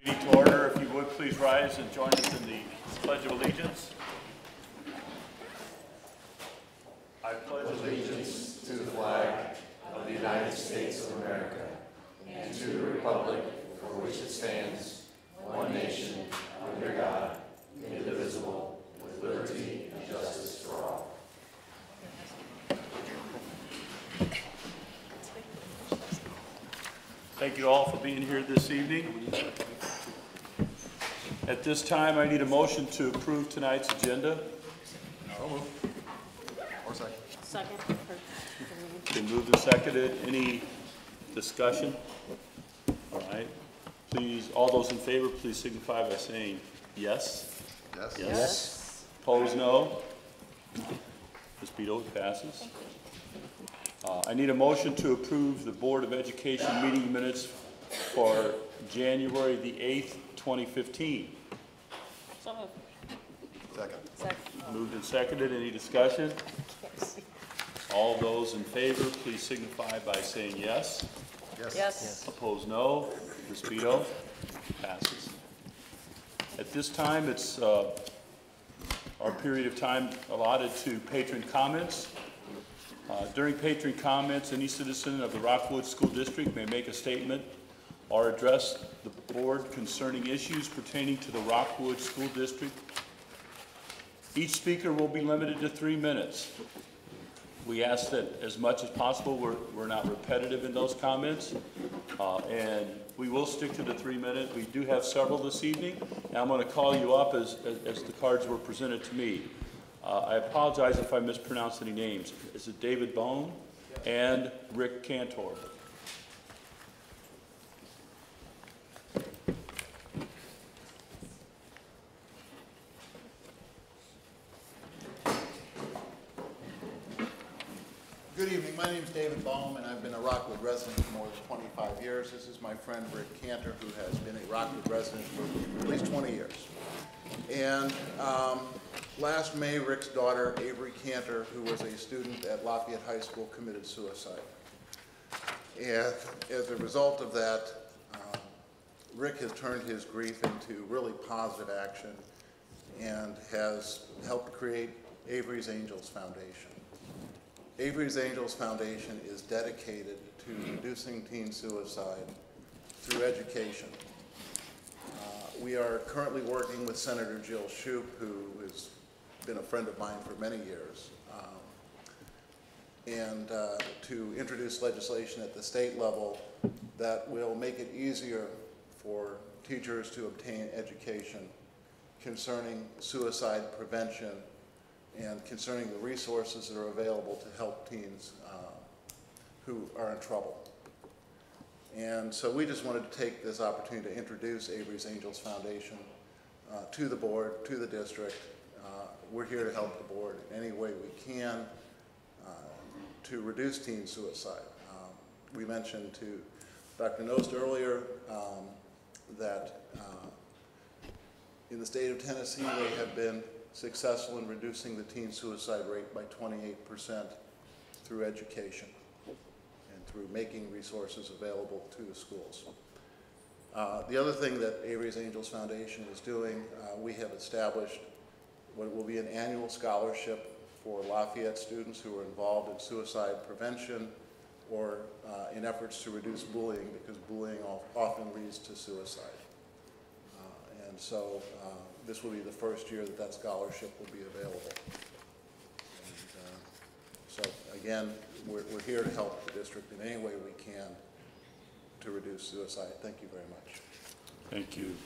Meeting to order. If you would, please rise and join us in the Pledge of Allegiance. I pledge allegiance to the flag of the United States of America and to the republic for which it stands, one nation, under God, indivisible, with liberty and justice for all. Thank you all for being here this evening. At this time, I need a motion to approve tonight's agenda. Or second. Second. Been moved and seconded. Any discussion? All right. Please, all those in favor, please signify by saying yes. Yes. Yes. Opposed, no. Ms. Beto, it passes. I need a motion to approve the Board of Education meeting minutes for January the 8th, 2015. So moved. Second. Second. Moved and seconded. Any discussion? Yes. All those in favor, please signify by saying yes. Yes. Yes. Opposed, no. Ms. Beto, passes. At this time, it's our period of time allotted to patron comments. During patron comments, any citizen of the Rockwood School District may make a statement or address the board concerning issues pertaining to the Rockwood School District. Each speaker will be limited to 3 minutes. We ask that as much as possible we're not repetitive in those comments, and we will stick to the 3 minute. We do have several this evening, and I'm going to call you up as the cards were presented to me. I apologize if I mispronounce any names. Is it David Bone and Rick Cantor? Good evening. My name is David Bohm, and I've been a Rockwood resident for more than 25 years. This is my friend Rick Cantor, who has been a Rockwood resident for at least 20 years. And last May, Rick's daughter, Avery Cantor, who was a student at Lafayette High School, committed suicide. And as a result of that, Rick has turned his grief into really positive action and has helped create Avery's Angels Foundation. Avery's Angels Foundation is dedicated to reducing teen suicide through education. We are currently working with Senator Jill Shoup, who has been a friend of mine for many years, and to introduce legislation at the state level that will make it easier for teachers to obtain education concerning suicide prevention and concerning the resources that are available to help teens who are in trouble. And so we just wanted to take this opportunity to introduce Avery's Angels Foundation to the board, to the district. We're here to help the board in any way we can to reduce teen suicide. We mentioned to Dr. Nost earlier that in the state of Tennessee they have been successful in reducing the teen suicide rate by 28% through education and through making resources available to the schools. The other thing that Avery's Angels Foundation is doing, we have established what will be an annual scholarship for Lafayette students who are involved in suicide prevention or in efforts to reduce bullying, because bullying often leads to suicide. And so this will be the first year that that scholarship will be available. And, so again, we're here to help the district in any way we can to reduce suicide. Thank you very much. Thank you.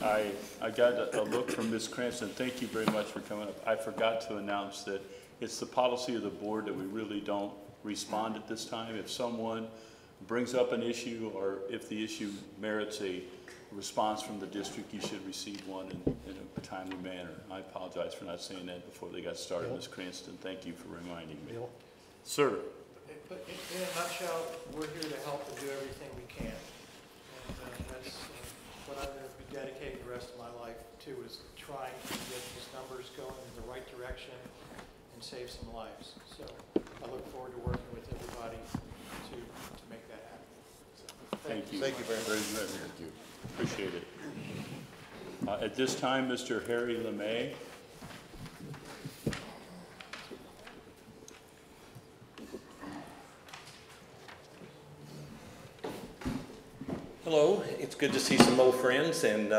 I got a look from Ms. Cranston. Thank you very much for coming up. I forgot to announce that it's the policy of the board that we really don't respond at this time. If someone brings up an issue or if the issue merits a response from the district, you should receive one in a timely manner. I apologize for not saying that before they got started. Ms. Cranston, thank you for reminding me. Bill? Sir. But in a nutshell, we're here to help and do everything we can. And that's what I'm going to be dedicating the rest of my life to, is trying to get these numbers going in the right direction and save some lives. So I look forward to working with everybody to make that happen. So, Thank you. Thank you very much. Very much. Thank you. Appreciate it. At this time, Mr. Harry LeMay. Hello, it's good to see some old friends, and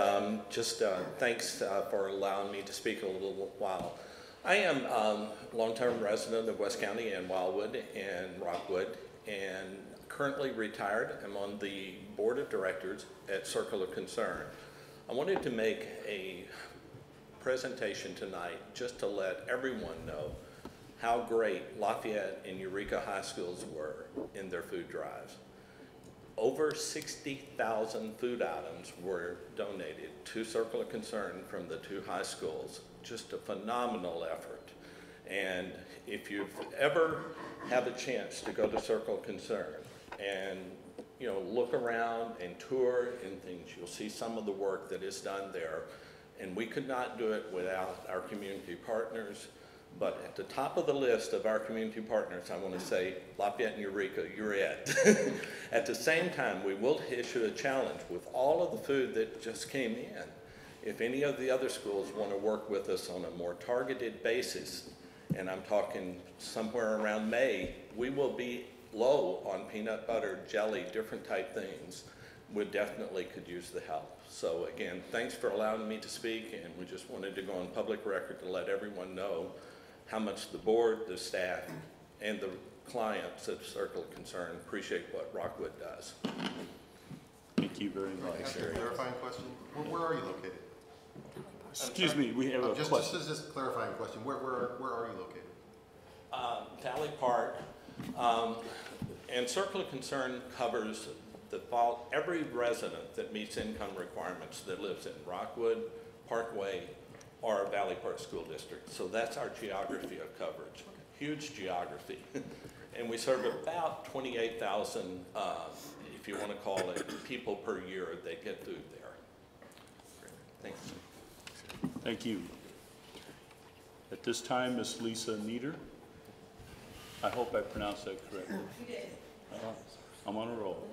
thanks for allowing me to speak a little while. I am a long-term resident of West County and Wildwood and Rockwood, and currently retired. I'm on the board of directors at Circle of Concern. I wanted to make a presentation tonight just to let everyone know how great Lafayette and Eureka High Schools were in their food drives. Over 60,000 food items were donated to Circle of Concern from the two high schools. Just a phenomenal effort. And if you've ever have a chance to go to Circle of Concern and look around and tour and things, you'll see some of the work that is done there. And we could not do it without our community partners. But at the top of the list of our community partners, I want to say Lafayette and Eureka, you're it. At the same time, we will issue a challenge with all of the food that just came in. If any of the other schools want to work with us on a more targeted basis, and I'm talking somewhere around May, we will be low on peanut butter, jelly, different type things. We definitely could use the help. So again, thanks for allowing me to speak, and we just wanted to go on public record to let everyone know how much the board, the staff, and the clients of Circle of Concern appreciate what Rockwood does. Thank you very much. Can I ask a clarifying question? Where are you located? Excuse me, we have a question. Just a clarifying question. Where are you located? Tally Park, and Circle of Concern covers every resident that meets income requirements that lives in Rockwood, Parkway, or Valley Park School District. So that's our geography of coverage, huge geography. And we serve about 28,000, if you want to call it, people per year that get food there. Thanks. Thank you. At this time, Ms. Lisa Nieder. I hope I pronounced that correctly. You did. I'm on a roll.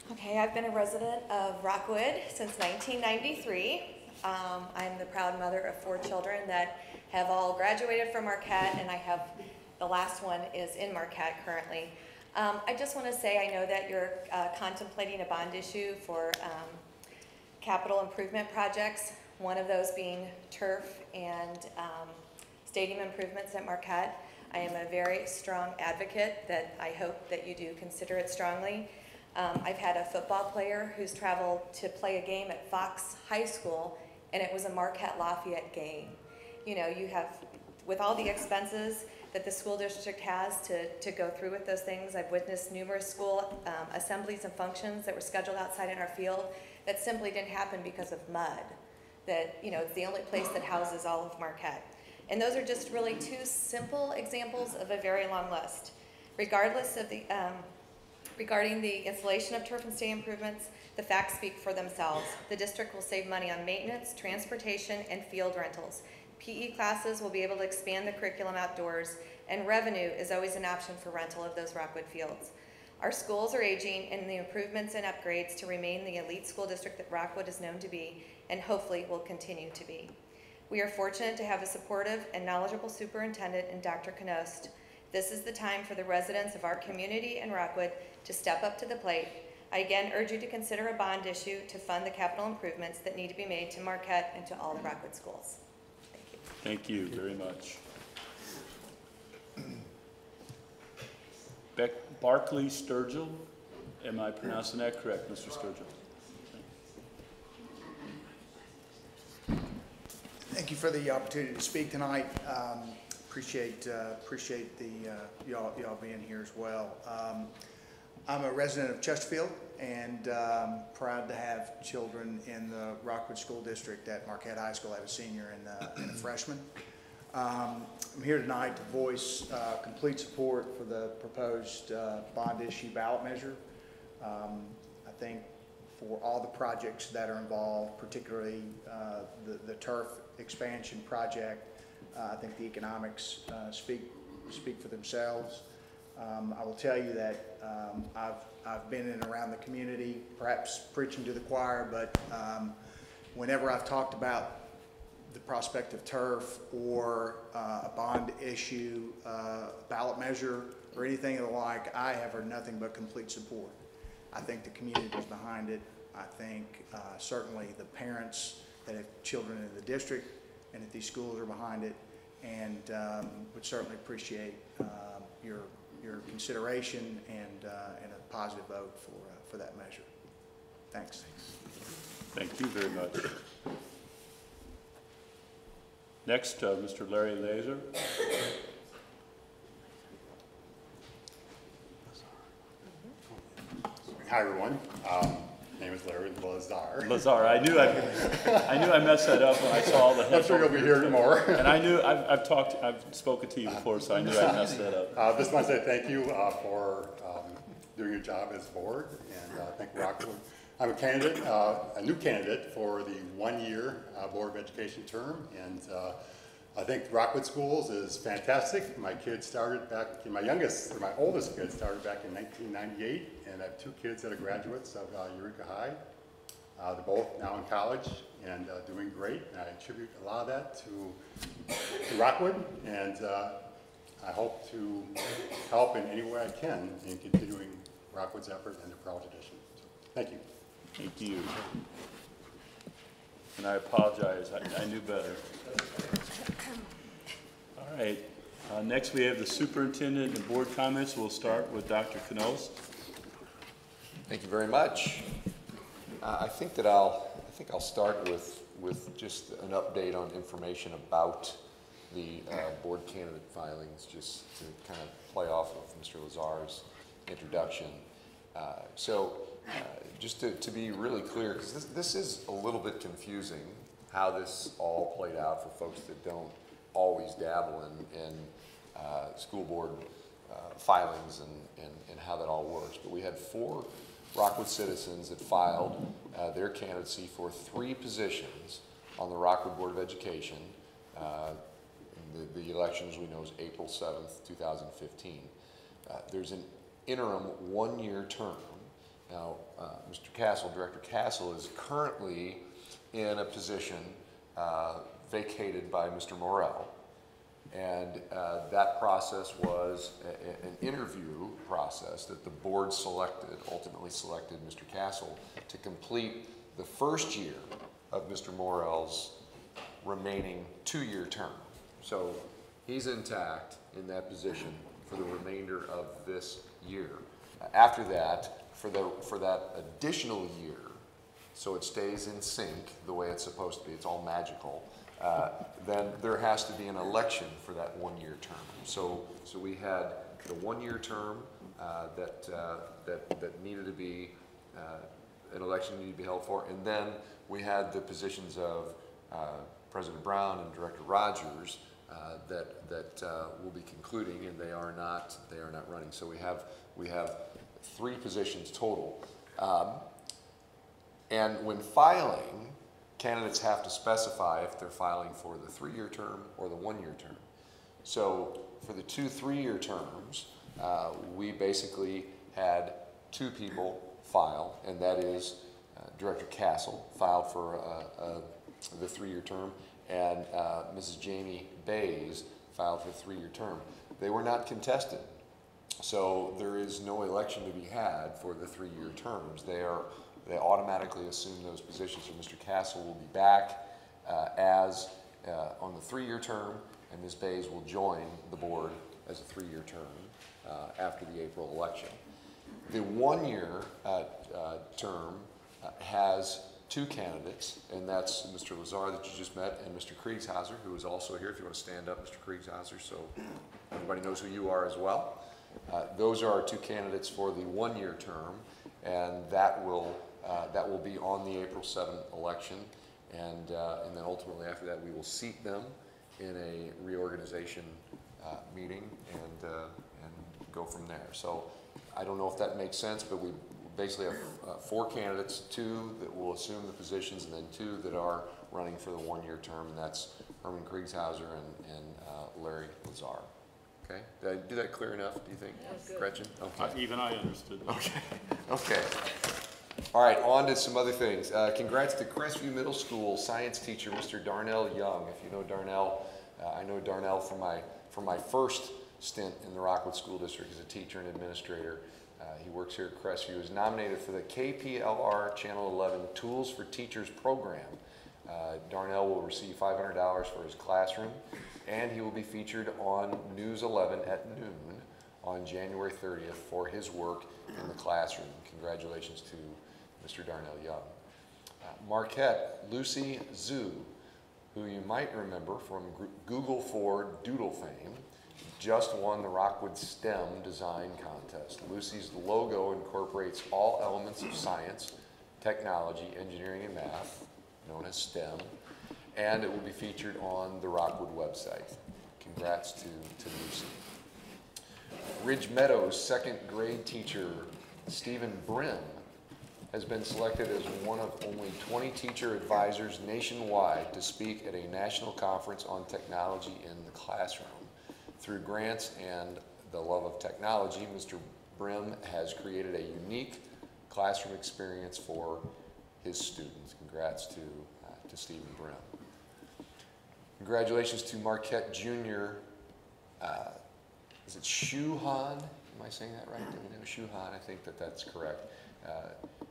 Okay, I've been a resident of Rockwood since 1993. I'm the proud mother of 4 children that have all graduated from Marquette, and the last one is in Marquette currently. I just want to say I know that you're contemplating a bond issue for capital improvement projects, one of those being turf and stadium improvements at Marquette. I am a very strong advocate that I hope that you do consider it strongly. I've had a football player who's traveled to play a game at Fox High School, and it was a Marquette Lafayette game. You know, you have, with all the expenses that the school district has to go through with those things, I've witnessed numerous school assemblies and functions that were scheduled outside in our field that simply didn't happen because of mud. That, you know, it's the only place that houses all of Marquette. And those are just really 2 simple examples of a very long list. Regardless of the, regarding the installation of turf and stadium improvements, the facts speak for themselves. The district will save money on maintenance, transportation, and field rentals. PE classes will be able to expand the curriculum outdoors, and revenue is always an option for rental of those Rockwood fields. Our schools are aging, and the improvements and upgrades to remain the elite school district that Rockwood is known to be, and hopefully will continue to be. We are fortunate to have a supportive and knowledgeable superintendent in Dr. Knost. This is the time for the residents of our community in Rockwood to step up to the plate. I again urge you to consider a bond issue to fund the capital improvements that need to be made to Marquette and to all the Rockwood schools. Thank you. Thank you very much. Barclay Sturgill, am I pronouncing that correct, Mr. Sturgill? Thank you for the opportunity to speak tonight. Appreciate the y'all being here as well. I'm a resident of Chesterfield and proud to have children in the Rockwood School District at Marquette High School. I have a senior and a freshman. I'm here tonight to voice complete support for the proposed bond issue ballot measure. I think for all the projects that are involved, particularly the turf expansion project, I think the economics speak for themselves. I will tell you that I've been in and around the community, perhaps preaching to the choir, but whenever I've talked about the prospect of turf or a bond issue, ballot measure, or anything of the like, I have heard nothing but complete support. I think the community is behind it. I think certainly the parents that have children in the district and at these schools are behind it, and would certainly appreciate your consideration and a positive vote for that measure. Thanks. Thank you very much. Next, Mr. Larry Laser. Hi, everyone. Name is Larry Lazar. Lazar, I knew I messed that up when I saw the. I'm sure you'll be hearing more. And I knew I've spoken to you before, so I knew I messed that up. Just want to say thank you for doing your job as board, and thank Rockwood. I'm a new candidate for the one-year Board of Education term, and I think Rockwood Schools is fantastic. My kids started back, my oldest kid started back in 1998, and I have two kids that are graduates of Eureka High. They're both now in college and doing great, and I attribute a lot of that to Rockwood, and I hope to help in any way I can in continuing Rockwood's effort and the proud tradition. So, thank you. Thank you. And I apologize, I knew better. All right, next we have the superintendent and board comments. We'll start with Dr. Knowles. Thank you very much. I think I'll start with just an update on information about the board candidate filings, just to kind of play off of Mr. Lazar's introduction. Just to be really clear, because this is a little bit confusing how this all played out for folks that don't always dabble in school board filings and how that all works. But we had 4 Rockwood citizens that filed their candidacy for 3 positions on the Rockwood Board of Education. The election, as we know, is April 7th, 2015. There's an interim 1-year term. Now, Mr. Castle, Director Castle, is currently in a position vacated by Mr. Morrell. And that process was an interview process that the board ultimately selected Mr. Castle to complete the first year of Mr. Morrell's remaining 2-year term. So he's intact in that position for the remainder of this year. After that, for that additional year, so it stays in sync the way it's supposed to be, it's all magical, then there has to be an election for that 1-year term. So we had the 1-year term that needed to be, an election needed to be held for, and then we had the positions of President Brown and Director Rogers that will be concluding, and they are not running. So we have 3 positions total. And when filing, candidates have to specify if they're filing for the 3-year term or the 1-year term. So for the 2 3-year terms, we basically had 2 people file, and that is Director Castle filed for the 3-year term, and Mrs. Jamie Bays filed for a 3-year term. They were not contested, so there is no election to be had for the 3-year terms. They automatically assume those positions. So Mr. Castle will be back on the 3-year term, and Ms. Bays will join the board as a 3-year term after the April election. The 1-year term has 2 candidates, and that's Mr. Lazar that you just met, and Mr. Kriegshauser, who is also here. If you want to stand up, Mr. Kriegshauser, so everybody knows who you are as well. Those are our 2 candidates for the 1-year term, and that will be on the April 7th election, and then ultimately after that we will seat them in a reorganization meeting and go from there. So I don't know if that makes sense, but we basically have 4 candidates, 2 that will assume the positions, and then 2 that are running for the 1-year term, and that's Herman Kriegshauser and Larry Lazar. Okay, did I do that clear enough, do you think, Gretchen? Okay. Even I understood. Okay, okay. All right, on to some other things. Congrats to Crestview Middle School science teacher, Mr. Darnell Young. If you know Darnell, I know Darnell from my first stint in the Rockwood School District as a teacher and administrator. He works here at Crestview. He was nominated for the KPLR Channel 11 Tools for Teachers program. Darnell will receive $500 for his classroom, and he will be featured on News 11 at noon on January 30th for his work in the classroom. Congratulations to Mr. Darnell Young. Marquette Lucy Zhu, who you might remember from Google for Doodle fame, just won the Rockwood STEM design contest. Lucy's logo incorporates all elements of science, technology, engineering, and math, known as STEM, and it will be featured on the Rockwood website. Congrats to Lucy. Ridge Meadows second grade teacher Stephen Brim has been selected as one of only 20 teacher advisors nationwide to speak at a national conference on technology in the classroom. Through grants and the love of technology, Mr. Brim has created a unique classroom experience for his students. Congrats to Stephen Brim. Congratulations to Marquette Junior, is it Shuhan? Am I saying that right? Shuhan, I think that's correct.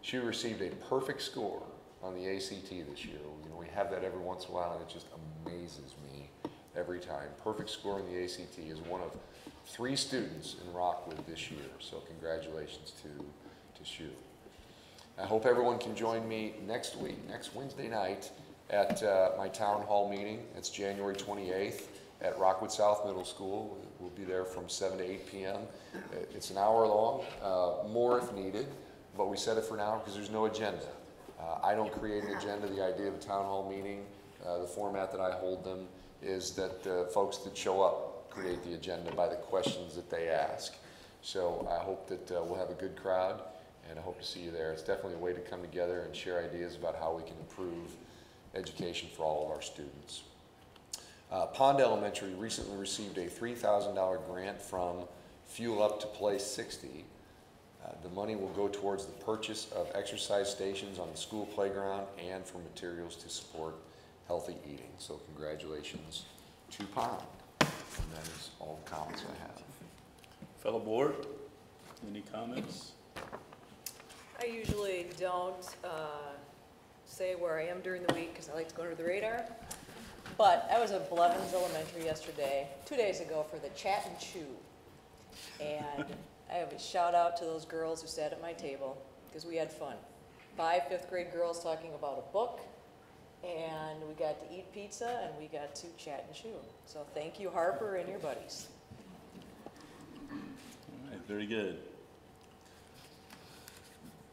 She received a perfect score on the ACT this year. You know, we have that every once in a while, and it just amazes me every time. Perfect score on the ACT is one of 3 students in Rockwood this year, so congratulations to Shu. I hope everyone can join me next week, next Wednesday night, at my town hall meeting. It's January 28th at Rockwood South Middle School. We'll be there from 7 to 8 p.m. It's an hour long, more if needed, but we set it for an hour because there's no agenda. I don't create an agenda. The idea of a town hall meeting, the format that I hold them, is that the folks that show up create the agenda by the questions that they ask. So I hope that we'll have a good crowd, and I hope to see you there. It's definitely a way to come together and share ideas about how we can improve education for all of our students. Pond Elementary recently received a $3,000 grant from Fuel Up to Play 60. The money will go towards the purchase of exercise stations on the school playground and for materials to support healthy eating. So congratulations to Pond. And that is all the comments I have. Fellow board, any comments? I usually don't say where I am during the week because I like to go under the radar. But I was at Blevins Elementary yesterday, 2 days ago, for the Chat and Chew. And I have a shout out to those girls who sat at my table because we had fun. 5 fifth grade girls talking about a book, and we got to eat pizza, and we got to chat and chew. So thank you, Harper, and your buddies. All right, very good.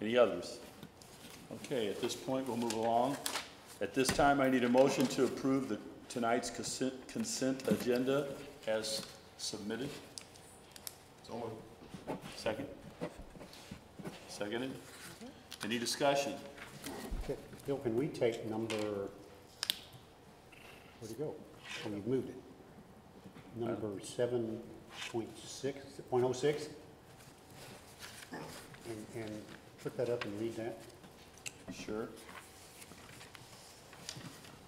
Any others? Okay, at this point, we'll move along. At this time, I need a motion to approve tonight's consent agenda as submitted. So moved. Second? Seconded? Any discussion? Okay, Bill, can we take number, where'd it go? Oh, you've moved it. Number 7.6, and put that up and read that? Sure.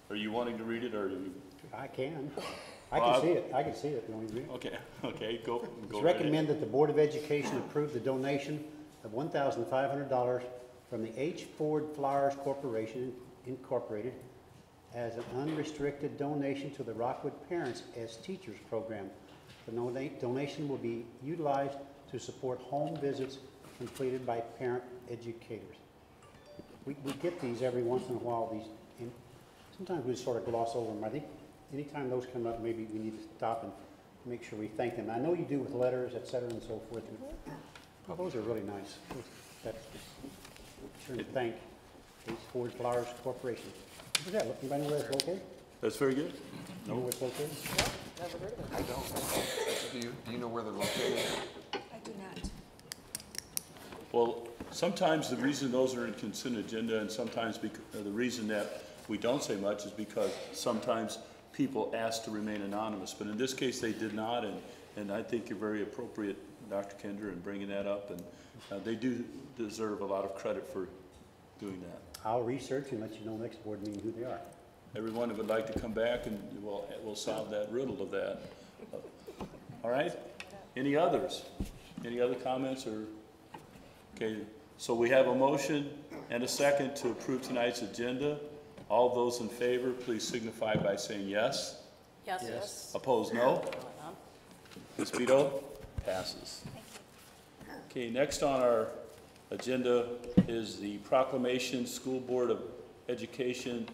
Are you wanting to read it, or do you? I can. I can see it. I can see it. You want me to read it? Okay, okay, go It's right recommended that the Board of Education approve the donation of $1,500 from the H. Ford Flowers Corporation, Incorporated, as an unrestricted donation to the Rockwood Parents as Teachers program. The donation will be utilized to support home visits completed by parent educators. We get these every once in a while, and sometimes we sort of gloss over them. I think anytime those come up, maybe we need to stop and make sure we thank them. I know you do with letters, et cetera, and so forth. Well, those are really nice. That's sure to thank H. Ford Flowers Corporation. Where's that? Anybody know where that's located? That's very good. Know where it's located? No, never heard of it. I don't. Do you know where they're located? I do not. Well, sometimes the reason those are in consent agenda, and sometimes the reason that we don't say much is because sometimes people ask to remain anonymous. But in this case, they did not, and I think you're very appropriate, Dr. Kinder, in bringing that up, and they do deserve a lot of credit for doing that. I'll research and let you know next board meeting who they are. Everyone that would like to come back, and we'll solve that riddle of that. All right? Any others? Any other comments or? Okay, so we have a motion and a second to approve tonight's agenda. All those in favor, please signify by saying yes. Yes. Yes. Opposed, no. Ms. Vito? Passes. Okay, next on our agenda is the proclamation School Board of Education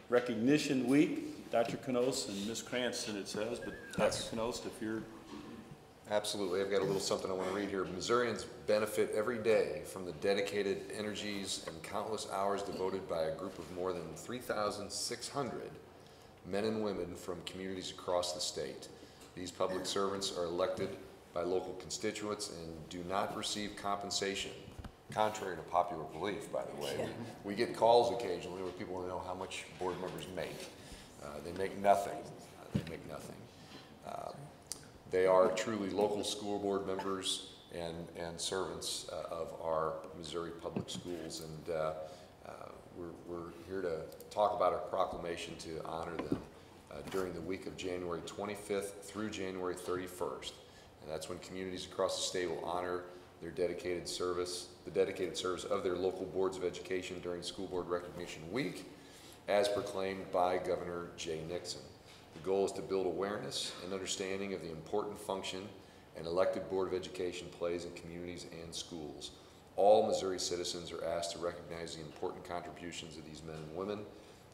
Recognition Week. Dr. Knost and Ms. Cranston, it says, but Dr. Knost, if you're... Absolutely. I've got a little something I want to read here. Missourians benefit every day from the dedicated energies and countless hours devoted by a group of more than 3,600 men and women from communities across the state. These public servants are elected by local constituents and do not receive compensation, contrary to popular belief, by the way. We get calls occasionally where people want to know how much board members make. They make nothing. They are truly local school board members and servants of our Missouri public schools, and we're here to talk about our proclamation to honor them during the week of January 25th through January 31st. And that's when communities across the state will honor their dedicated service, the dedicated service of their local boards of education during School Board Recognition Week, as proclaimed by Governor Jay Nixon. The goal is to build awareness and understanding of the important function an elected Board of Education plays in communities and schools. All Missouri citizens are asked to recognize the important contributions of these men and women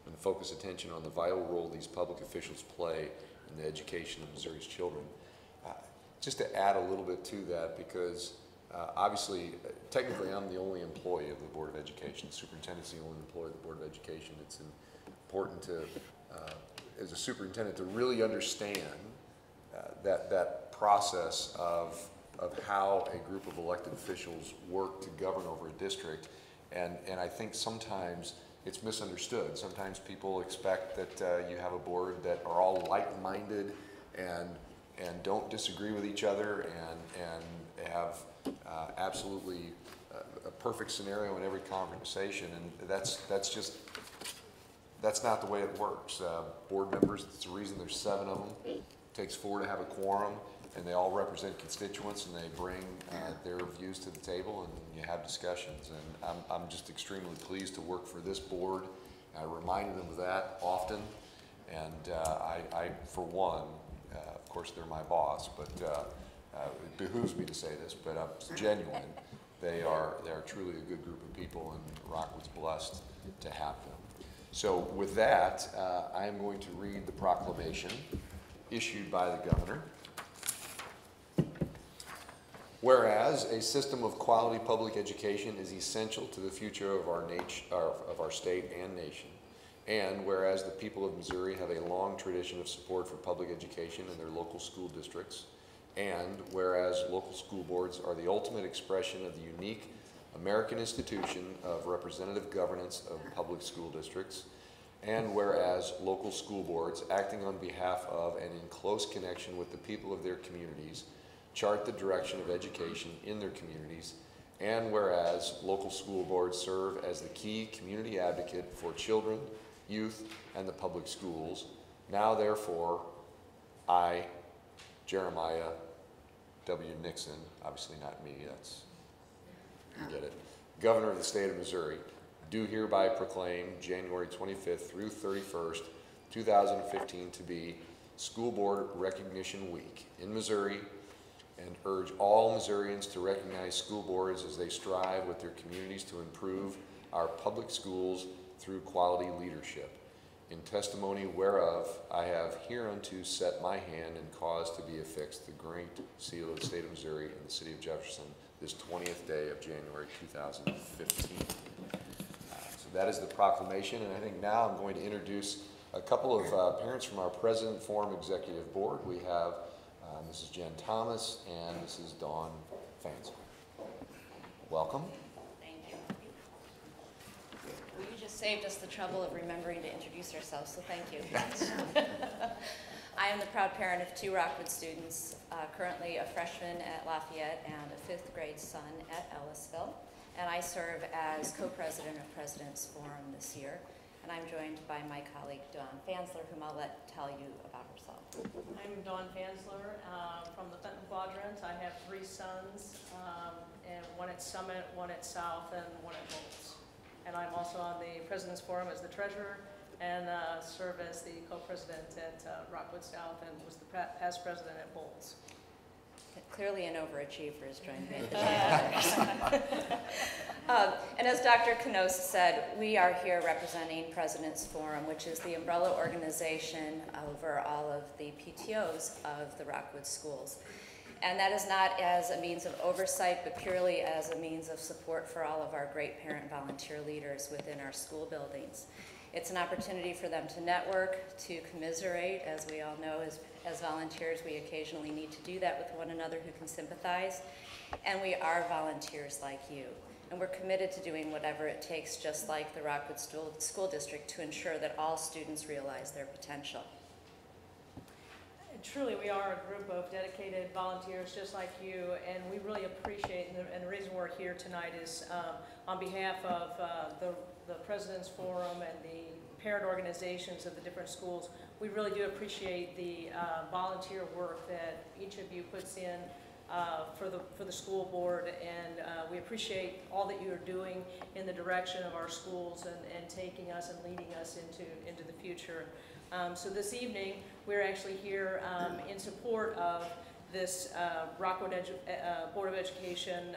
and focus attention on the vital role these public officials play in the education of Missouri's children. Just to add a little bit to that, because obviously, technically I'm the only employee of the Board of Education. The superintendent's the only employee of the Board of Education. It's important to, as a superintendent, to really understand that process of how a group of elected officials work to govern over a district. And I think sometimes it's misunderstood. Sometimes people expect that you have a board that are all like-minded and don't disagree with each other and have absolutely a perfect scenario in every conversation, and that's not the way it works. Board members, it's the reason there's 7 of them. It takes 4 to have a quorum, and they all represent constituents, and they bring their views to the table, and you have discussions. And I'm just extremely pleased to work for this board. I remind them of that often, and I for one, of course they're my boss, but it behooves me to say this, but I'm genuine. They are truly a good group of people, and Rockwood's blessed to have them. So with that, I am going to read the proclamation issued by the governor. Whereas a system of quality public education is essential to the future of our state and nation, and whereas the people of Missouri have a long tradition of support for public education in their local school districts, and whereas local school boards are the ultimate expression of the unique American institution of representative governance of public school districts, and whereas local school boards, acting on behalf of and in close connection with the people of their communities, chart the direction of education in their communities, and whereas local school boards serve as the key community advocate for children, youth, and the public schools, now therefore, I, Jeremiah W. Nixon, obviously not me, you get it, Governor of the state of Missouri, do hereby proclaim January 25th through 31st, 2015 to be School Board Recognition Week in Missouri, and urge all Missourians to recognize school boards as they strive with their communities to improve our public schools through quality leadership. In testimony whereof, I have hereunto set my hand and caused to be affixed the great seal of the state of Missouri and the city of Jefferson this 20th day of January 2015. So that is the proclamation, and I think now I'm going to introduce a couple of parents from our President Forum Executive Board. We have Mrs. Jen Thomas and Mrs. Dawn Fansel. Welcome. Thank you. Well, you just saved us the trouble of remembering to introduce ourselves, so thank you. I am the proud parent of 2 Rockwood students, currently a freshman at Lafayette and a 5th grade son at Ellisville. And I serve as co-president of President's Forum this year. And I'm joined by my colleague, Dawn Fansler, whom I'll let tell you about herself. I'm Dawn Fansler from the Fenton Quadrant. I have 3 sons, and 1 at Summit, 1 at South, and 1 at Bolts. And I'm also on the President's Forum as the treasurer and serve as the co-president at Rockwood South and was the past president at Bolts. Clearly an overachiever has joined me. And as Dr. Knost said, we are here representing President's Forum, which is the umbrella organization over all of the PTOs of the Rockwood schools. And that is not as a means of oversight, but purely as a means of support for all of our great parent volunteer leaders within our school buildings. It's an opportunity for them to network, to commiserate. As we all know, as volunteers, we occasionally need to do that with one another who can sympathize. And we are volunteers like you. And we're committed to doing whatever it takes, just like the Rockwood School District, to ensure that all students realize their potential. Truly, we are a group of dedicated volunteers just like you, and we really appreciate, and the reason we're here tonight is on behalf of the President's Forum and the parent organizations of the different schools. We really do appreciate the volunteer work that each of you puts in for the school board, and we appreciate all that you are doing in the direction of our schools and taking us and leading us into the future. So this evening, we're actually here in support of this Rockwood Board of Education,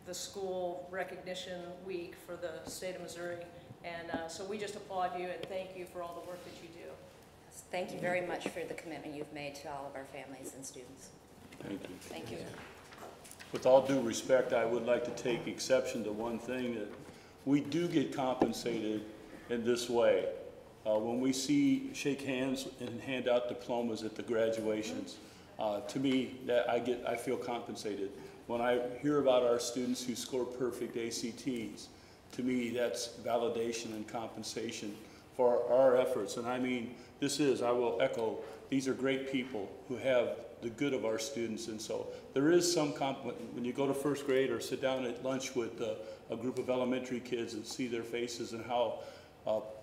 the school recognition week for the state of Missouri. And so we just applaud you and thank you for all the work that you do. Thank you very much for the commitment you've made to all of our families and students. Thank you. Thank you. With all due respect, I would like to take exception to one thing, that we do get compensated in this way. When we shake hands and hand out diplomas at the graduations, to me, I feel compensated. When I hear about our students who score perfect ACTs, to me, that's validation and compensation for our efforts. And I mean, I will echo, these are great people who have the good of our students. And so there is some when you go to 1st grade or sit down at lunch with a group of elementary kids and see their faces and how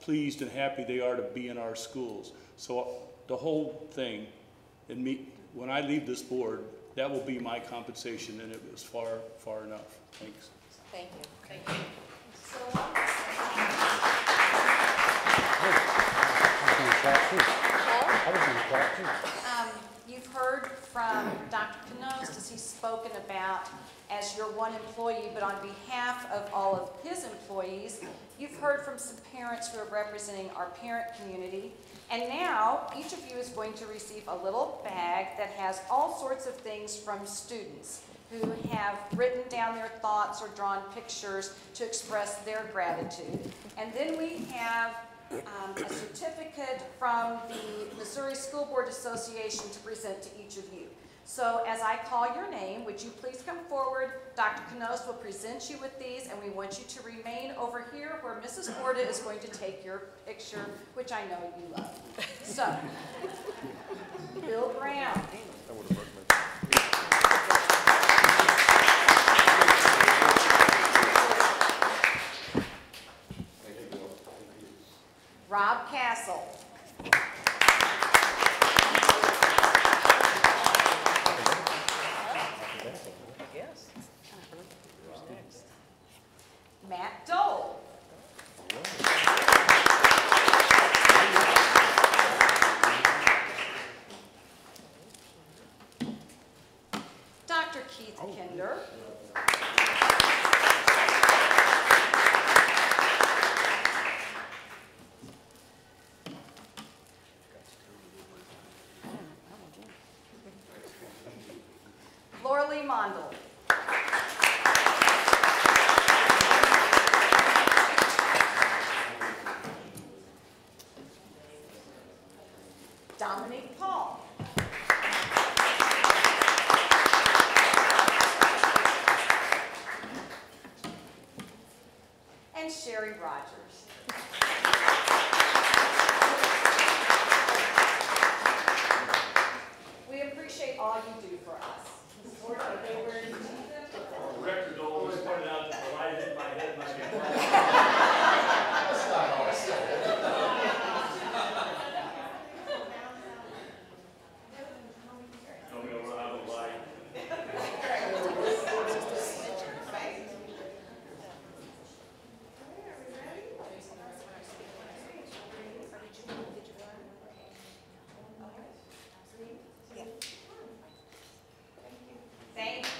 pleased and happy they are to be in our schools. So the whole thing, when I leave this board, that will be my compensation, and it was far enough. Thanks. Thank you. Thank you. You've heard from Dr. Knost as he's spoken about as your one employee, but on behalf of all of his employees, you've heard from some parents who are representing our parent community. And now each of you is going to receive a little bag that has all sorts of things from students who have written down their thoughts or drawn pictures to express their gratitude. And then we have a certificate from the Missouri School Board Association to present to each of you. So as I call your name, would you please come forward? Dr. Knost will present you with these, and we want you to remain over here where Mrs. Borda is going to take your picture, which I know you love. So, Bill Brown. Rob Castle. Yes. Who's next? Matt Dole. Dr. Keith Kinder. Lorley Mondel. Dominique Paul. And Sherry Rogers. for us. Ms. Ford, okay, where did you see them? The record always pointed out that the light hit my head. That's not all I said. Don't go out of the light. Thank you.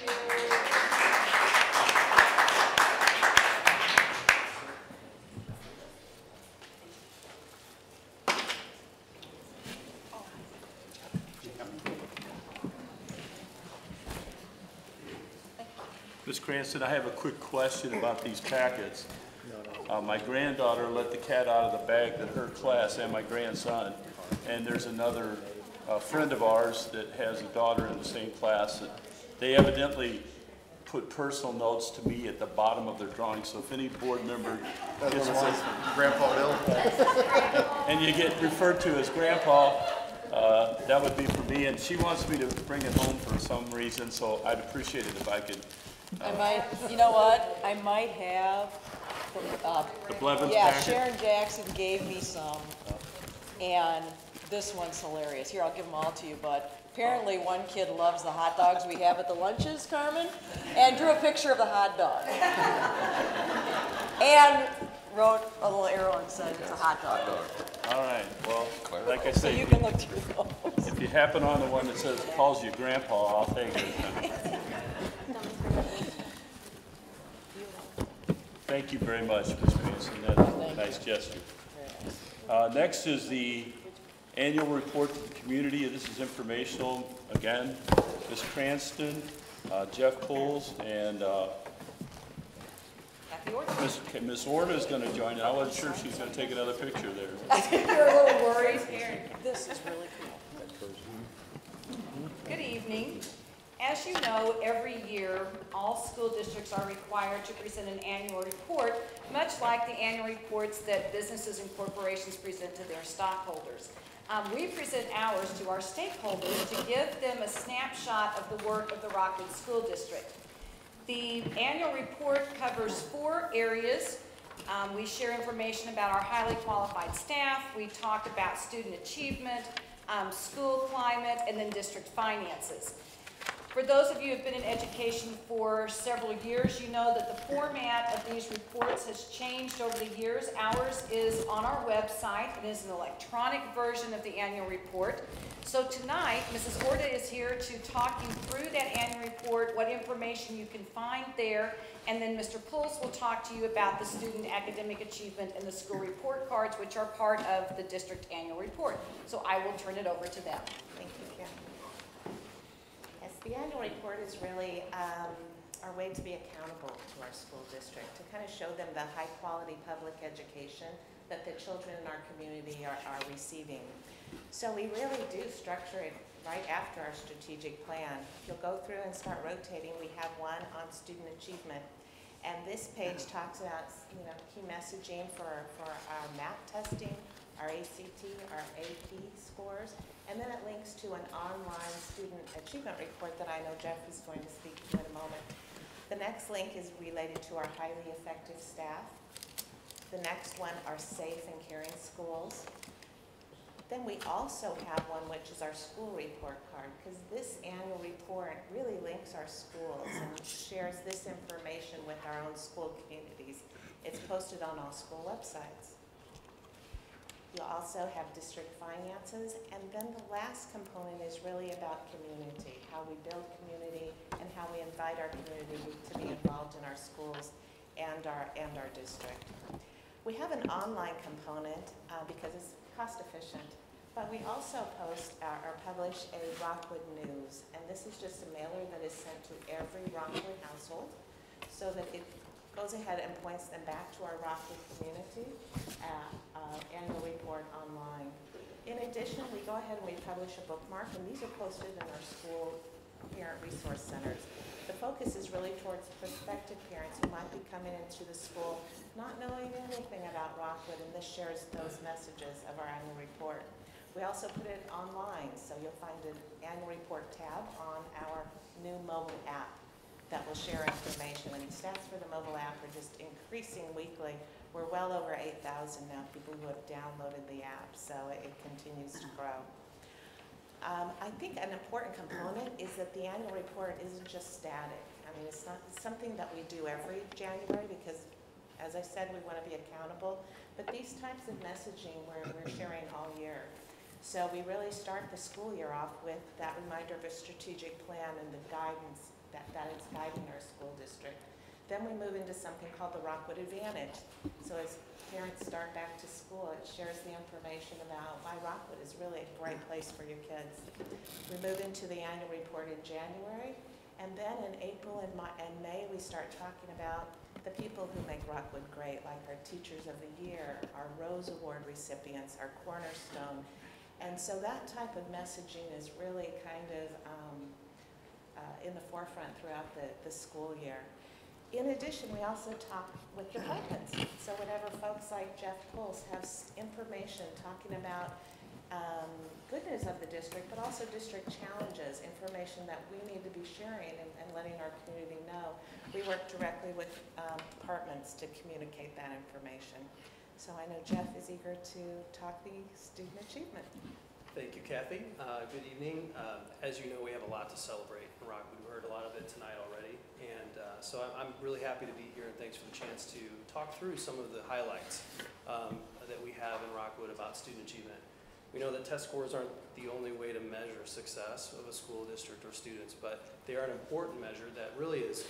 Ms. Cranston, I have a quick question about these packets. My granddaughter let the cat out of the bag that her class and my grandson, and there's another friend of ours that has a daughter in the same class. That they evidently put personal notes to me at the bottom of their drawing, so if any board member gets one, Grandpa Bill. and you get referred to as Grandpa, that would be for me, and she wants me to bring it home for some reason, so I'd appreciate it if I could. I might, you know what, I might have, The Blevins yeah, packet? Sharon Jackson gave me some, and this one's hilarious. Here, I'll give them all to you, but apparently one kid loves the hot dogs we have at the lunches, Carmen, and drew a picture of the hot dog. And wrote a little arrow and said it's a hot dog. All right, well, like I So say, you can look through those. if you happen on the one that says, calls you Grandpa, I'll take it. Thank you very much, Ms. Mason, that's a nice gesture. Next is the annual report to the community. This is informational, again. Ms. Cranston, Jeff Coles, and Ms. Orta is going to join. I wasn't sure she's going to take another picture there. You're a little worried. This is really cool. Good evening. As you know, every year, all school districts are required to present an annual report, much like the annual reports that businesses and corporations present to their stockholders. We present ours to our stakeholders to give them a snapshot of the work of the Rockwood School District. The annual report covers 4 areas. We share information about our highly qualified staff. We talk about student achievement, school climate, and then district finances. For those of you who have been in education for several years, you know that the format of these reports has changed over the years. Ours is on our website. It is an electronic version of the annual report. So tonight, Mrs. Orta is here to talk you through that annual report, what information you can find there, and then Mr. Pulse will talk to you about the student academic achievement and the school report cards, which are part of the district annual report. So I will turn it over to them. Thank you, Karen. Yes, the annual report is really our way to be accountable to our school district, to kind of show them the high-quality public education that the children in our community are receiving. So we really do structure it right after our strategic plan. You'll go through and start rotating. We have one on student achievement. And this page talks about, key messaging for our math testing, our ACT, our AP scores, and then it links to an online student achievement report that I know Jeff is going to speak to in a moment. The next link is related to our highly effective staff. The next one are safe and caring schools. Then we also have one which is our school report card, because this annual report really links our schools and shares this information with our own school communities. It's posted on all school websites. You'll also have district finances, and then the last component is really about community, how we build community and how we invite our community to be involved in our schools and our district. We have an online component because it's cost efficient, but we also post or publish a Rockwood News, and this is just a mailer that is sent to every Rockwood household so that it goes ahead and points them back to our Rockwood community annual report online. In addition, we go ahead and we publish a bookmark, and these are posted in our school parent resource centers. The focus is really towards prospective parents who might be coming into the school not knowing anything about Rockwood, and this shares those messages of our annual report. We also put it online, so you'll find an annual report tab on our new mobile app that will share information. And stats for the mobile app are just increasing weekly. We're well over 8,000 now, people who have downloaded the app, so it continues to grow. I think an important component is that the annual report isn't just static. I mean, it's not something that we do every January because, as I said, we want to be accountable. But these types of messaging we're sharing all year. So we really start the school year off with that reminder of a strategic plan and the guidance that is guiding our school district. Then we move into something called the Rockwood Advantage. So as parents start back to school, it shares the information about why Rockwood is really a great place for your kids. We move into the annual report in January, and then in April and May, we start talking about the people who make Rockwood great, like our Teachers of the Year, our Rose Award recipients, our Cornerstone. And so that type of messaging is really kind of in the forefront throughout the school year. In addition, we also talk with departments. So whenever folks like Jeff Pulse have information talking about good news of the district, but also district challenges, information that we need to be sharing and letting our community know, we work directly with departments to communicate that information. So I know Jeff is eager to talk the student achievement. Thank you, Kathy. Good evening. As you know, we have a lot to celebrate in Rockwood. We heard a lot of it tonight already. And so I'm really happy to be here, and thanks for the chance to talk through some of the highlights that we have in Rockwood about student achievement. We know that test scores aren't the only way to measure success of a school district or students, but they are an important measure that really is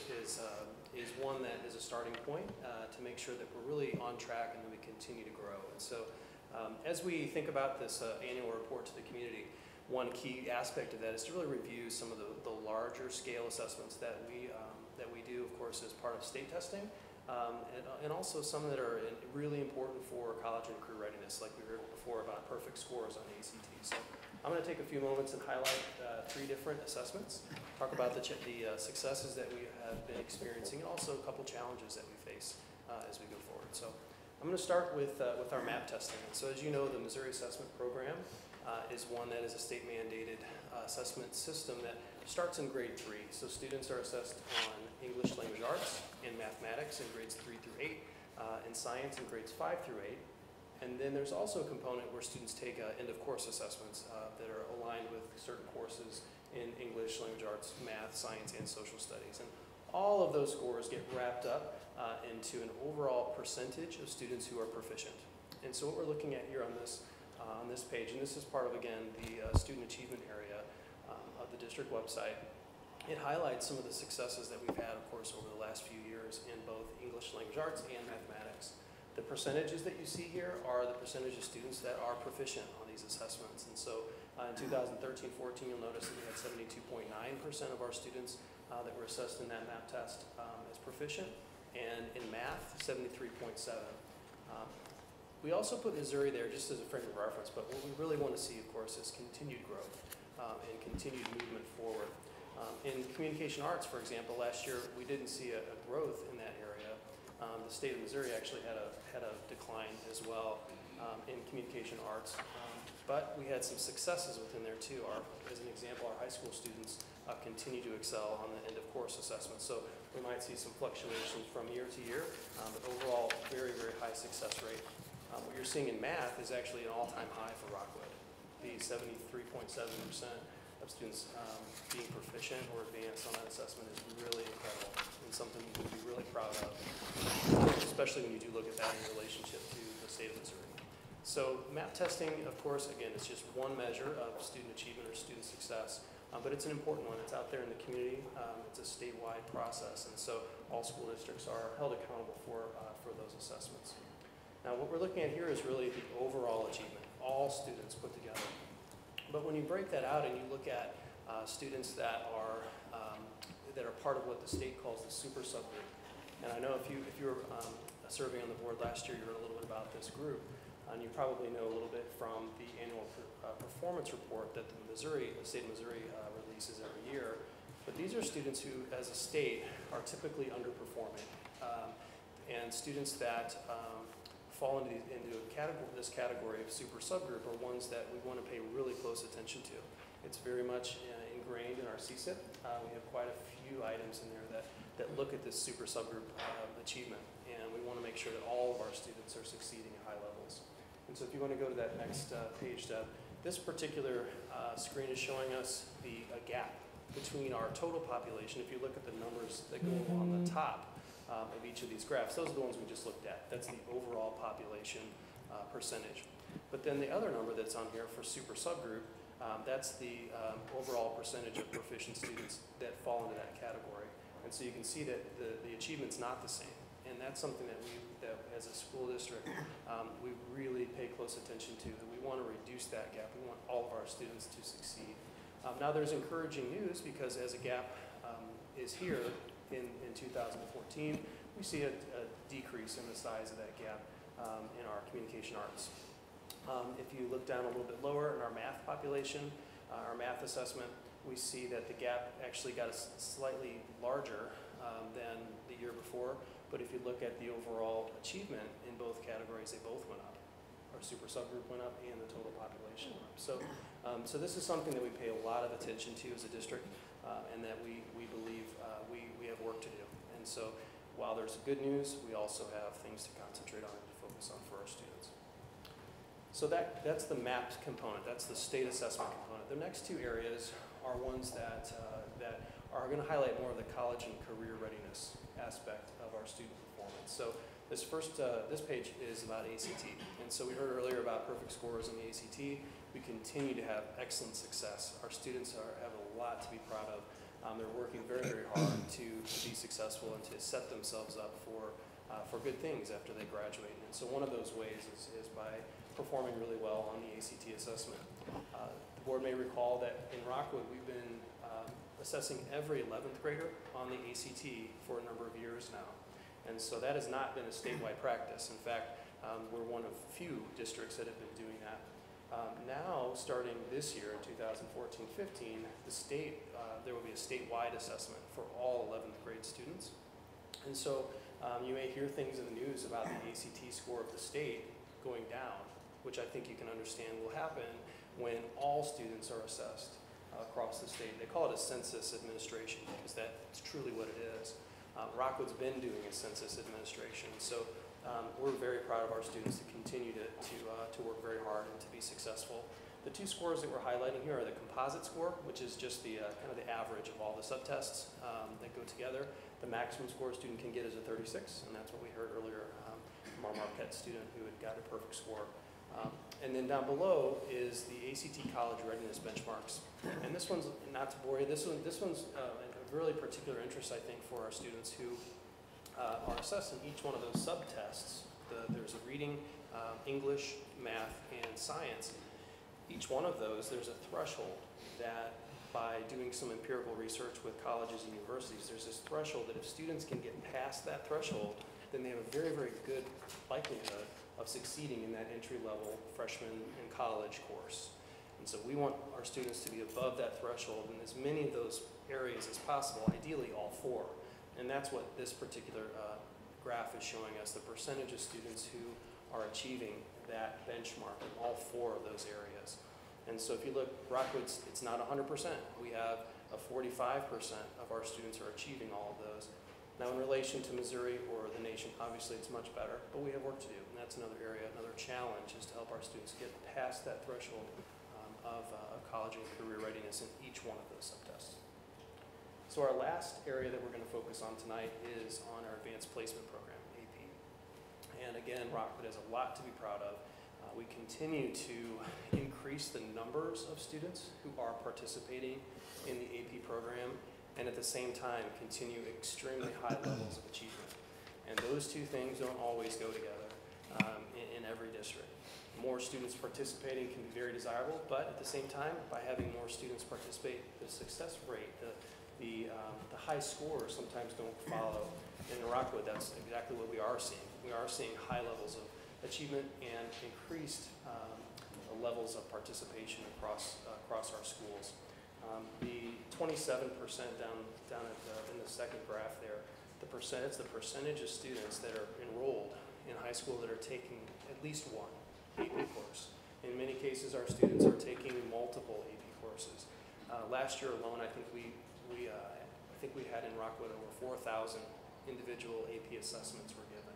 one that is a starting point to make sure that we're really on track and that we continue to grow. And so as we think about this annual report to the community, one key aspect of that is to really review some of the larger scale assessments that we do, of course, as part of state testing, and also some that are really important for college and career readiness, like we heard before about perfect scores on ACT. So I'm going to take a few moments and highlight 3 different assessments, talk about the successes that we have been experiencing, and also a couple challenges that we face as we go forward. So I'm going to start with our MAP testing. So as you know, the Missouri Assessment Program is one that is a state mandated assessment system that starts in grade 3. So students are assessed on English language arts and mathematics in grades 3 through 8, in science in grades 5 through 8. And then there's also a component where students take end of course assessments that are aligned with certain courses in English, language arts, math, science, and social studies. And all of those scores get wrapped up into an overall percentage of students who are proficient. And so what we're looking at here on this page, and this is part of, again, the student achievement area of the district website, it highlights some of the successes that we've had, of course, over the last few years in both English language arts and mathematics. The percentages that you see here are the percentage of students that are proficient on these assessments. And so in 2013-14, you'll notice that we had 72.9% of our students that were assessed in that MAP test as proficient, and in math, 73.7%. We also put Missouri there just as a frame of reference, but what we really want to see, of course, is continued growth and continued movement forward. In communication arts, for example, last year we didn't see a growth in that area. The state of Missouri actually had a decline as well in communication arts, but we had some successes within there too. As an example, our high school students continue to excel on the end of course assessment. So we might see some fluctuations from year to year, but overall, very, very high success rate. What you're seeing in math is actually an all-time high for Rockwood. The 73.7% of students being proficient or advanced on that assessment is really incredible and something you can be really proud of, especially when you do look at that in relationship to the state of Missouri. So MAP testing, of course, again, is just one measure of student achievement or student success, but it's an important one. It's out there in the community. It's a statewide process, and so all school districts are held accountable for those assessments. Now, what we're looking at here is really the overall achievement, all students put together. But when you break that out and you look at students that are part of what the state calls the super subgroup, and I know if you were serving on the board last year, you heard a little bit about this group, and you probably know a little bit from the annual performance report that the state of Missouri releases every year. But these are students who, as a state, are typically underperforming, and students that fall into this category of super subgroup are ones that we want to pay really close attention to. It's very much ingrained in our CSIP. We have quite a few items in there that look at this super subgroup achievement, and we want to make sure that all of our students are succeeding at high levels. And so if you want to go to that next page, Deb, this particular screen is showing us a gap between our total population. If you look at the numbers that go on the top of each of these graphs, those are the ones we just looked at. That's the overall population percentage. But then the other number that's on here for super subgroup, that's the overall percentage of proficient students that fall into that category. And so you can see that the achievement's not the same. And that's something that as a school district, we really pay close attention to, that we want to reduce that gap. We want all of our students to succeed. Now there's encouraging news, because as a gap is here in 2014, we see a decrease in the size of that gap in our communication arts. If you look down a little bit lower in our math population, our math assessment, we see that the gap actually got slightly larger than the year before. But if you look at the overall achievement in both categories, they both went up. Our super subgroup went up and the total population went up. So this is something that we pay a lot of attention to as a district, and that we believe we have work to do. And so while there's good news, we also have things to concentrate on and to focus on for our students. So that's the mapped component. That's the state assessment component. The next two areas are ones that are going to highlight more of the college and career readiness aspect of our student performance. So this page is about ACT. And so we heard earlier about perfect scores on the ACT. We continue to have excellent success. Our students have a lot to be proud of. They're working very, very hard to be successful and to set themselves up for good things after they graduate. And so one of those ways is by performing really well on the ACT assessment. The board may recall that in Rockwood, we've been assessing every 11th grader on the ACT for a number of years now. And so that has not been a statewide practice. In fact, we're one of few districts that have been doing that. Now, starting this year in 2014-15, the state, there will be a statewide assessment for all 11th grade students. And so you may hear things in the news about the ACT score of the state going down, which I think you can understand will happen when all students are assessed across the state. They call it a census administration, because that's truly what it is. Rockwood's been doing a census administration, so we're very proud of our students to continue to work very hard and to be successful. The two scores that we're highlighting here are the composite score, which is just the kind of the average of all the subtests that go together. The maximum score a student can get is a 36, and that's what we heard earlier from our Marquette student who had got a perfect score. And then down below is the ACT College Readiness Benchmarks. And this one's, not to bore you, this one's a really particular interest, I think, for our students who are assessing each one of those subtests. There's a reading, English, math, and science. Each one of those, there's a threshold that, by doing some empirical research with colleges and universities, there's this threshold that if students can get past that threshold, then they have a very, very good likelihood of succeeding in that entry-level freshman and college course. And so we want our students to be above that threshold in as many of those areas as possible, ideally all four. And that's what this particular graph is showing us, the percentage of students who are achieving that benchmark in all four of those areas. And so if you look, Rockwood's, it's not 100%. We have a 45% of our students are achieving all of those. Now, in relation to Missouri or the nation, obviously it's much better, but we have work to do, and that's another area, another challenge, is to help our students get past that threshold of college and career readiness in each one of those subtests. So our last area that we're going to focus on tonight is on our Advanced Placement Program, AP. And again, Rockwood has a lot to be proud of. We continue to increase the numbers of students who are participating in the AP program, and at the same time continue extremely high levels of achievement. And those two things don't always go together in every district. More students participating can be very desirable, but at the same time, by having more students participate, the success rate, the high scores sometimes don't follow. And in Rockwood, that's exactly what we are seeing. We are seeing high levels of achievement and increased levels of participation across our schools. The 27% down in the second graph there, it's the percentage of students that are enrolled in high school that are taking at least one AP course. In many cases, our students are taking multiple AP courses. Last year alone, I think we had in Rockwood over 4,000 individual AP assessments were given.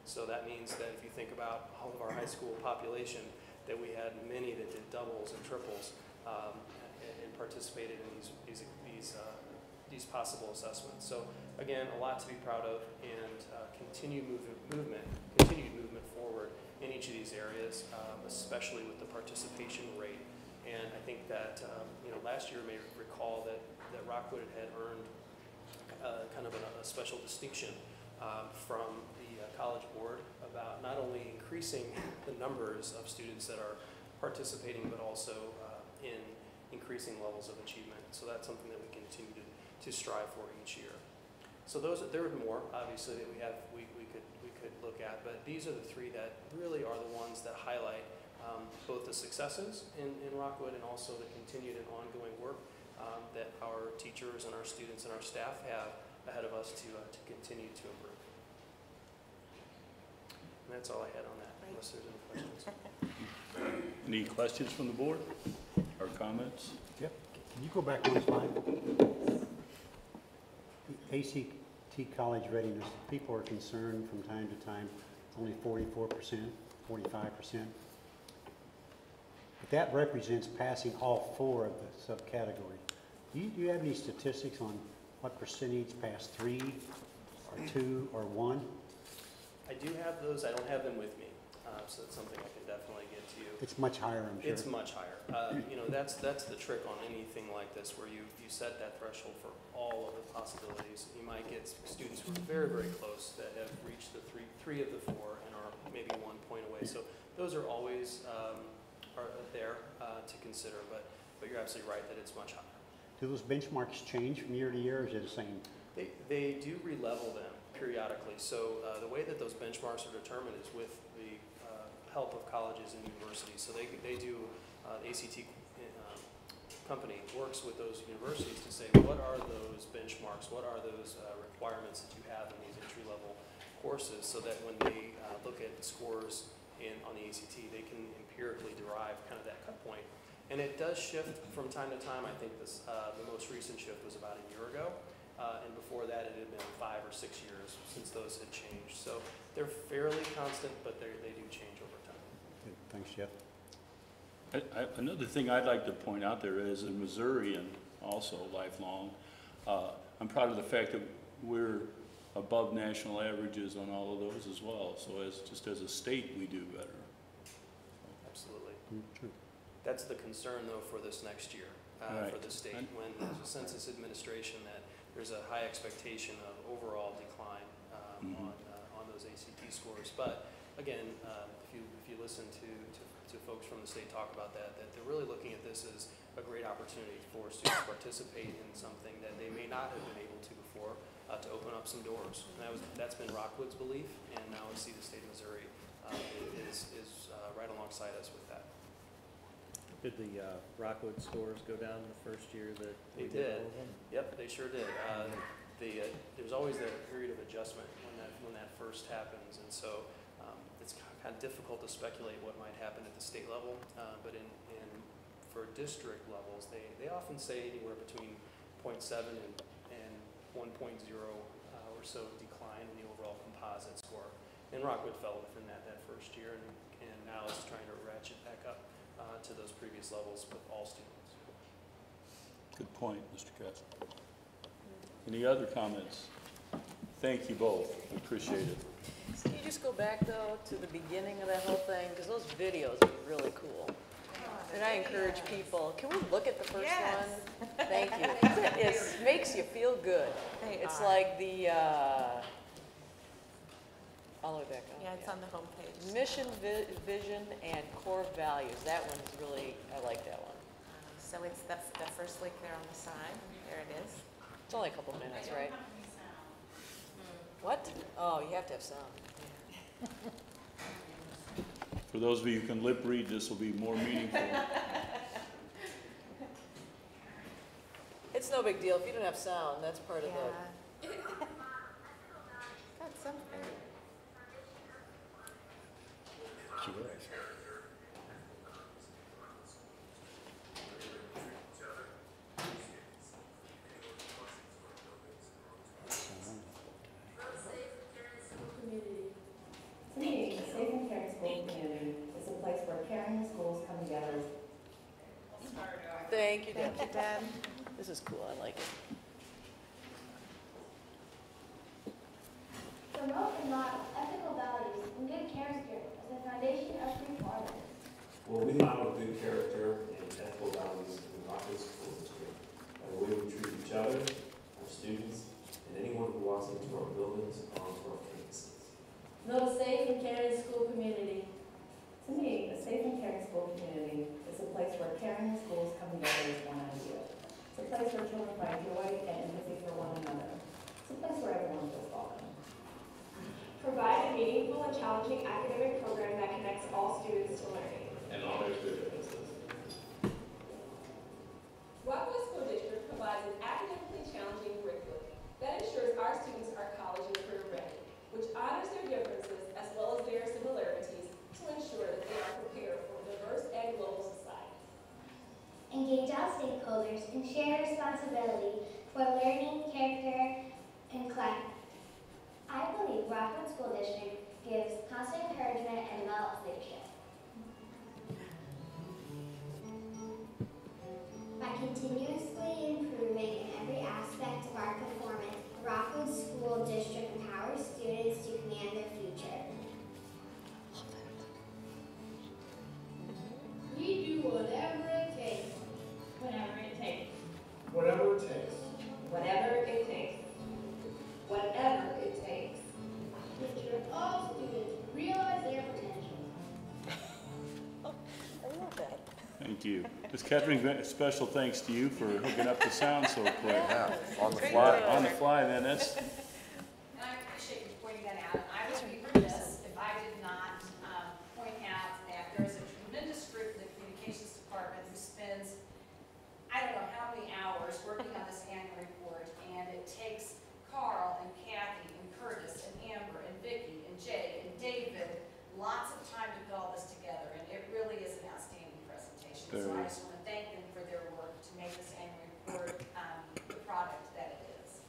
So that means that if you think about all of our high school population, that we had many that did doubles and triples and participated in these possible assessments. So again, a lot to be proud of, and continued movement forward in each of these areas, especially with the participation rate. And I think that last year, you may recall that Rockwood had earned kind of a special distinction from the College Board about not only increasing the numbers of students that are participating, but also in increasing levels of achievement. So that's something that we continue to strive for each year. So there are more, obviously, that we could look at, but these are the three that really are the ones that highlight both the successes in Rockwood and also the continued and ongoing work that our teachers and our students and our staff have ahead of us to continue to improve. And that's all I had on that, unless there's any questions. Any questions from the board or comments? Yep. Can you go back one slide? The ACT college readiness, people are concerned from time to time, only 44%, 45%. But that represents passing all 4 of the subcategories. Do you have any statistics on what percentage pass 3 or 2 or 1? I do have those. I don't have them with me, so that's something I can definitely get to you. It's much higher, I'm sure. It's much higher. That's the trick on anything like this, where you set that threshold for all of the possibilities. You might get students who are very, very close that have reached the three of the 4 and are maybe 1 point away. So those are always are there to consider, but you're absolutely right that it's much higher. Do those benchmarks change from year to year, or is it the same? They do re-level them periodically. So the way that those benchmarks are determined is with the help of colleges and universities. So they do, the ACT company works with those universities to say, what are those benchmarks, what are those requirements that you have in these entry-level courses, so that when they look at scores on the ACT, they can empirically derive kind of that cut point. And it does shift from time to time. I think the most recent shift was about a year ago. And before that, it had been 5 or 6 years since those had changed. So they're fairly constant, but they do change over time. Good. Thanks, Jeff. Another thing I'd like to point out there is in Missouri, and also lifelong, I'm proud of the fact that we're above national averages on all of those as well. So just as a state, we do better. Absolutely. True. That's the concern, though, for this next year, Right. for the state. When there's a census administration, that there's a high expectation of overall decline on those ACT scores. But again, if you listen to folks from the state talk about that they're really looking at this as a great opportunity for students to participate in something that they may not have been able to before, to open up some doors. And that's been Rockwood's belief, and now we see the state of Missouri is right alongside us with that. Did the Rockwood scores go down the first year that they did? Yep, they sure did. There's always that period of adjustment when that first happens, and so it's kind of difficult to speculate what might happen at the state level. But for district levels, they often say anywhere between 0.7 and 1.0 or so decline in the overall composite score. And Rockwood fell within that first year, and now it's trying to ratchet back up to those previous levels with all students. Good point, Mr. Castle. Any other comments? Thank you both. I appreciate it. Can you just go back, though, to the beginning of that whole thing? Because those videos are really cool. And I encourage people, can we look at the first one? Thank you. It makes you feel good. It's like the, all the way back up. Yeah, it's on the homepage. Mission, vision, and core values. That one's really, I like that one. So it's the first link there on the side. There it is. It's only a couple minutes, right? What? Oh, you have to have sound. For those of you who can lip read, this will be more meaningful. It's no big deal. If you don't have sound, that's part of the... Got something. Safe and caring school community is a place where caring schools come together. Thank you, Deb. This is cool, I like it. Promote and model ethical values and good character as the foundation of performance. Well, we model good character and ethical values in the Rockwood School District by the way we treat each other, our students, and anyone who walks into our buildings or onto our campuses. Build a safe and caring school community. To me, a safe and caring school community is a place where caring schools come together as one idea. It's a place where children find joy and empathy for one another. It's a place where everyone feels welcome. Provide a meaningful and challenging academic program that connects all students to learning. And honors their differences. Rockwood School District provides an academically challenging curriculum that ensures our students are college and career ready, which honors their differences as well as their similarities to ensure that they are prepared for a diverse and global society. Engage all stakeholders and share responsibility for learning, character, and climate. I believe Rockwood School District gives constant encouragement and develops leadership. By continuously improving in every aspect of our performance, Rockwood School District empowers students to command their future. We do whatever it takes. Whatever it takes. Whatever it takes. Whatever it takes. Whatever it takes. To ensure all students realize their potential. I love that. Thank you. Ms. Kettering, special thanks to you for hooking up the sound so quick. Yeah, on the Great fly. job. On the fly, then, that's, And I appreciate you pointing that out. I would be remiss if I did not point out that there is a tremendous group in the communications department who spends, I don't know how many hours working on this annual report, and it takes Carl and Kathy and Curtis and Amber and Vicki and Jay and David lots of time to put all this together, and it really is an outstanding presentation. So I just want to thank them for their work to make this annual report the product that it is.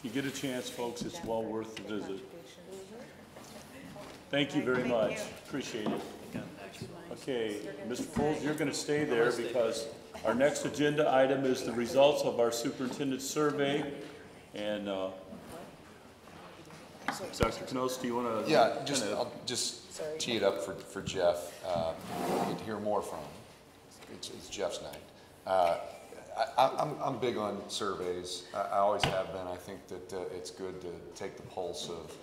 if you get a chance, folks, it's well worth the visit. Thank you very much. Appreciate it. Okay, Mr. Foles, you're going to stay there because our next agenda item is the results of our superintendent survey. And Dr. Knos, do you want to? Yeah, I'll just tee it up for Jeff. Get to hear more from him. It's Jeff's night. I'm big on surveys. I always have been. I think that it's good to take the pulse of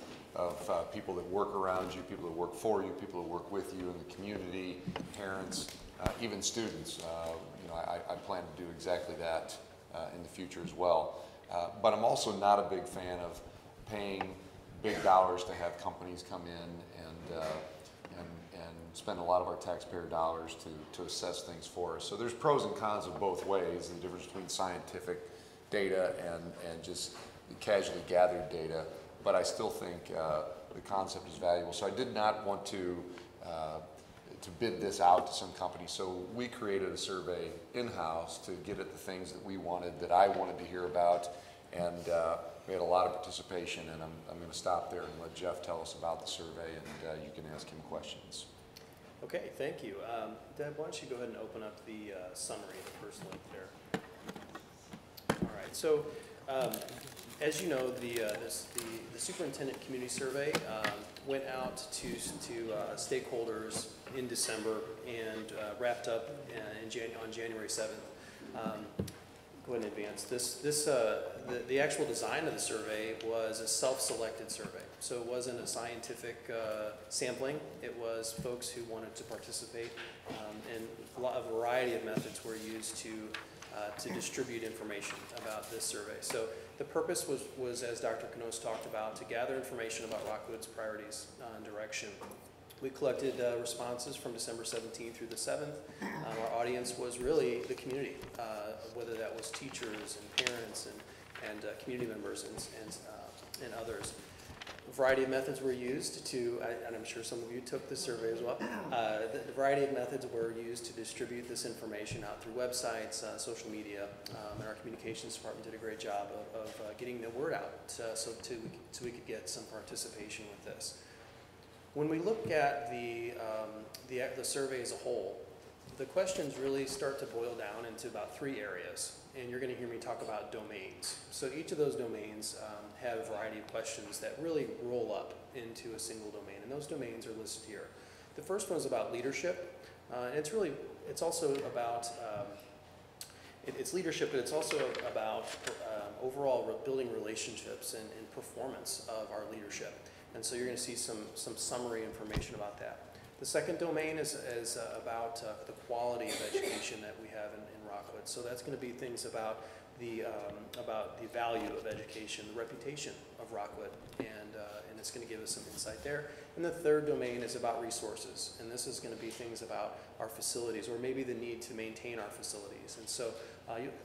people that work around you, people that work for you, people that work with you in the community, parents, even students. I plan to do exactly that in the future as well. But I'm also not a big fan of paying big dollars to have companies come in and spend a lot of our taxpayer dollars to assess things for us. So there's pros and cons of both ways, the difference between scientific data and just casually gathered data. But I still think the concept is valuable. So I did not want to bid this out to some company. So we created a survey in-house to get at the things that we wanted, that I wanted to hear about. And we had a lot of participation, and I'm going to stop there and let Jeff tell us about the survey, and you can ask him questions. Okay, thank you. Deb, why don't you go ahead and open up the summary, the first link there. All right, so as you know, the superintendent community survey went out to stakeholders in December and wrapped up on January 7th. Go ahead and advance. The actual design of the survey was a self-selected survey. So it wasn't a scientific sampling. It was folks who wanted to participate, and a variety of methods were used to distribute information about this survey. So the purpose was, as Dr. Knos talked about, to gather information about Rockwood's priorities and direction. We collected responses from December 17th through the 7th. Our audience was really the community, whether that was teachers and parents and community members and others. variety of methods were used to, and I'm sure some of you took this survey as well, the variety of methods were used to distribute this information out through websites, social media, and our communications department did a great job of getting the word out so we could get some participation with this. When we look at the survey as a whole, the questions really start to boil down into about 3 areas, and you're going to hear me talk about domains. So each of those domains have a variety of questions that really roll up into a single domain, and those domains are listed here. The first one is about leadership. It's also about it's leadership, but it's also about overall building relationships and performance of our leadership. And so you're going to see some summary information about that. The second domain is about the quality of education that we have in Rockwood. So that's going to be things about the value of education, the reputation of Rockwood, and it's going to give us some insight there. And the third domain is about resources, and this is going to be things about our facilities, or maybe the need to maintain our facilities. And so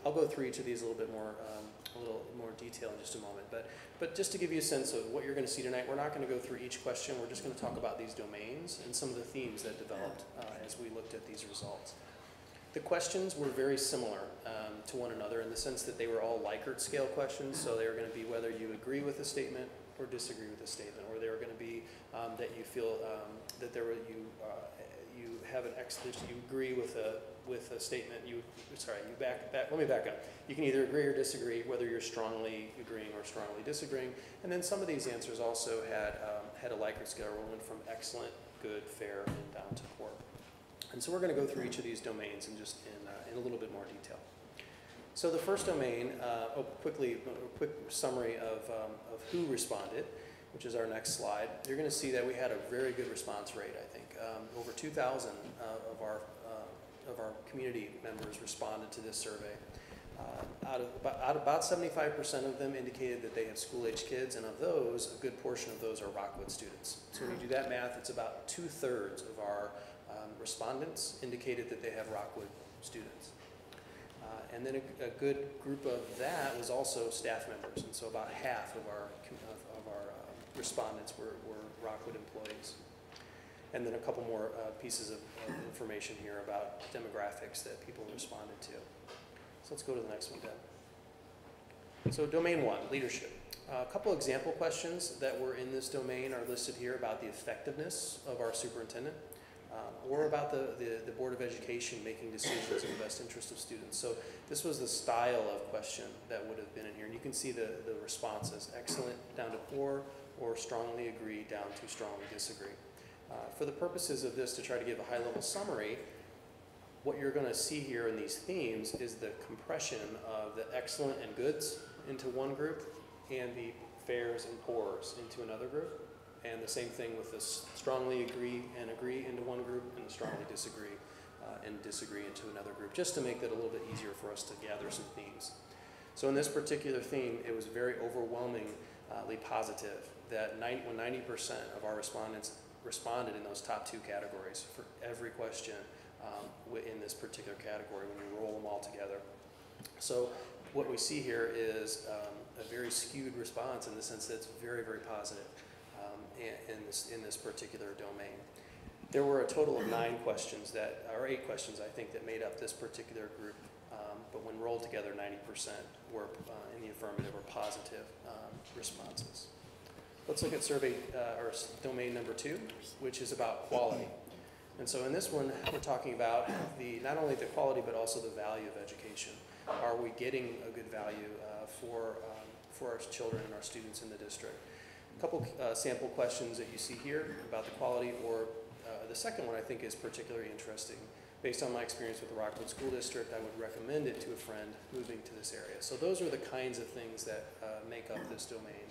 I'll go through each of these a little more detail in just a moment. But just to give you a sense of what you're going to see tonight, we're not going to go through each question. We're just going to talk about these domains and some of the themes that developed as we looked at these results. The questions were very similar to one another in the sense that they were all Likert scale questions. So they were going to be whether you agree with the statement or disagree with the statement, or they were going to be that you feel that you have an you agree with a statement. Let me back up. You can either agree or disagree, whether you're strongly agreeing or strongly disagreeing. And then some of these answers also had a Likert scale where we went from excellent, good, fair, and down to poor. And so we're going to go through each of these domains in a little bit more detail. So the first domain, a quick summary of who responded, which is our next slide. You're going to see that we had a very good response rate, I think. Over 2,000 of our community members responded to this survey. About 75% of them indicated that they have school-age kids, and of those, a good portion of those are Rockwood students. So when you do that math, it's about 2/3 of our respondents indicated that they have Rockwood students. And then a good group of that was also staff members, and so about half of our respondents were Rockwood employees. And then a couple more pieces of information here about demographics that people responded to. So let's go to the next one, Deb. So domain 1, leadership. A couple example questions that were in this domain are listed here about the effectiveness of our superintendent, or about the Board of Education making decisions in the best interest of students. So this was the style of question that would have been in here. And you can see the responses, excellent down to poor, or strongly agree down to strongly disagree. For the purposes of this, to try to give a high-level summary, what you're going to see here in these themes is the compression of the excellent and goods into one group and the fairs and poors into another group. And the same thing with the strongly agree into one group and the strongly disagree and disagree into another group, just to make that a little bit easier for us to gather some themes. So in this particular theme, it was very overwhelmingly positive that when 90% of our respondents responded in those top 2 categories for every question in this particular category when we roll them all together. So what we see here is a very skewed response in the sense that it's very, very positive in this particular domain. There were a total of 9 questions or 8 questions, I think, that made up this particular group. But when rolled together, 90% were in the affirmative or positive responses. Let's look at survey or domain number 2, which is about quality. And so in this one, we're talking about not only the quality, but also the value of education. Are we getting a good value for our children and our students in the district? A couple sample questions that you see here about the quality, or the second one I think is particularly interesting. Based on my experience with the Rockwood School District, I would recommend it to a friend moving to this area. So those are the kinds of things that make up this domain.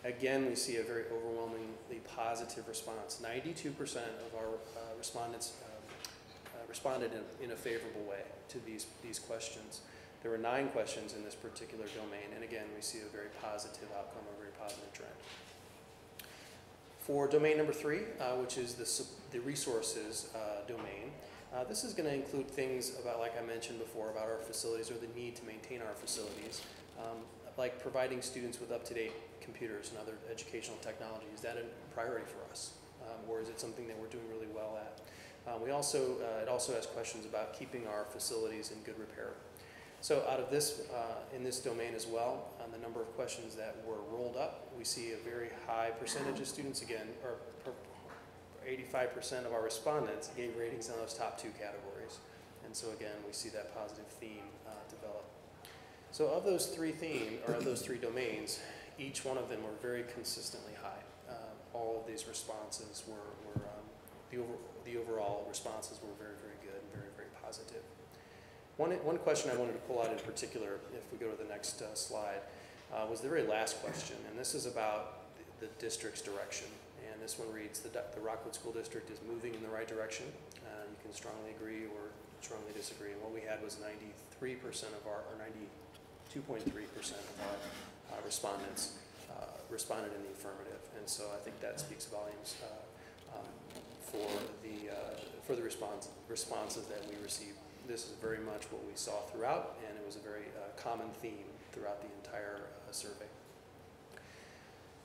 Again, we see a very overwhelmingly positive response. 92% of our respondents responded in a favorable way to these questions. There were 9 questions in this particular domain, and again, we see a very positive outcome, a very positive trend. For domain number 3, which is the resources domain, this is going to include things about, like I mentioned before, about our facilities or the need to maintain our facilities. like providing students with up-to-date computers and other educational technology, is that a priority for us? Or is it something that we're doing really well at? It also has questions about keeping our facilities in good repair. So out of this, in this domain as well, on the number of questions that were rolled up, we see a very high percentage of students, again, or 85% of our respondents gave ratings in those top 2 categories. And so again, we see that positive theme develop. So of those 3 themes, or of those 3 domains, each one of them were very consistently high. All of these responses were the overall responses were very, very good and very, very positive. One question I wanted to pull out in particular, if we go to the next slide, was the very last question, and this is about the district's direction. And this one reads, the Rockwood School District is moving in the right direction. You can strongly agree or strongly disagree. And what we had was 93% of our, or 92.3% of our respondents responded in the affirmative. And so I think that speaks volumes for the responses that we received. This is very much what we saw throughout, and it was a very common theme throughout the entire survey.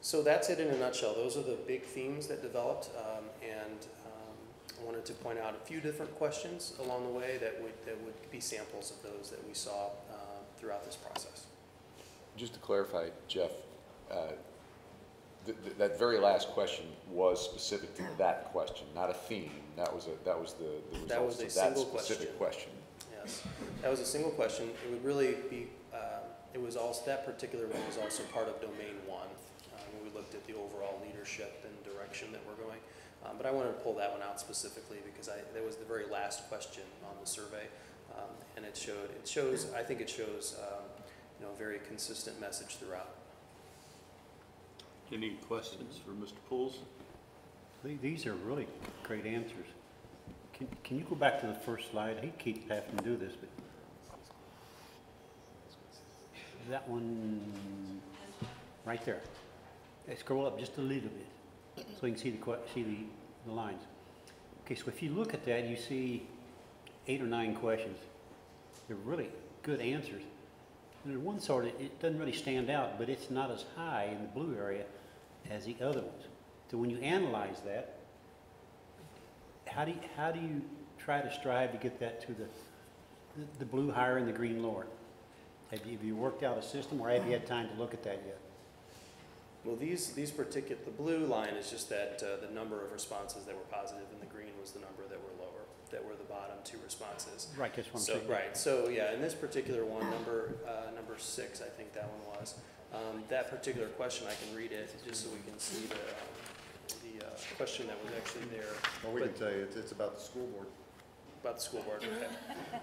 So that's it in a nutshell. Those are the big themes that developed, and I wanted to point out a few different questions along the way that would be samples of those that we saw throughout this process. Just to clarify, Jeff, that very last question was specific to that question, not a theme. That was the results of that specific question. Yes, that was a single question. It would really be. It was also, that particular one was also part of domain 1 when we looked at the overall leadership and direction that we're going. But I wanted to pull that one out specifically because that was the very last question on the survey, and I think it shows a very consistent message throughout. Any questions for Mr. Pools? These are really great answers. Can you go back to the first slide? I hate to keep having to do this, but that one right there. Scroll up just a little bit so you can see the lines. Okay, so if you look at that, you see 8 or 9 questions. They're really good answers. And there's one sort of, it doesn't really stand out, but it's not as high in the blue area as the other ones. So when you analyze that, how do you try to strive to get that to the blue higher and the green lower? Have you worked out a system, or have you had time to look at that yet? Well, the blue line is just that the number of responses that were positive, and the green was the number that were lower, that were the bottom 2 responses. Right, that's what I'm saying. Right, so yeah, in this particular one, number 6, I think that one was. That particular question, I can read it just so we can see the question that was actually there. Well, we can tell you, it's about the school board. About the school board, okay.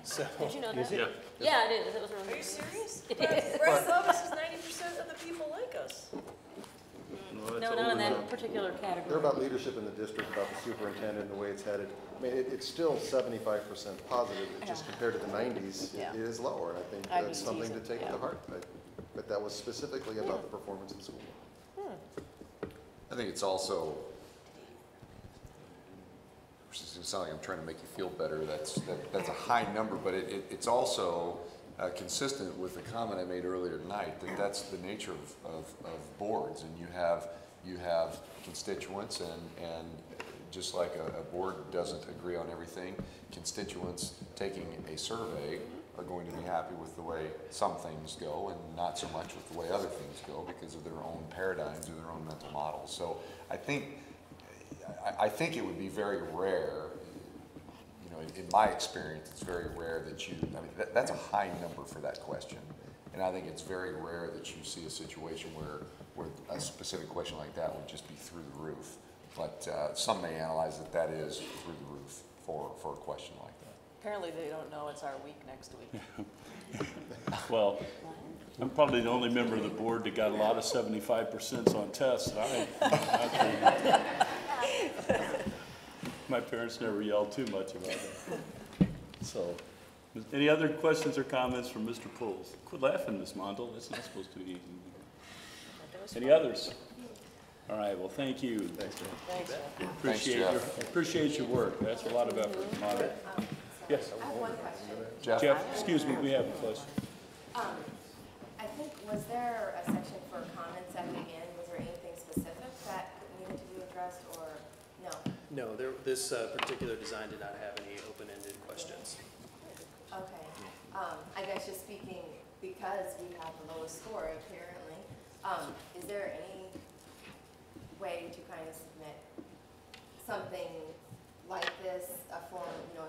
So, Did you know that? Is it? Yeah, it is. That was really Are you serious? It is. Brad Lovis is 90% of the people like us. Well, No, not in that particular category. They're about leadership in the district, about the superintendent and the way it's headed. I mean, it's still 75% positive. It just compared to the 90s, Yeah. it is lower. And I think I'd be that's something to teasing, take yeah. to heart. But that was specifically about the performance of the school. I think it's also, which is going to sound like I'm trying to make you feel better, that's a high number, but it's also consistent with the comment I made earlier tonight, that's the nature of boards, and you have constituents, and just like a board doesn't agree on everything, constituents taking a survey are going to be happy with the way some things go and not so much with the way other things go because of their own paradigms or their own mental models. So I think it would be very rare, in my experience, it's very rare that that's a high number for that question. And I think it's very rare that you see a situation where a specific question like that would just be through the roof. But some may analyze that is through the roof for a question like that. Apparently they don't know it's our week next week. Well, I'm probably the only member of the board that got a lot of 75% on tests. My parents never yelled too much about it. So, any other questions or comments from Mr. Pools? Quit laughing, Ms. Mondel. It's not supposed to be easy. Any others? All right. Well, thank you. Thanks, man. Thanks. Appreciate your work. That's a lot of effort. Yes. I have one question. Jeff, excuse me. We have a question. I think, was there a section for comments at the end? Was there anything specific that needed to be addressed, or no? No, this particular design did not have any open-ended questions. Okay. I guess just speaking, because we have the lowest score apparently, is there any way to kind of submit something like this, a form, you know,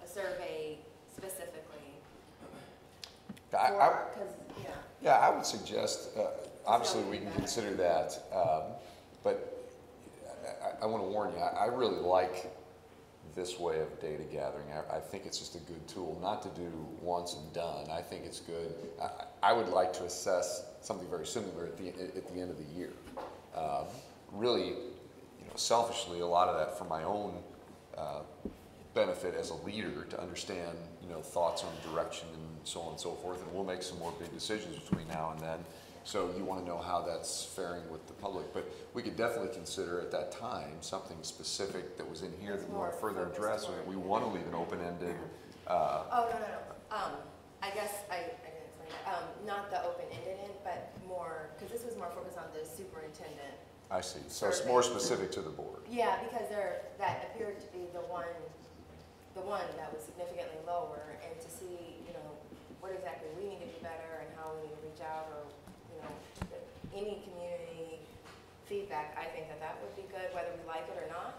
a survey specifically? Yeah, I would suggest, obviously we can consider that, but I want to warn you, I really like this way of data gathering. I think it's just a good tool, not to do once and done. I think it's good. I would like to assess something very similar at the end of the year. Really, you know, selfishly, a lot of that for my own benefit as a leader, to understand, you know, thoughts on direction and so on and so forth. And we'll make some more big decisions between now and then. So you want to know how that's faring with the public. But we could definitely consider at that time something specific that was in here that we want to further address, or that we want to leave an open-ended. Oh, no. I guess I didn't explain that. Not the open-ended end, but more, because this was more focused on the superintendent. I see. So it's more specific to the board. Yeah, because that appeared to be the one that was significantly lower, and to see, you know, what exactly we need to do better and how we need to reach out, or, you know, any community feedback. I think that would be good, whether we like it or not.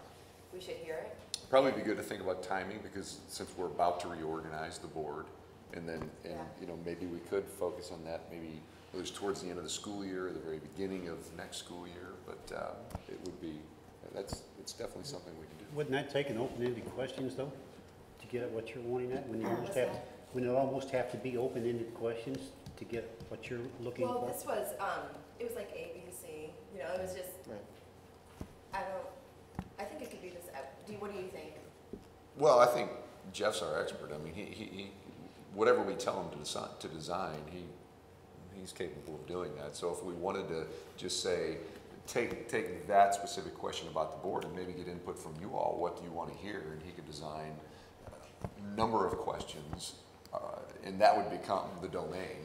We should hear it. Probably be good to think about timing, because since we're about to reorganize the board, and you know, maybe we could focus on that. Maybe it was towards the end of the school year, or the very beginning of next school year. But it would be it's definitely something we can do. Wouldn't that take an open-ended questions though, to get at what you're wanting at? When it almost have to be open-ended questions to get what you're looking for? Well, this was it was like ABC. You know, it was just. Right. I think it could be this. What do you think? Well, I think Jeff's our expert. I mean, he whatever we tell him to design, he's capable of doing that. So if we wanted to just say, take that specific question about the board and maybe get input from you all, what do you want to hear? And he could design a number of questions, and that would become the domain,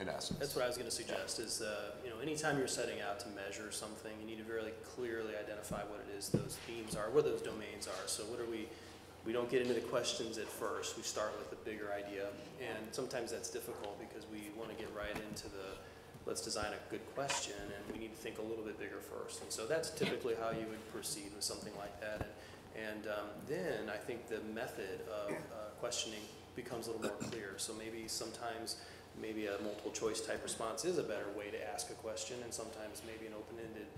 in essence. That's what I was going to suggest is, you know, anytime you're setting out to measure something, you need to very clearly identify what it is those themes are, what those domains are. So what are we don't get into the questions at first. We start with the bigger idea, and sometimes that's difficult because we want to get right into let's design a good question, and we need to think a little bit bigger first. And so that's typically how you would proceed with something like that. And then I think the method of questioning becomes a little more clear. So maybe sometimes maybe a multiple choice type response is a better way to ask a question, and sometimes maybe an open-ended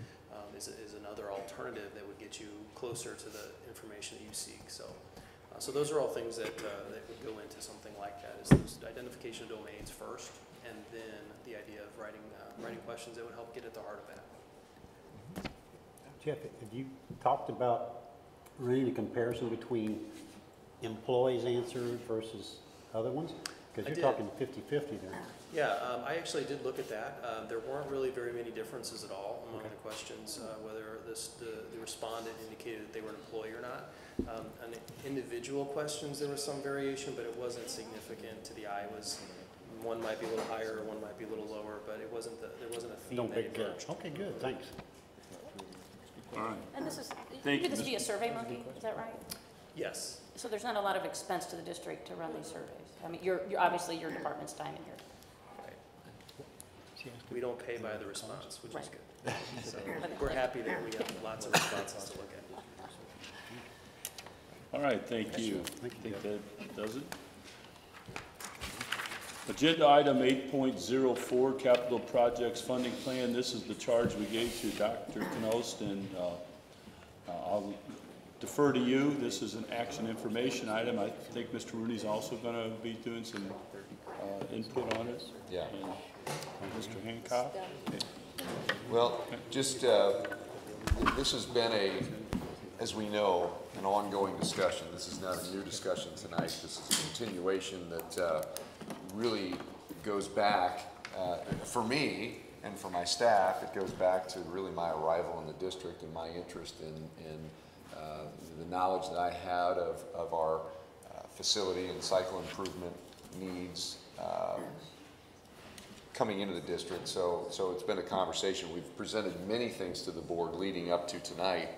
is another alternative that would get you closer to the information that you seek. So those are all things that would go into something like that, is those identification of domains first, and then the idea of writing questions that would help get at the heart of that. Jeff, have you talked about running a comparison between employees answered versus other ones? Because you're talking 50-50 there. Yeah, I actually did look at that. There weren't really very many differences at all among the questions, whether the respondent indicated that they were an employee or not. On individual questions, there was some variation, but it wasn't significant to the eye. One might be a little higher, one might be a little lower, but there wasn't a theme that emerged. Okay, good, thanks. All right. And this is, Thank could you, this be a survey monkey, is that right? Yes. So there's not a lot of expense to the district to run these surveys? I mean, you're obviously your department's time in here. We don't pay by the response, which is good. So we're happy that we have lots of responses to look at. All right, thank you. I think that does it. Agenda item 8.04, capital projects funding plan. This is the charge we gave to Dr. Knost, and I'll defer to you. This is an action information item. I think Mr. Rooney's also going to be doing some input on it. Yeah. And Mr. Hancock. Well, just this has been as we know, an ongoing discussion. This is not a new discussion tonight. This is a continuation that really goes back, for me and for my staff, it goes back to really my arrival in the district and my interest in the knowledge that I had of our facility and cycle improvement needs coming into the district. So it's been a conversation. We've presented many things to the board leading up to tonight.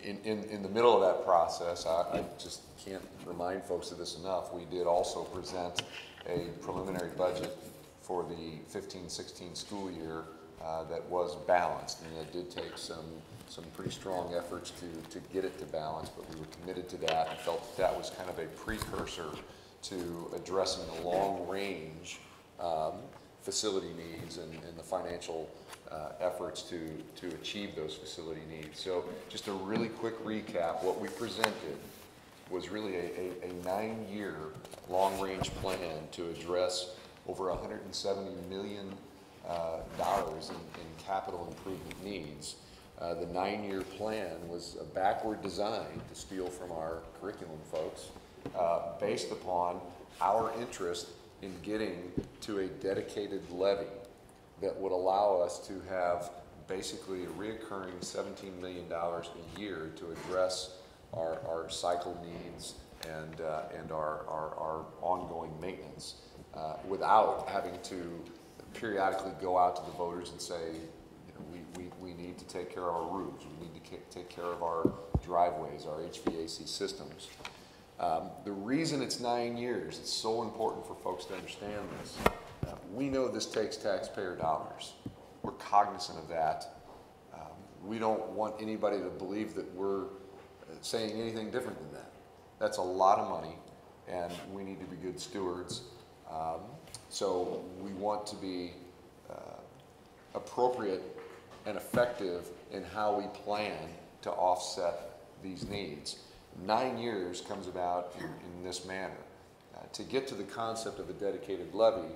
In the middle of that process, I just can't remind folks of this enough, we did also present a preliminary budget for the 15-16 school year that was balanced, and it did take some pretty strong efforts to get it to balance, but we were committed to that and felt that was kind of a precursor to addressing the long-range facility needs and the financial efforts to achieve those facility needs. So just a really quick recap, what we presented was really a 9-year long-range plan to address over $170 million in capital improvement needs. The 9-year plan was a backward design, to steal from our curriculum folks, based upon our interest in getting to a dedicated levy that would allow us to have basically a reoccurring $17 million a year to address our cycle needs and our ongoing maintenance without having to periodically go out to the voters and say, we need to take care of our roofs, we need to take care of our driveways, our HVAC systems. The reason it's 9 years, it's so important for folks to understand this. We know this takes taxpayer dollars. We're cognizant of that. We don't want anybody to believe that we're saying anything different than that. That's a lot of money, and we need to be good stewards. So we want to be appropriate and effective in how we plan to offset these needs. 9 years comes about in this manner. To get to the concept of a dedicated levy,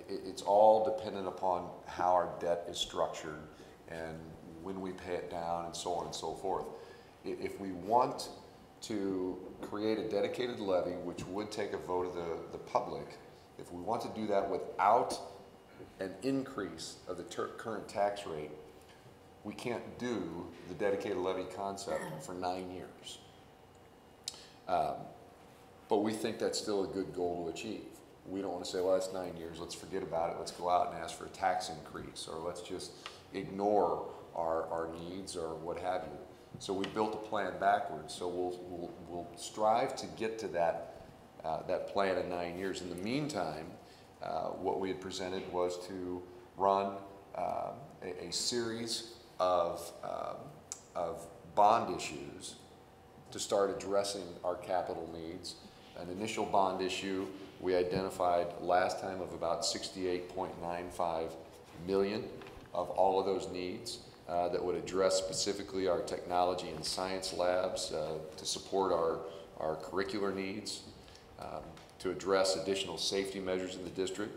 it's all dependent upon how our debt is structured and when we pay it down and so on and so forth. If we want to create a dedicated levy, which would take a vote of the public, if we want to do that without an increase of the current tax rate, we can't do the dedicated levy concept for 9 years. But we think that's still a good goal to achieve. We don't want to say, well, that's 9 years, let's forget about it, let's go out and ask for a tax increase, or let's just ignore our needs or what have you. So we built a plan backwards. So we'll strive to get to that plan in 9 years. In the meantime, what we had presented was to run a series of bond issues to start addressing our capital needs. An initial bond issue we identified last time of about $68.95 million of all of those needs that would address specifically our technology and science labs to support our curricular needs, to address additional safety measures in the district,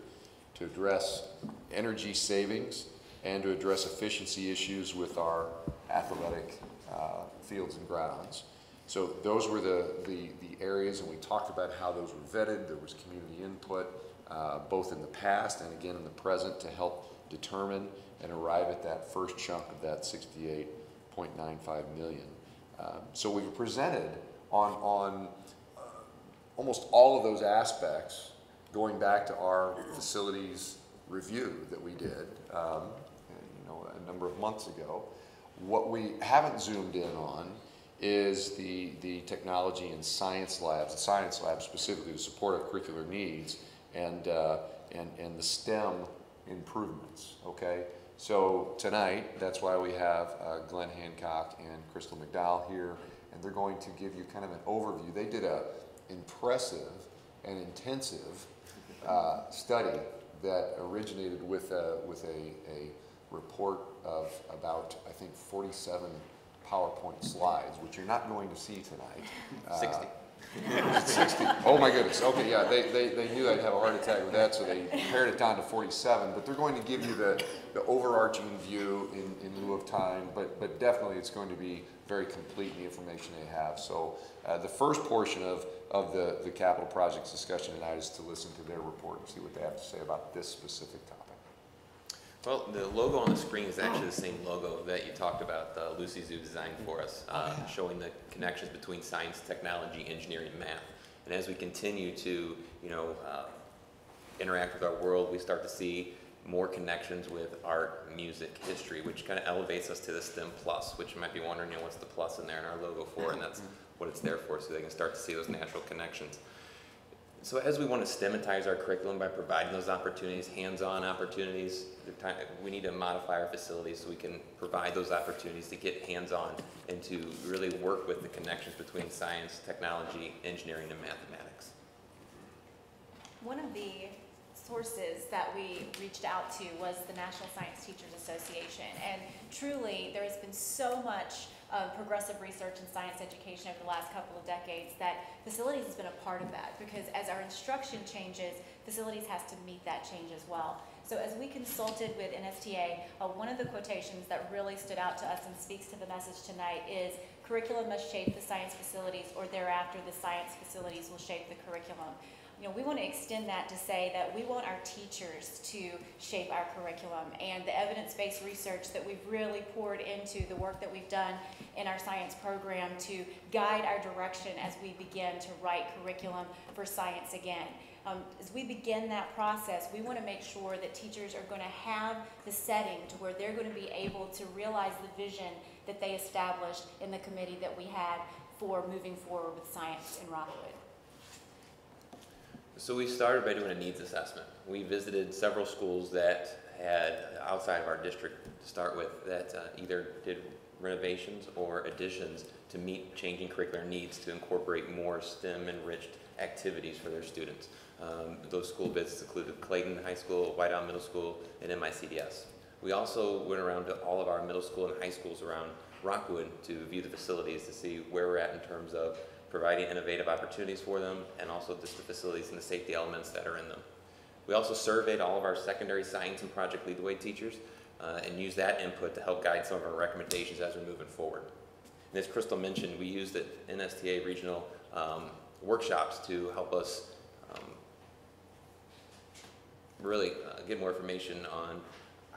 to address energy savings, and to address efficiency issues with our athletic fields and grounds. So those were the areas, and we talked about how those were vetted. There was community input, both in the past and again in the present, to help determine and arrive at that first chunk of that $68.95 million. So we've presented on almost all of those aspects, going back to our facilities review that we did a number of months ago. What we haven't zoomed in on is the technology and science labs, the science labs specifically to support our curricular needs, and the STEM improvements, okay? So tonight, that's why we have Glenn Hancock and Crystal McDowell here, and they're going to give you kind of an overview. They did a impressive and intensive study that originated with a report of about, I think, 47 PowerPoint slides, which you're not going to see tonight. 60. 60. Oh my goodness. Okay, yeah, they knew I'd have a heart attack with that, so they pared it down to 47. But they're going to give you the overarching view in lieu of time, but definitely it's going to be very complete in the information they have. So the first portion of the capital projects discussion tonight is to listen to their report and see what they have to say about this specific topic. Well, the logo on the screen is actually the same logo that you talked about, Lucy Zhu designed for us, showing the connections between science, technology, engineering, and math. And as we continue to, interact with our world, we start to see more connections with art, music, history, which kind of elevates us to the STEM plus, which you might be wondering, what's the plus in there in our logo for, and that's what it's there for, so they can start to see those natural connections. So as we want to STEMatize our curriculum by providing those opportunities, hands-on opportunities, we need to modify our facilities so we can provide those opportunities to get hands-on and to really work with the connections between science, technology, engineering, and mathematics. One of the sources that we reached out to was the National Science Teachers Association, and truly there has been so much progressive research in science education over the last couple of decades that facilities has been a part of that, because as our instruction changes, facilities has to meet that change as well. So as we consulted with NSTA, one of the quotations that really stood out to us and speaks to the message tonight is, curriculum must shape the science facilities, or thereafter the science facilities will shape the curriculum. We want to extend that to say that we want our teachers to shape our curriculum, and the evidence-based research that we've really poured into the work that we've done in our science program to guide our direction as we begin to write curriculum for science again. As we begin that process, we want to make sure that teachers are going to have the setting to where they're going to be able to realize the vision that they established in the committee that we had for moving forward with science in Rockwood. So we started by doing a needs assessment. We visited several schools that had, outside of our district to start with, that either did renovations or additions to meet changing curricular needs to incorporate more STEM-enriched activities for their students. Those school visits included Clayton High School, Whiteout Middle School, and MICDS. We also went around to all of our middle school and high schools around Rockwood to view the facilities to see where we're at in terms of providing innovative opportunities for them, and also just the facilities and the safety elements that are in them. We also surveyed all of our secondary science and project lead the way teachers and used that input to help guide some of our recommendations as we're moving forward. And as Crystal mentioned, we used the NSTA regional workshops to help us really get more information on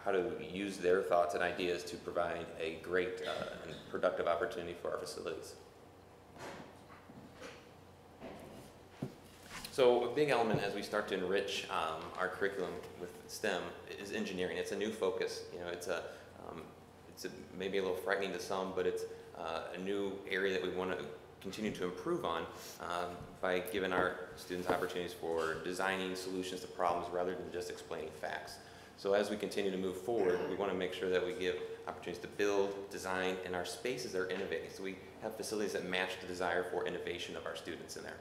how to use their thoughts and ideas to provide a great and productive opportunity for our facilities. So a big element as we start to enrich our curriculum with STEM is engineering. It's a new focus. It's maybe a little frightening to some, but it's a new area that we want to continue to improve on by giving our students opportunities for designing solutions to problems rather than just explaining facts. So as we continue to move forward, we want to make sure that we give opportunities to build, design, and our spaces are innovating. So we have facilities that match the desire for innovation of our students in there.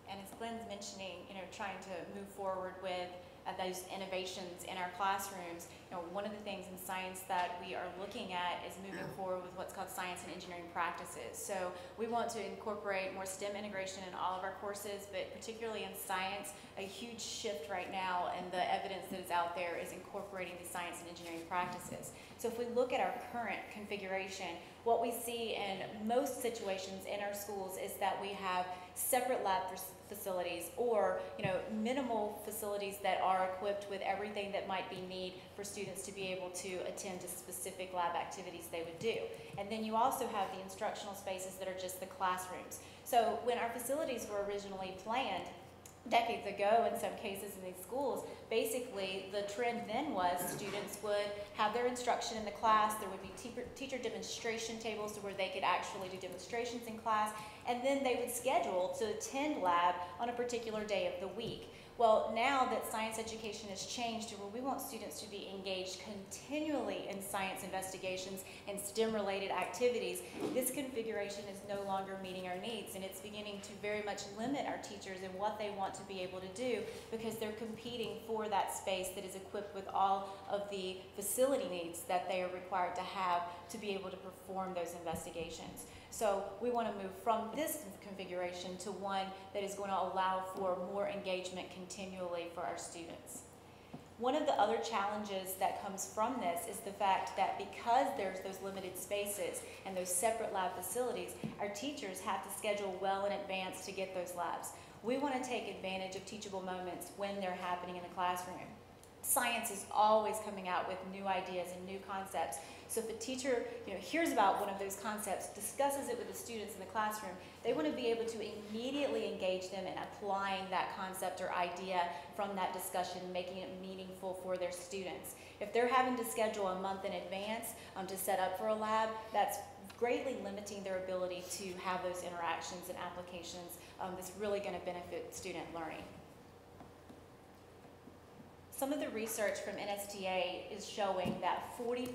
And as Glenn's mentioning, trying to move forward with those innovations in our classrooms, one of the things in science that we are looking at is moving forward with what's called science and engineering practices. So we want to incorporate more STEM integration in all of our courses, but particularly in science, a huge shift right now, and the evidence that is out there is incorporating the science and engineering practices. So if we look at our current configuration, what we see in most situations in our schools is that we have separate lab facilities, or minimal facilities that are equipped with everything that might be needed for students to be able to attend to specific lab activities they would do. And then you also have the instructional spaces that are just the classrooms. So when our facilities were originally planned decades ago, in some cases in these schools, basically the trend then was students would have their instruction in the class, there would be teacher demonstration tables where they could actually do demonstrations in class, and then they would schedule to attend lab on a particular day of the week. Well, now that science education has changed to where we want students to be engaged continually in science investigations and STEM-related activities, this configuration is no longer meeting our needs, and it's beginning to very much limit our teachers in what they want to be able to do, because they're competing for that space that is equipped with all of the facility needs that they are required to have to be able to perform those investigations. So we want to move from this configuration to one that is going to allow for more engagement continually for our students. One of the other challenges that comes from this is the fact that because there's those limited spaces and those separate lab facilities, our teachers have to schedule well in advance to get those labs. We want to take advantage of teachable moments when they're happening in the classroom. science is always coming out with new ideas and new concepts. So if a teacher, hears about one of those concepts, discusses it with the students in the classroom, they want to be able to immediately engage them in applying that concept or idea from that discussion, making it meaningful for their students. If they're having to schedule a month in advance to set up for a lab, that's greatly limiting their ability to have those interactions and applications that's really going to benefit student learning. Some of the research from NSTA is showing that 40%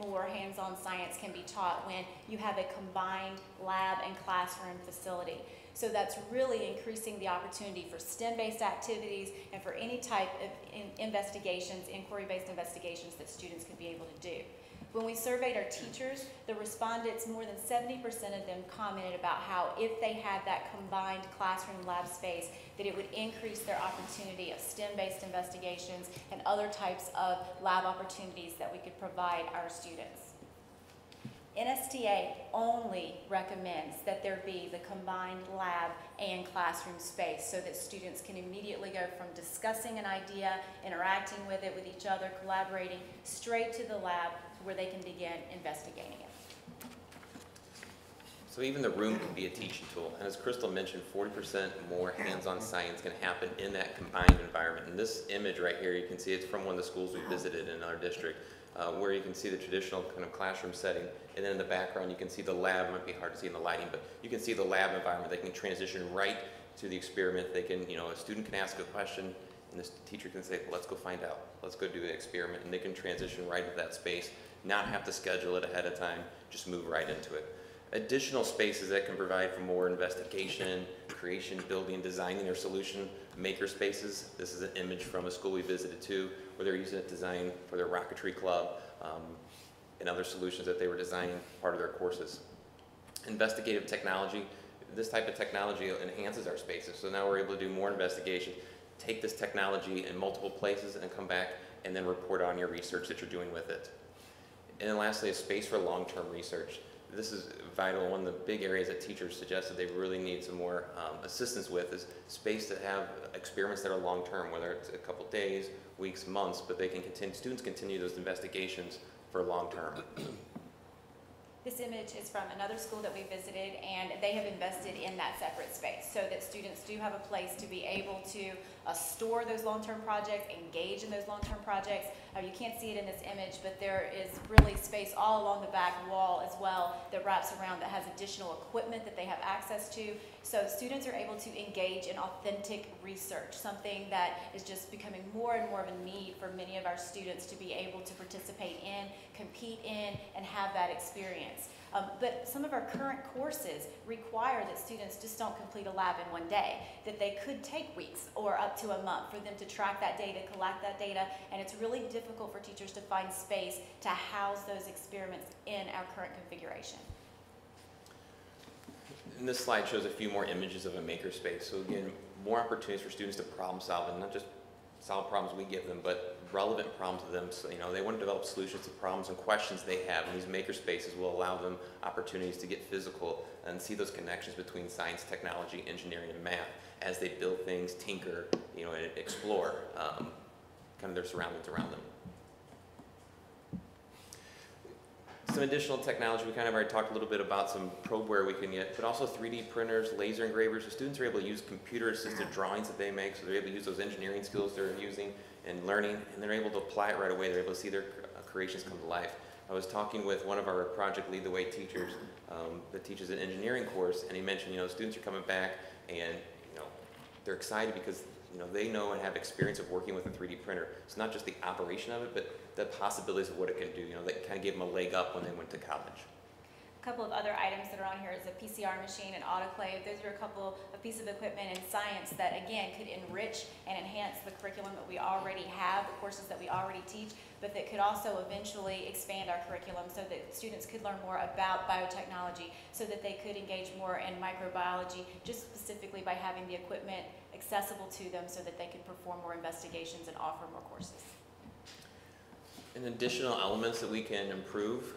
more hands-on science can be taught when you have a combined lab and classroom facility. So that's really increasing the opportunity for STEM-based activities and for any type of investigations, inquiry-based investigations that students could be able to do. When we surveyed our teachers, the respondents, more than 70% of them commented about how if they had that combined classroom lab space, that it would increase their opportunity of STEM-based investigations and other types of lab opportunities that we could provide our students. NSTA only recommends that there be the combined lab and classroom space so that students can immediately go from discussing an idea, interacting with it with each other, collaborating, straight to the lab where they can begin investigating it. So even the room can be a teaching tool. And as Crystal mentioned, 40% more hands-on science can happen in that combined environment. And this image right here, you can see it's from one of the schools we visited in our district, where you can see the traditional kind of classroom setting. And then in the background, you can see the lab. It might be hard to see in the lighting, but you can see the lab environment. They can transition right to the experiment. They can, a student can ask a question, and the teacher can say, let's go find out. Let's go do the experiment. And they can transition right into that space, not have to schedule it ahead of time, just move right into it. Additional spaces that can provide for more investigation, creation, building, designing their solution, maker spaces. This is an image from a school we visited too, where they're using it to design for their rocketry club and other solutions that they were designing part of their courses. Investigative technology. This type of technology enhances our spaces. So now we're able to do more investigation, take this technology in multiple places and come back and then report on your research that you're doing with it. And then lastly, a space for long-term research. This is vital. One of the big areas that teachers suggested they really need some more assistance with is space to have experiments that are long-term, whether it's a couple days, weeks, months, but they can continue, students continue those investigations for long-term. This image is from another school that we visited, and they have invested in that separate space so that students do have a place to be able to store those long-term projects, engage in those long-term projects. You can't see it in this image, but there is really space all along the back wall as well that wraps around that has additional equipment that they have access to. So students are able to engage in authentic research, something that is just becoming more and more of a need for many of our students to be able to participate in, compete in, and have that experience. But some of our current courses require that students just don't complete a lab in one day, that they could take weeks or up to a month for them to track that data, collect that data, and it's really difficult for teachers to find space to house those experiments in our current configuration. And this slide shows a few more images of a makerspace. So again, more opportunities for students to problem solve, and not just solve problems we give them, but relevant problems to them. So, they want to develop solutions to problems and questions they have, and these makerspaces will allow them opportunities to get physical and see those connections between science, technology, engineering, and math as they build things, tinker, and explore kind of their surroundings around them. Some additional technology, we kind of already talked a little bit about some probeware we can get, but also 3D printers, laser engravers. So students are able to use computer-assisted drawings that they make, so they're able to use those engineering skills they're using and learning, and they're able to apply it right away. They're able to see their creations come to life. I was talking with one of our Project Lead the Way teachers that teaches an engineering course, and he mentioned, students are coming back and, they're excited because they know and have experience of working with a 3D printer. It's not just the operation of it, but the possibilities of what it can do. That kind of gave them a leg up when they went to college. A couple of other items that are on here is a PCR machine and autoclave. Those are a couple of pieces of equipment in science that, again, could enrich and enhance the curriculum that we already have, the courses that we already teach, but that could also eventually expand our curriculum so that students could learn more about biotechnology, so that they could engage more in microbiology, just specifically by having the equipment accessible to them so that they could perform more investigations and offer more courses. And additional elements that we can improve,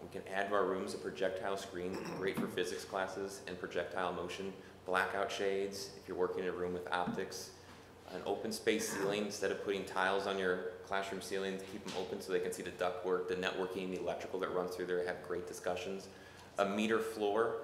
we can add to our rooms a projectile screen, great for physics classes and projectile motion, blackout shades if you're working in a room with optics, an open space ceiling instead of putting tiles on your classroom ceilings. Keep them open so they can see the ductwork, the networking, the electrical that runs through there. Have great discussions. A meter floor.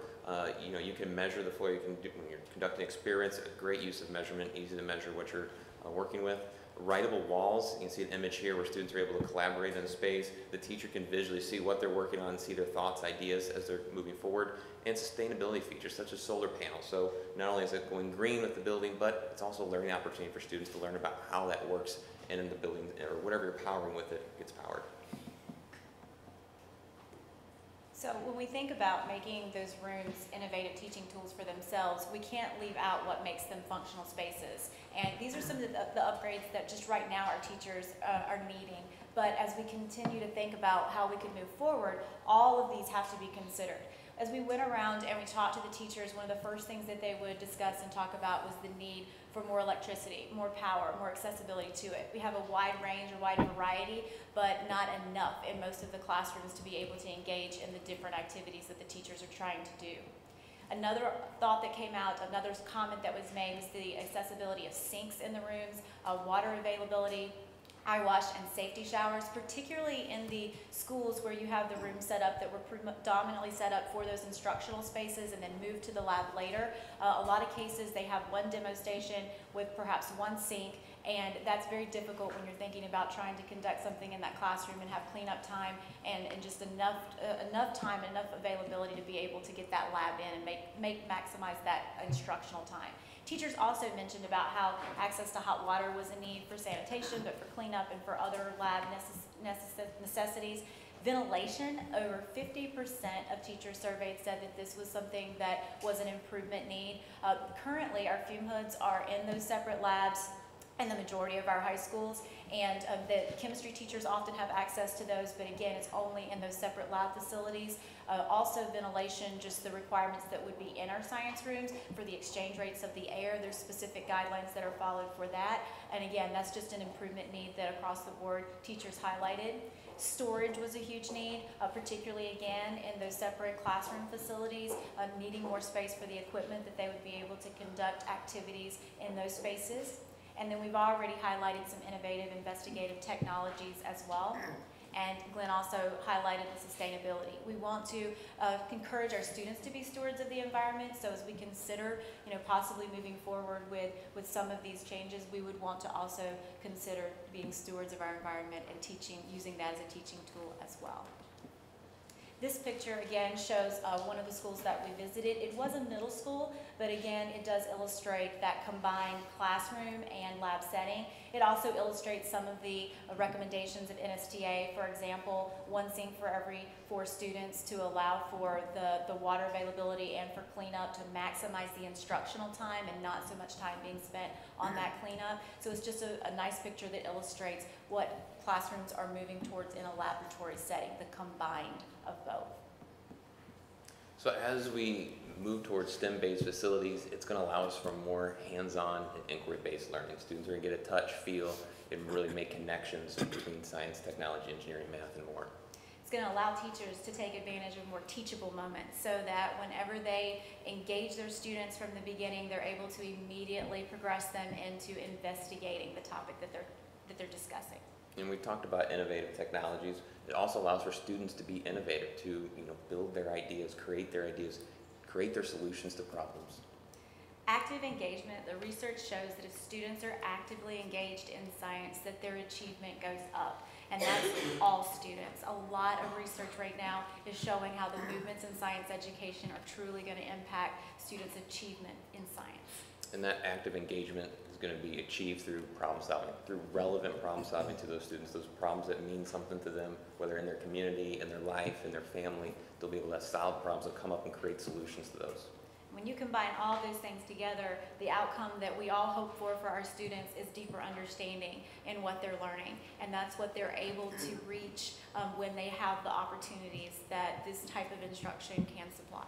You know, you can measure the floor. You can do when you're conducting experience. A great use of measurement. Easy to measure what you're working with. Writable walls. You can see an image here where students are able to collaborate in space. The teacher can visually see what they're working on, see their thoughts, ideas as they're moving forward. And sustainability features such as solar panels. So not only is it going green with the building, but it's also a learning opportunity for students to learn about how that works and in the building, or whatever you're powering with it gets powered. So when we think about making those rooms innovative teaching tools for themselves, we can't leave out what makes them functional spaces. And these are some of the upgrades that just right now our teachers are needing. But as we continue to think about how we can move forward, all of these have to be considered. As we went around and we talked to the teachers, one of the first things that they would discuss and talk about was the need for more electricity, more power, more accessibility to it. We have a wide range, a wide variety, but not enough in most of the classrooms to be able to engage in the different activities that the teachers are trying to do. Another thought that came out, another comment that was made was the accessibility of sinks in the rooms, water availability, eye wash and safety showers, particularly in the schools where you have the rooms set up that were predominantly set up for those instructional spaces and then moved to the lab later. A lot of cases they have one demo station with perhaps one sink, and that's very difficult when you're thinking about trying to conduct something in that classroom and have cleanup time and just enough time, enough availability to be able to get that lab in and maximize that instructional time. Teachers also mentioned about how access to hot water was a need for sanitation, but for cleanup and for other lab necessities. Ventilation, over 50% of teachers surveyed said that this was something that was an improvement need. Currently, our fume hoods are in those separate labs in the majority of our high schools, and the chemistry teachers often have access to those, but again, it's only in those separate lab facilities. Also ventilation, just the requirements that would be in our science rooms for the exchange rates of the air. There's specific guidelines that are followed for that, and again, that's just an improvement need that across the board teachers highlighted. Storage was a huge need, particularly again in those separate classroom facilities, needing more space for the equipment that they would be able to conduct activities in those spaces. And then we've already highlighted some innovative investigative technologies as well. And Glenn also highlighted the sustainability. We want to encourage our students to be stewards of the environment. So as we consider, possibly moving forward with some of these changes, we would want to also consider being stewards of our environment and using that as a teaching tool as well. This picture again shows one of the schools that we visited. It was a middle school, but again, it does illustrate that combined classroom and lab setting. It also illustrates some of the recommendations of NSTA, for example, one sink for every 4 students to allow for the water availability and for cleanup to maximize the instructional time and not so much time being spent on that cleanup. So it's just a nice picture that illustrates what classrooms are moving towards in a laboratory setting, the combined of both. So as we move towards STEM-based facilities, it's going to allow us for more hands-on and inquiry-based learning. Students are going to get a touch, feel, and really make connections between science, technology, engineering, math, and more. It's going to allow teachers to take advantage of more teachable moments so that whenever they engage their students from the beginning, they're able to immediately progress them into investigating the topic that they're discussing. And we've talked about innovative technologies. It also allows for students to be innovative, to build their ideas, create their solutions to problems. Active engagement, the research shows that if students are actively engaged in science, that their achievement goes up. And that's all students. A lot of research right now is showing how the movements in science education are truly going to impact students' achievement in science. And that active engagement is going to be achieved through problem solving, through relevant problem solving to those students, those problems that mean something to them, whether in their community, in their life, in their family. They'll be able to solve problems and come up and create solutions to those. When you combine all those things together, the outcome that we all hope for our students is deeper understanding in what they're learning. And that's what they're able to reach when they have the opportunities that this type of instruction can supply.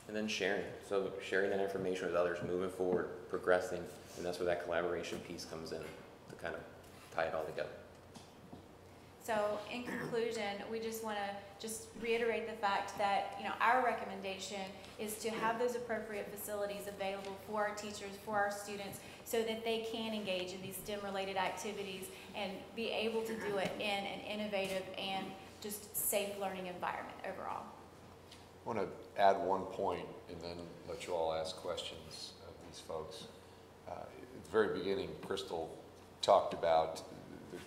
And then sharing. So sharing that information with others, moving forward, progressing, and that's where that collaboration piece comes in to kind of tie it all together. So in conclusion, we just want to just reiterate the fact that, you know, our recommendation is to have those appropriate facilities available for our teachers, for our students, so that they can engage in these STEM-related activities and be able to do it in an innovative and just safe learning environment overall. I want to add one point and then let you all ask questions of these folks. At the very beginning, Crystal talked about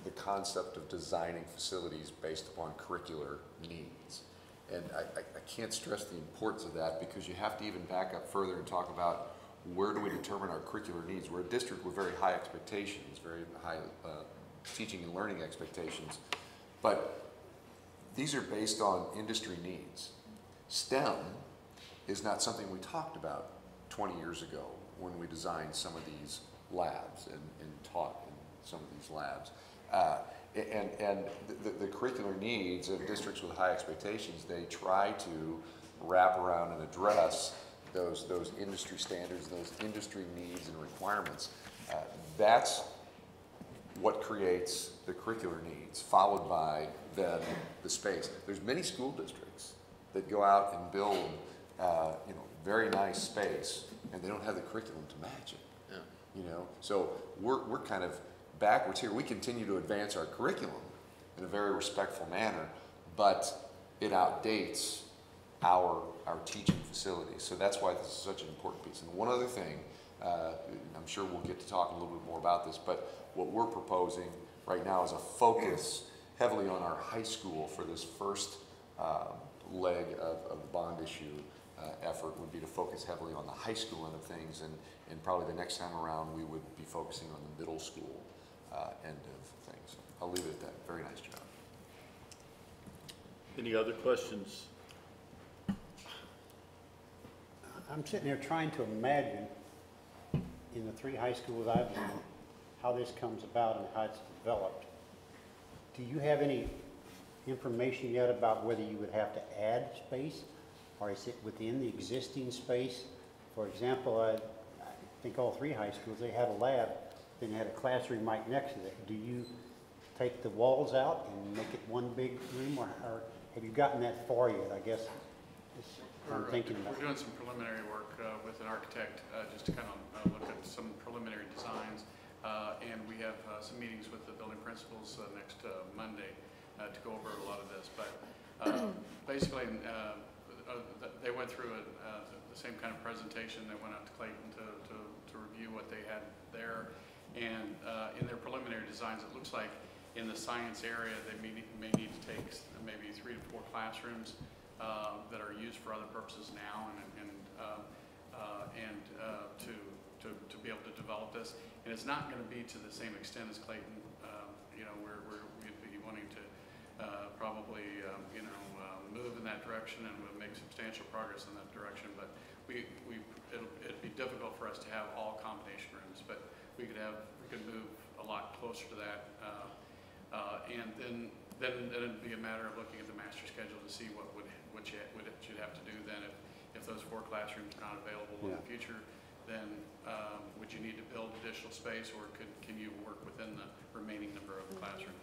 the concept of designing facilities based upon curricular needs. And I can't stress the importance of that, because you have to even back up further and talk about where do we determine our curricular needs. We're a district with very high expectations, very high teaching and learning expectations, but these are based on industry needs. STEM is not something we talked about 20 years ago when we designed some of these labs and taught in some of these labs. And the curricular needs of districts with high expectations, they try to wrap around and address those industry standards, those industry needs and requirements. That's what creates the curricular needs, followed by then the space. There's many school districts that go out and build very nice space, and they don't have the curriculum to match it. Yeah. You know, so we're kind of backwards here. We continue to advance our curriculum in a very respectful manner, but it outdates our teaching facilities. So that's why this is such an important piece. And one other thing, I'm sure we'll get to talk a little bit more about this, but what we're proposing right now is a focus heavily on our high school for this first leg of the bond issue effort would be to focus heavily on the high school end of things, and probably the next time around we would be focusing on the middle school end of things. I'll leave it at that. Very nice job. Any other questions? I'm sitting here trying to imagine, in the 3 high schools I've been in, how this comes about and how it's developed. Do you have any information yet about whether you would have to add space, or is it within the existing space? For example, I think all 3 high schools, they had a lab, then they had a classroom right next to it. Do you take the walls out and make it one big room, or have you gotten that far yet, I guess? I'm thinking about. We're doing some preliminary work with an architect just to kind of look at some preliminary designs, and we have some meetings with the building principals next Monday to go over a lot of this. But basically, they went through the same kind of presentation. They went out to Clayton to review what they had there, and in their preliminary designs, it looks like in the science area they may need to take maybe 3 to 4 classrooms that are used for other purposes now, and to be able to develop this. And it's not going to be to the same extent as Clayton. We'd be wanting to probably move in that direction, and we'll make substantial progress in that direction. But it'd be difficult for us to have all combination rooms, but we could move a lot closer to that, and then it'd be a matter of looking at the master schedule to see what you'd have to do then if those 4 classrooms are not available in the future. Then would you need to build additional space, or can you work within the remaining number of classrooms?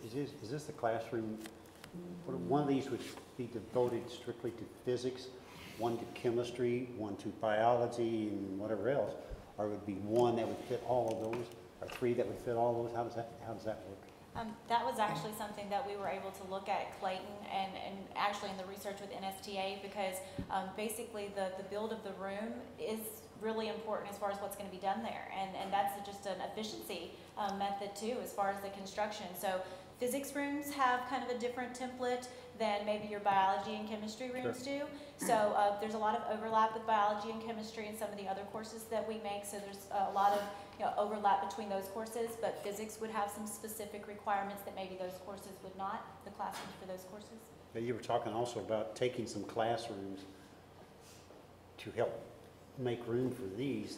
Is this the classroom? One of these would be devoted strictly to physics, one to chemistry, one to biology, and whatever else, or would be one that would fit all of those, or 3 that would fit all those? How does that work? That was actually something that we were able to look at Clayton and actually in the research with NSTA, because basically the build of the room is really important as far as what's going to be done there, and that's just an efficiency method too as far as the construction. So physics rooms have kind of a different template than maybe your biology and chemistry rooms do. So there's a lot of overlap with biology and chemistry and some of the other courses that we make, so there's a lot of overlap between those courses, but physics would have some specific requirements that maybe those courses would not, the classrooms for those courses. But you were talking also about taking some classrooms to help make room for these.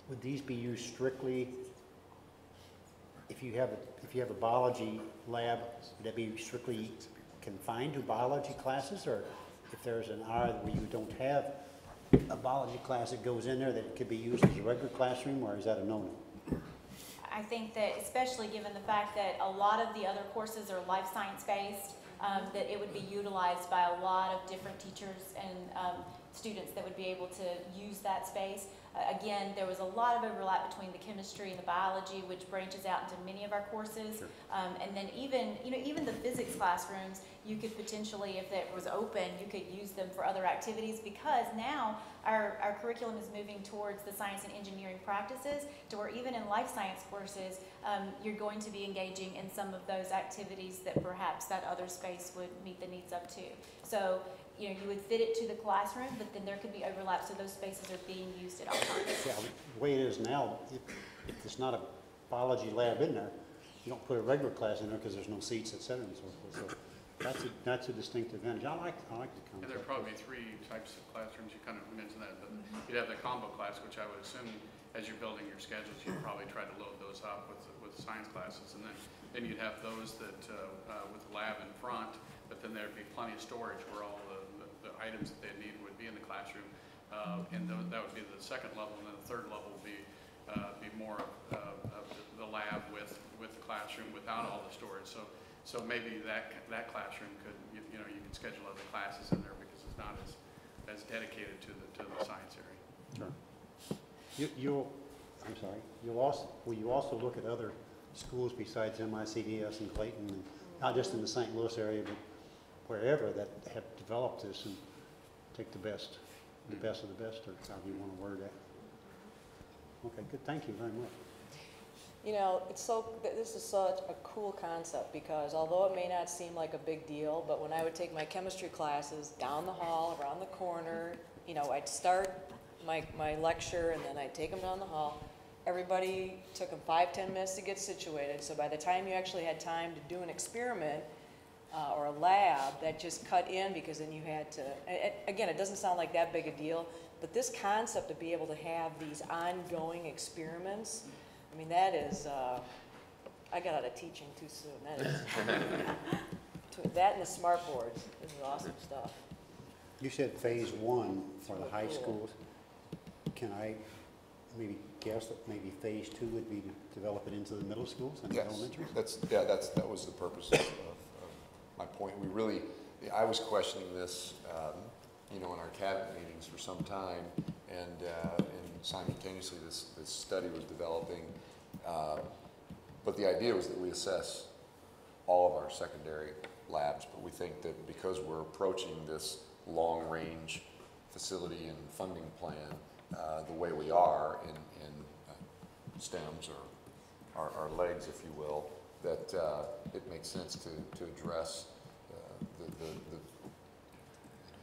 Would these be used strictly, if you have a biology lab, would that be strictly confined to biology classes, or if there's an hour where you don't have a biology class that goes in there, that it could be used as a regular classroom, or is that a no-no? I I think that especially given the fact that a lot of the other courses are life science based, that it would be utilized by a lot of different teachers and students that would be able to use that space. Again, there was a lot of overlap between the chemistry and the biology, which branches out into many of our courses. And then even the physics classrooms, you could potentially, if it was open, you could use them for other activities, because now our curriculum is moving towards the science and engineering practices, to where even in life science courses, you're going to be engaging in some of those activities that perhaps that other space would meet the needs of too. So, you would fit it to the classroom, but then there could be overlap, so those spaces are being used at all times. Yeah, the way it is now, if there's not a biology lab in there, you don't put a regular class in there because there's no seats, et cetera, and so forth. So that's a distinct advantage. I like the concept. And there are probably three types of classrooms. You kind of mentioned that, but you'd have the combo class, which I would assume as you're building your schedules, you'd probably try to load those up with science classes, and then you'd have those that with the lab in front, but then there'd be plenty of storage where all the items that they need would be in the classroom, and that would be the second level, and then the third level would be more of the lab with the classroom without all the storage. So maybe that classroom could you can schedule other classes in there because it's not as dedicated to the science area. Sure. Will you also look at other schools besides MICDS and Clayton, and not just in the St. Louis area, but wherever, that have developed this and take the best of the best, or however you want to word that? Okay, good. Thank you very much. This is such a cool concept, because although it may not seem like a big deal, but when I would take my chemistry classes down the hall, around the corner, I'd start my lecture and then I'd take them down the hall. Everybody took them 5-10 minutes to get situated, so by the time you actually had time to do an experiment or a lab, that just cut in, because then you had to, again, it doesn't sound like that big a deal, but this concept to be able to have these ongoing experiments, I mean, that is, I got out of teaching too soon. That is, between that and the smart boards, this is awesome stuff. You said phase 1 for the high schools. Can I maybe guess that maybe phase 2 would be to develop it into the middle schools and elementary? That was the purpose of my point. I was questioning this, in our cabinet meetings for some time, and simultaneously this study was developing. But the idea was that we assess all of our secondary labs, but we think that because we're approaching this long-range facility and funding plan the way we are in STEMs, or our legs, if you will, that it makes sense to address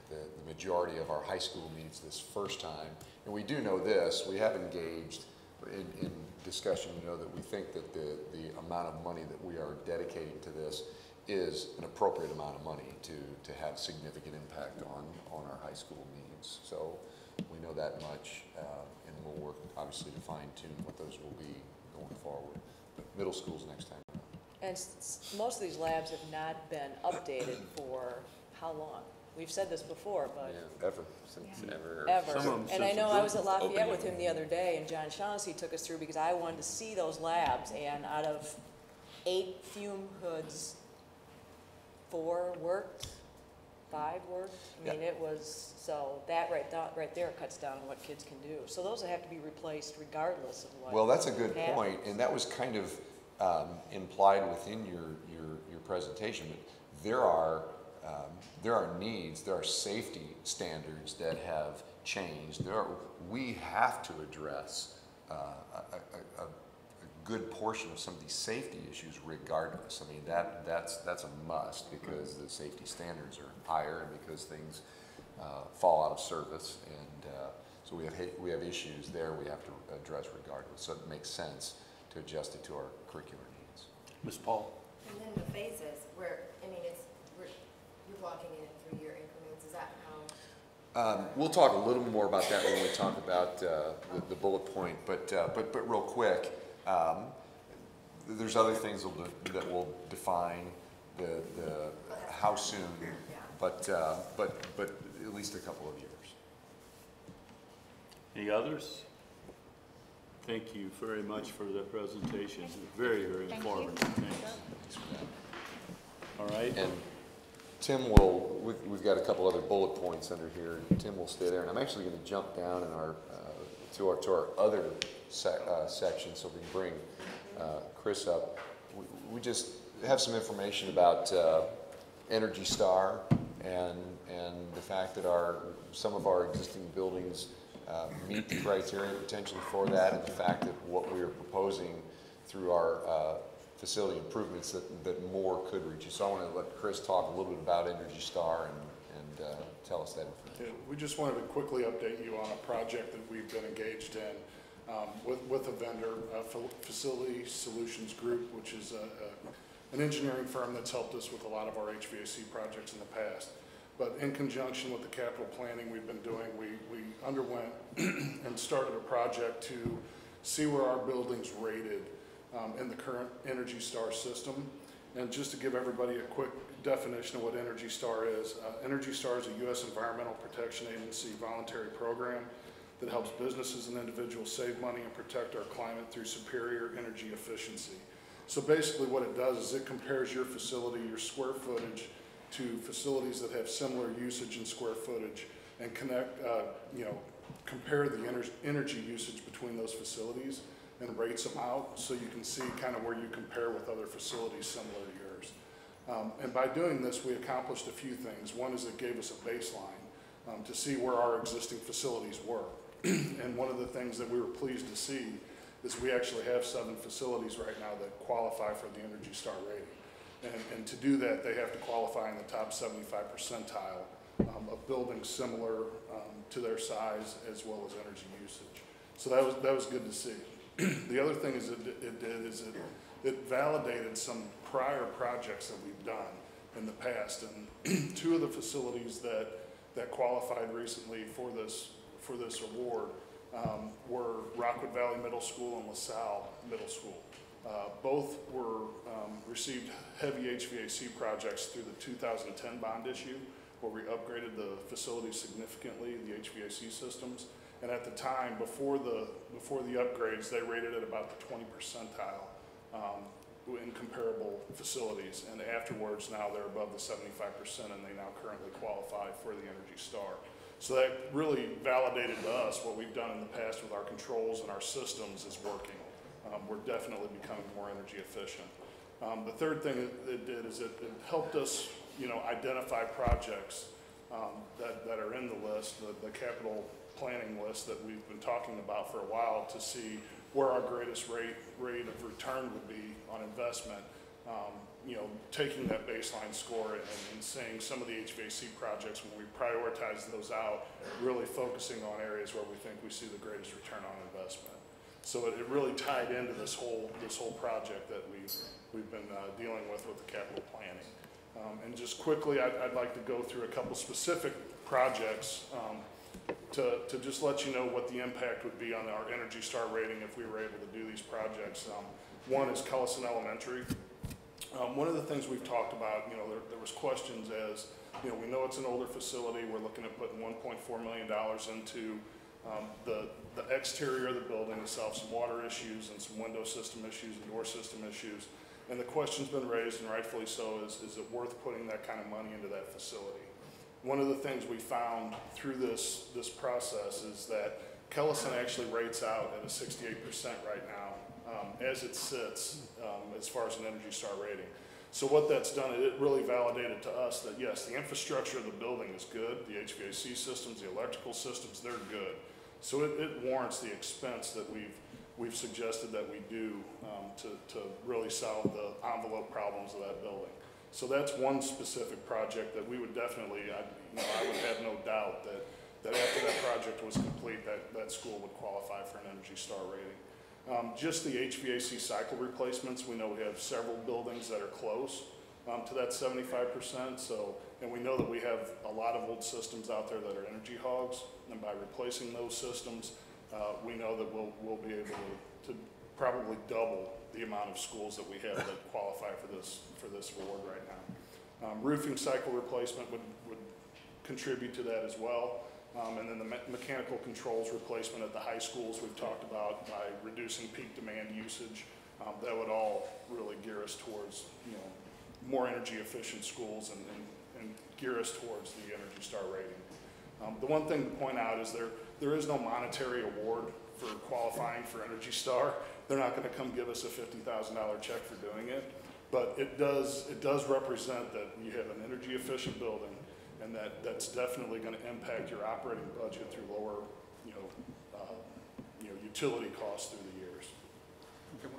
the majority of our high school needs this first time. And we do know this, we have engaged in discussion, that we think that the amount of money that we are dedicating to this is an appropriate amount of money to have significant impact on our high school needs. So we know that much, and we'll work obviously to fine tune what those will be going forward. But middle school's next time. And most of these labs have not been updated for how long? We've said this before, but... Yeah, ever. Since ever. Ever. And I know I was at Lafayette with him the other day, and John Shaughnessy took us through, because I wanted to see those labs, and out of 8 fume hoods, 4 worked, 5 worked. I mean, it was, so that right there cuts down on what kids can do. So those have to be replaced regardless of what. Well, that's a good point, and that was kind of implied within your presentation. But there are needs, there are safety standards that have changed. We have to address a good portion of some of these safety issues regardless. I mean, that's a must, because the safety standards are higher, and because things fall out of service, and so we have issues there we have to address regardless. So it makes sense to adjust it to our curricular needs. Ms. Paul? And then the phases, you're blocking it in 3-year increments, is that how? We'll talk a little more about that when we talk about the bullet point, but real quick, there's other things that will define the how soon, but at least a couple of years. Any others? Thank you very much for the presentation. Very, very informative. Thanks. All right. And Tim will, we've got a couple other bullet points under here. Tim will stay there. And I'm actually going to jump down in our, to our other section so we can bring Chris up. We just have some information about Energy Star and the fact that some of our existing buildings meet the criteria potentially for that, and the fact that what we are proposing through our facility improvements that more could reach you. So I want to let Chris talk a little bit about Energy Star and tell us that information. Yeah, we just wanted to quickly update you on a project that we've been engaged in with a vendor, Facility Solutions Group, which is an engineering firm that's helped us with a lot of our HVAC projects in the past. But in conjunction with the capital planning we've been doing, we underwent and started a project to see where our building's rated in the current Energy Star system. And just to give everybody a quick definition of what Energy Star is, Energy Star is a U.S. Environmental Protection Agency voluntary program that helps businesses and individuals save money and protect our climate through superior energy efficiency. So basically what it does is it compares your facility, your square footage, to facilities that have similar usage and square footage, and compare the energy usage between those facilities and rates them out so you can see kind of where you compare with other facilities similar to yours. And by doing this, we accomplished a few things. One is it gave us a baseline to see where our existing facilities were. And one of the things that we were pleased to see is we actually have 7 facilities right now that qualify for the Energy Star rating. And to do that, they have to qualify in the top 75 percentile of buildings similar to their size as well as energy usage. So that was good to see. The other thing is it validated some prior projects that we've done in the past. And 2 of the facilities that qualified recently for this award were Rockwood Valley Middle School and LaSalle Middle School. Both received heavy HVAC projects through the 2010 bond issue, where we upgraded the facilities significantly, the HVAC systems. And at the time, before the upgrades, they rated at about the 20 percentile in comparable facilities. And afterwards, now they're above the 75%, and they now currently qualify for the Energy Star. So that really validated to us what we've done in the past with our controls and our systems is working. We're definitely becoming more energy efficient. The third thing it did is it helped us, identify projects that are in the list, the capital planning list that we've been talking about for a while, to see where our greatest rate of return would be on investment. Taking that baseline score and seeing some of the HVAC projects, when we prioritize those out, really focusing on areas where we think we see the greatest return on investment. So it really tied into this whole project that we've been dealing with the capital planning. And just quickly, I'd like to go through a couple specific projects to just let you know what the impact would be on our Energy Star rating if we were able to do these projects. One is Cullison Elementary. One of the things we've talked about, there was questions as, we know it's an older facility. We're looking at putting $1.4 million into the exterior of the building to solve some water issues and some window system issues and door system issues. And the question's been raised, and rightfully so, is it worth putting that kind of money into that facility? One of the things we found through this process is that Cullison actually rates out at a 68% right now as it sits as far as an Energy Star rating. So what that's done, it really validated to us that yes, the infrastructure of the building is good, the HVAC systems, the electrical systems, they're good. So it warrants the expense that we've suggested that we do to really solve the envelope problems of that building. So that's one specific project that we would definitely, I would have no doubt that after that project was complete, that school would qualify for an Energy Star rating. Just the HVAC cycle replacements, we know we have several buildings that are close to that 75%. So, and we know that we have a lot of old systems out there that are energy hogs, and by replacing those systems, we know that we'll be able to probably double the amount of schools that we have that qualify for this award right now. Roofing cycle replacement would contribute to that as well. And then the mechanical controls replacement at the high schools we've talked about by reducing peak demand usage. That would all really gear us towards, more energy efficient schools and gear us towards the Energy Star rating. The one thing to point out is there is no monetary award for qualifying for Energy Star. They're not going to come give us a $50,000 check for doing it, but it does represent that you have an energy efficient building, and that's definitely going to impact your operating budget through lower, utility costs through the years.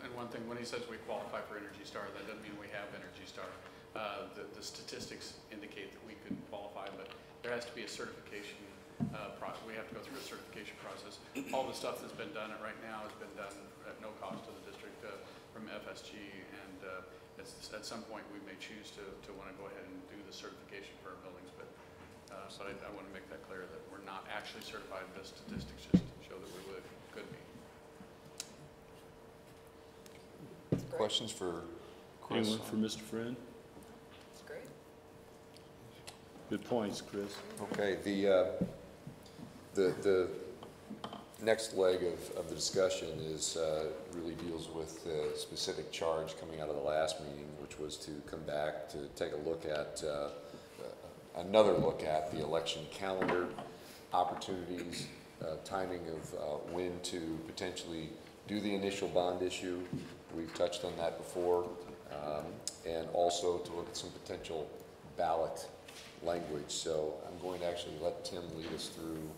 And one thing, when he says we qualify for Energy Star, that doesn't mean we have Energy Star. The statistics indicate that we could qualify, but there has to be a certification process. We have to go through a certification process. All the stuff that's been done right now has been done at no cost to the district from FSG, and at some point we may choose to want to go ahead and do the certification for our buildings, but I want to make that clear that we're not actually certified. The statistics just show that we could be. Questions for Chris? Anyone for Mr. Friend? That's great. Good points, Chris. Okay, the next leg of the discussion is really deals with the specific charge coming out of the last meeting, which was to come back to take a look at another look at the election calendar, opportunities, timing of when to potentially do the initial bond issue. We've touched on that before, and also to look at some potential ballot language. So I'm going to actually let Tim lead us through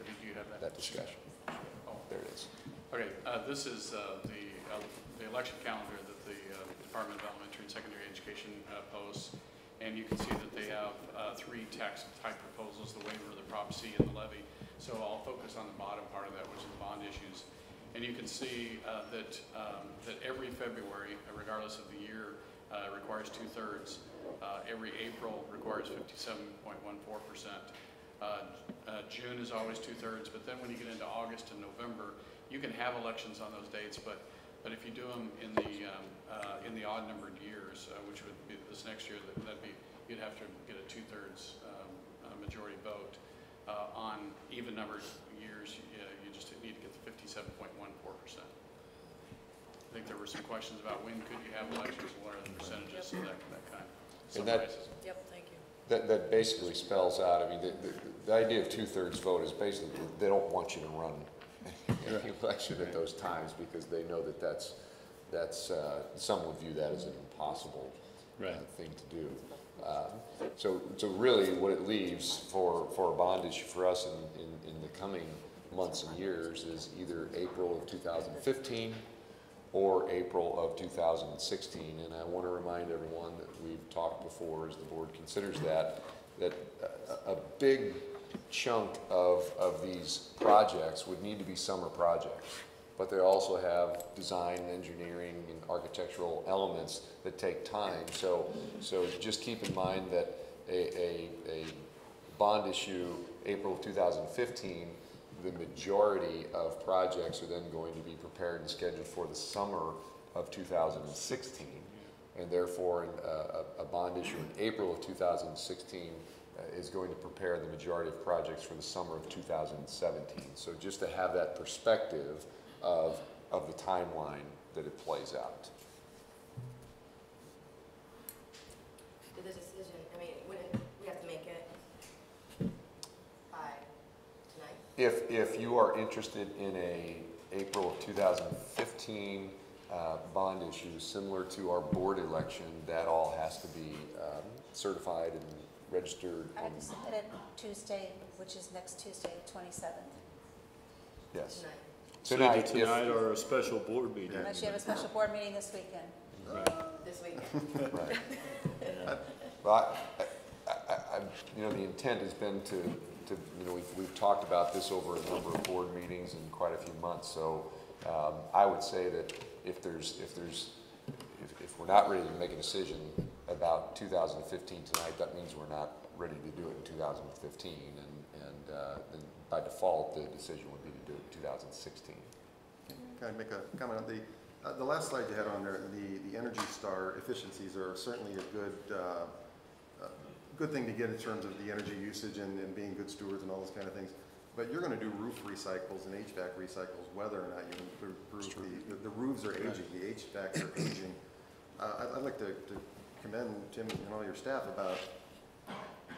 Do you have that discussion. Oh, there it is. Okay, this is the election calendar that the Department of Elementary and Secondary Education posts, and you can see that they have three tax type proposals: the waiver of the Prop C and the levy. So I'll focus on the bottom part of that, which is the bond issues. And you can see that every February, regardless of the year, requires 2/3. Every April requires 57.14%. June is always 2/3, but then when you get into August and November, you can have elections on those dates, but if you do them in the odd numbered years, which would be this next year, you'd have to get a 2/3 majority vote. On even numbered years, you just need to get the 57.14%. I think there were some questions about when could you have elections, what are the percentages, so that kind of summarizes. Yep, thank you. That basically spells out, I mean, the idea of 2/3 vote is basically they don't want you to run an election at those times because they know that's some would view that as an impossible thing to do. So really what it leaves for a bond issue for us in the coming months and years is either April of 2015 or April of 2016. And I want to remind everyone that we've talked before as the board considers that a big chunk of these projects would need to be summer projects, but they also have design, engineering, and architectural elements that take time. So just keep in mind that a bond issue April of 2015, the majority of projects are then going to be prepared and scheduled for the summer of 2016, and therefore a bond issue in April of 2016 is going to prepare the majority of projects for the summer of 2017. So just to have that perspective of the timeline that it plays out. The decision, I mean, wouldn't we have to make it by tonight? If you are interested in a April of 2015 bond issue similar to our board election, that all has to be certified and registered. I have to submit it Tuesday, which is next Tuesday, the 27th. Yes. Tonight or a special board meeting. Unless you have a special board meeting this weekend. Right. This weekend. Right. Well, the intent has been to we've talked about this over a number of board meetings in quite a few months. So I would say that if we're not ready to make a decision about 2015 tonight, that means we're not ready to do it in 2015, and then by default the decision would be to do it in 2016. Can I make a comment on the last slide you had on there? The Energy Star efficiencies are certainly a good good thing to get in terms of the energy usage and being good stewards and all those kind of things. But you're going to do roof recycles and HVAC recycles, whether or not you improve the roofs are aging, the HVACs are aging. I'd like to commend Tim and all your staff about,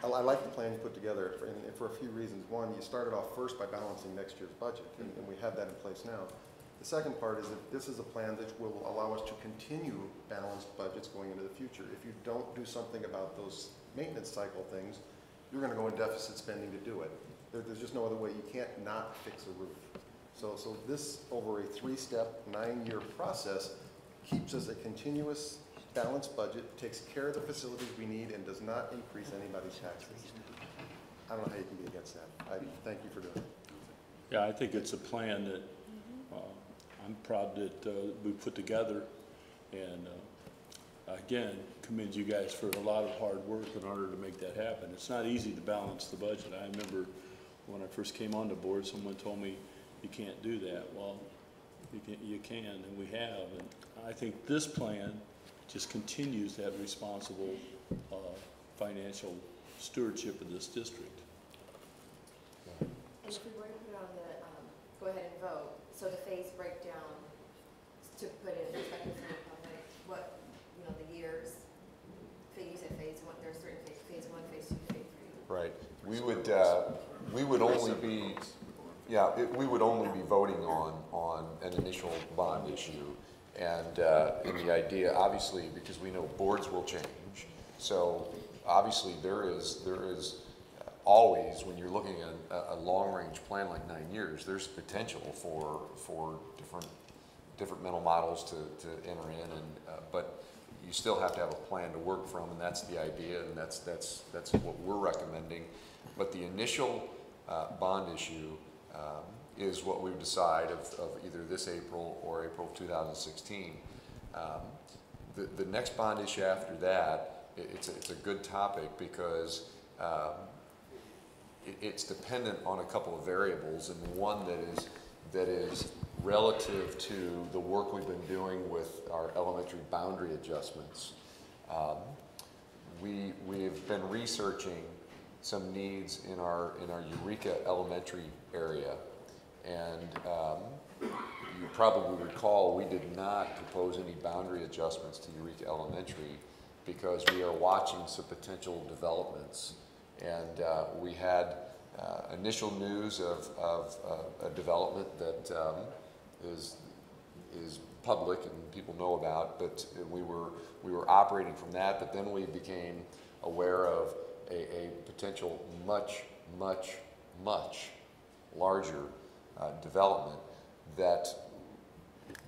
I like the plan you put together and for a few reasons. One, you started off first by balancing next year's budget, and we have that in place now. The second part is that this is a plan that will allow us to continue balanced budgets going into the future. If you don't do something about those maintenance cycle things, you're going to go in deficit spending to do it. There's just no other way. You can't not fix a roof. So this, over a 3-step, 9-year process, keeps us a continuous, balanced budget, takes care of the facilities we need, and does not increase anybody's taxes. I don't know how you can be against that. I thank you for doing it. Yeah, I think it's a plan that I'm proud that we put together, and again, commend you guys for a lot of hard work in order to make that happen. It's not easy to balance the budget. I remember when I first came on the board, someone told me you can't do that. Well, you can, and we have. And I think this plan just continues to have responsible financial stewardship of this district. And if we were to put on the, go ahead and vote, so the phase breakdown to put in perspective for the public, what, the years, you said phase 1, there's certain phase 1, phase 2, phase 3. Right. We would only be, we would only be voting on an initial bond issue. And the idea, obviously, because we know boards will change, so obviously there is always, when you're looking at a long-range plan like 9 years, there's potential for different mental models to enter in, and but you still have to have a plan to work from, and that's the idea, and that's what we're recommending. But the initial bond issue is what we decide of either this April or April 2016. The next bond issue after that, it's a good topic because it's dependent on a couple of variables, and one that is relative to the work we've been doing with our elementary boundary adjustments. We've been researching some needs in our Eureka Elementary area, and you probably recall we did not propose any boundary adjustments to Eureka Elementary because we are watching some potential developments. And we had initial news of a development that is public and people know about, but we were operating from that. But then we became aware of a potential much larger development that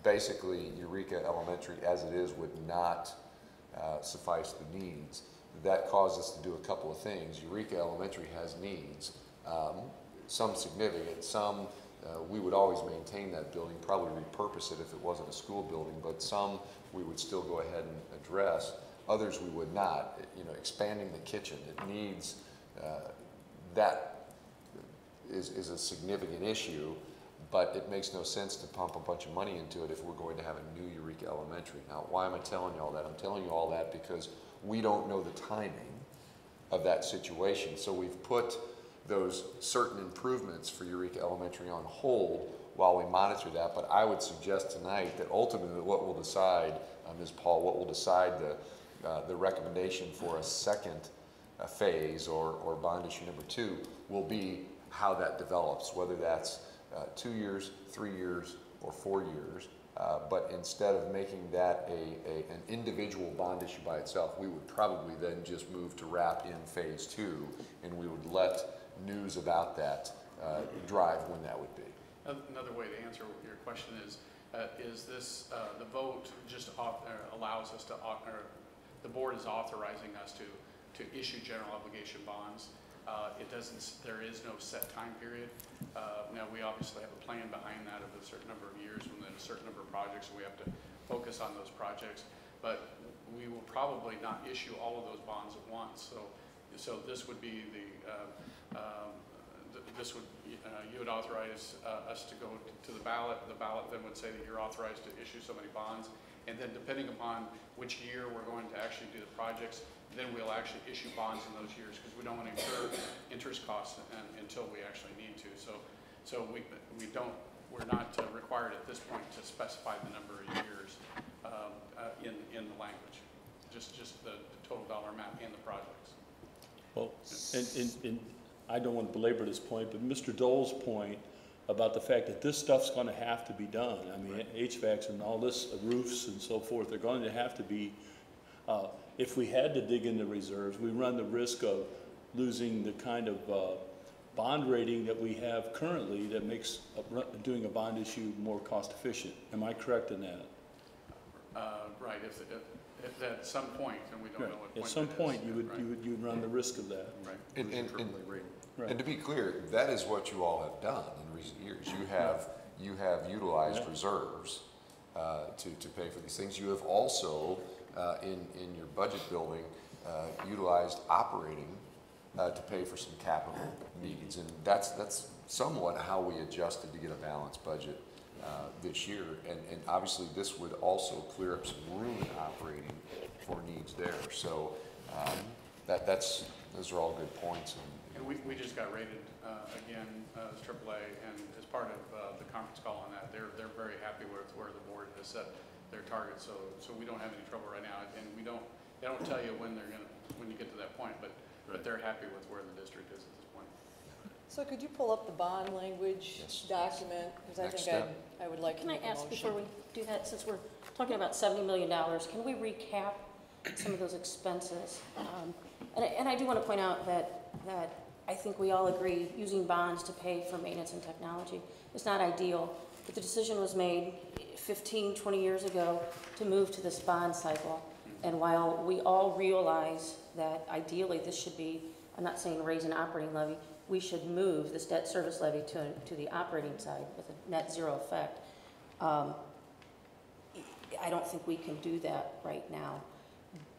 basically Eureka Elementary as it is would not suffice the needs. That caused us to do a couple of things. Eureka Elementary has needs, some significant, some we would always maintain that building, probably repurpose it if it wasn't a school building, but some we would still go ahead and address. Others we would not. Expanding the kitchen, it needs, that is a significant issue, but it makes no sense to pump a bunch of money into it if we're going to have a new Eureka Elementary. Now, why am I telling you all that? I'm telling you all that because we don't know the timing of that situation. So we've put those certain improvements for Eureka Elementary on hold while we monitor that. But I would suggest tonight that ultimately what will decide, Ms. Paul, what will decide the recommendation for a second phase or bond issue number 2 will be how that develops, whether that's 2 years, 3 years, or 4 years. But instead of making that an individual bond issue by itself, we would probably then just move to wrap in phase 2, and we would let news about that drive when that would be. Another way to answer your question is this, the vote just allows us to, the board is authorizing us to issue general obligation bonds. There is no set time period. Now we obviously have a plan behind that of a certain number of years and then a certain number of projects, and we have to focus on those projects. But we will probably not issue all of those bonds at once. So this would be you would authorize us to go to the ballot. The ballot then would say that you're authorized to issue so many bonds, And then depending upon which year we're going to actually do the projects, then we'll actually issue bonds in those years because we don't want to incur interest costs until we actually need to. So we're not required at this point to specify the number of years in the language, just the total dollar amount in the projects. Well, and I don't want to belabor this point, but Mr. Dole's point about the fact that this stuff's going to have to be done. I mean, HVACs and all this, roofs and so forth, they're going to have to be, if we had to dig into reserves, we run the risk of losing the kind of bond rating that we have currently that makes doing a bond issue more cost efficient. Am I correct in that? Right, if at some point, and we don't know what point at some point you would run the risk of that. Right. And to be clear, that is what you all have done in recent years. You have utilized reserves to pay for these things. You have also, in your budget building, utilized operating to pay for some capital needs, and that's somewhat how we adjusted to get a balanced budget this year. And obviously, this would also clear up some room in operating for needs there. So those are all good points. And we just got rated again as AAA, and as part of the conference call on that, they're very happy with where the board has set their targets. So we don't have any trouble right now, and they don't tell you when you get to that point, but they're happy with where the district is at this point. So could you pull up the bond language document? Because I think I would like to make a motion. Can I ask before we do that, since we're talking about $70 million, can we recap some of those expenses? And I do want to point out that I think we all agree using bonds to pay for maintenance and technology is not ideal, but the decision was made 15, 20 years ago to move to this bond cycle. And while we all realize that ideally this should be, I'm not saying raise an operating levy, we should move this debt service levy to the operating side with a net zero effect. I don't think we can do that right now,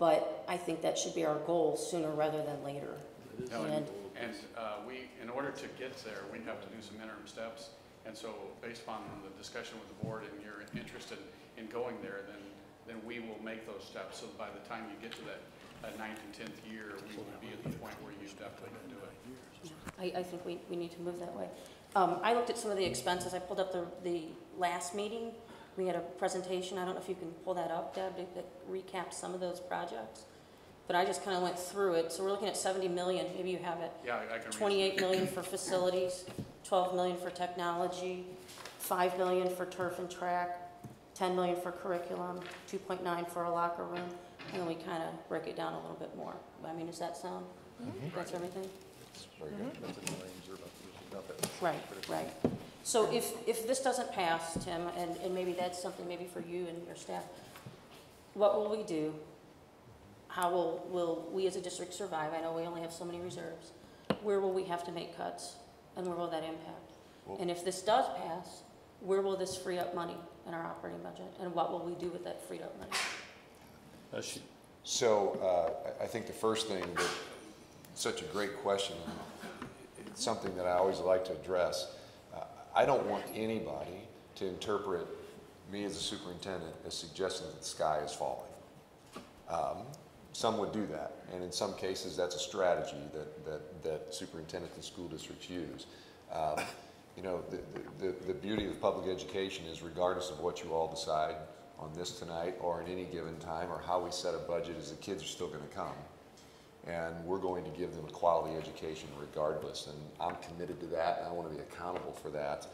but I think that should be our goal sooner rather than later. And in order to get there, we have to do some interim steps. And so based upon the discussion with the board and you're interested in going there, then we will make those steps. So by the time you get to that 9th and 10th year, we will be at the point where you definitely can do it. I think we need to move that way. I looked at some of the expenses. I pulled up the last meeting. We had a presentation. I don't know if you can pull that up, Deb, that recapped some of those projects. But I just kind of went through it. So we're looking at $70 million. Maybe you have it. Yeah, I can. $28 million for facilities, $12 million for technology, $5 million for turf and track, $10 million for curriculum, $2.9 million for a locker room, and then we kind of break it down a little bit more. I mean, does that sound? That's everything. Very good. That's in the range of Right. So if this doesn't pass, Tim, and maybe that's something maybe for you and your staff, what will we do? How will we as a district survive? I know we only have so many reserves. Where will we have to make cuts, and where will that impact? And if this does pass, where will this free up money in our operating budget, and what will we do with that freed up money? So I think the first thing that, such a great question, it's something that I always like to address. I don't want anybody to interpret me as a superintendent as suggesting that the sky is falling. Some would do that, and in some cases that's a strategy that superintendents and school districts use. You know, the beauty of public education is regardless of what you all decide on this tonight or at any given time or how we set a budget is the kids are still going to come. And we're going to give them a quality education regardless, and I'm committed to that, and I want to be accountable for that.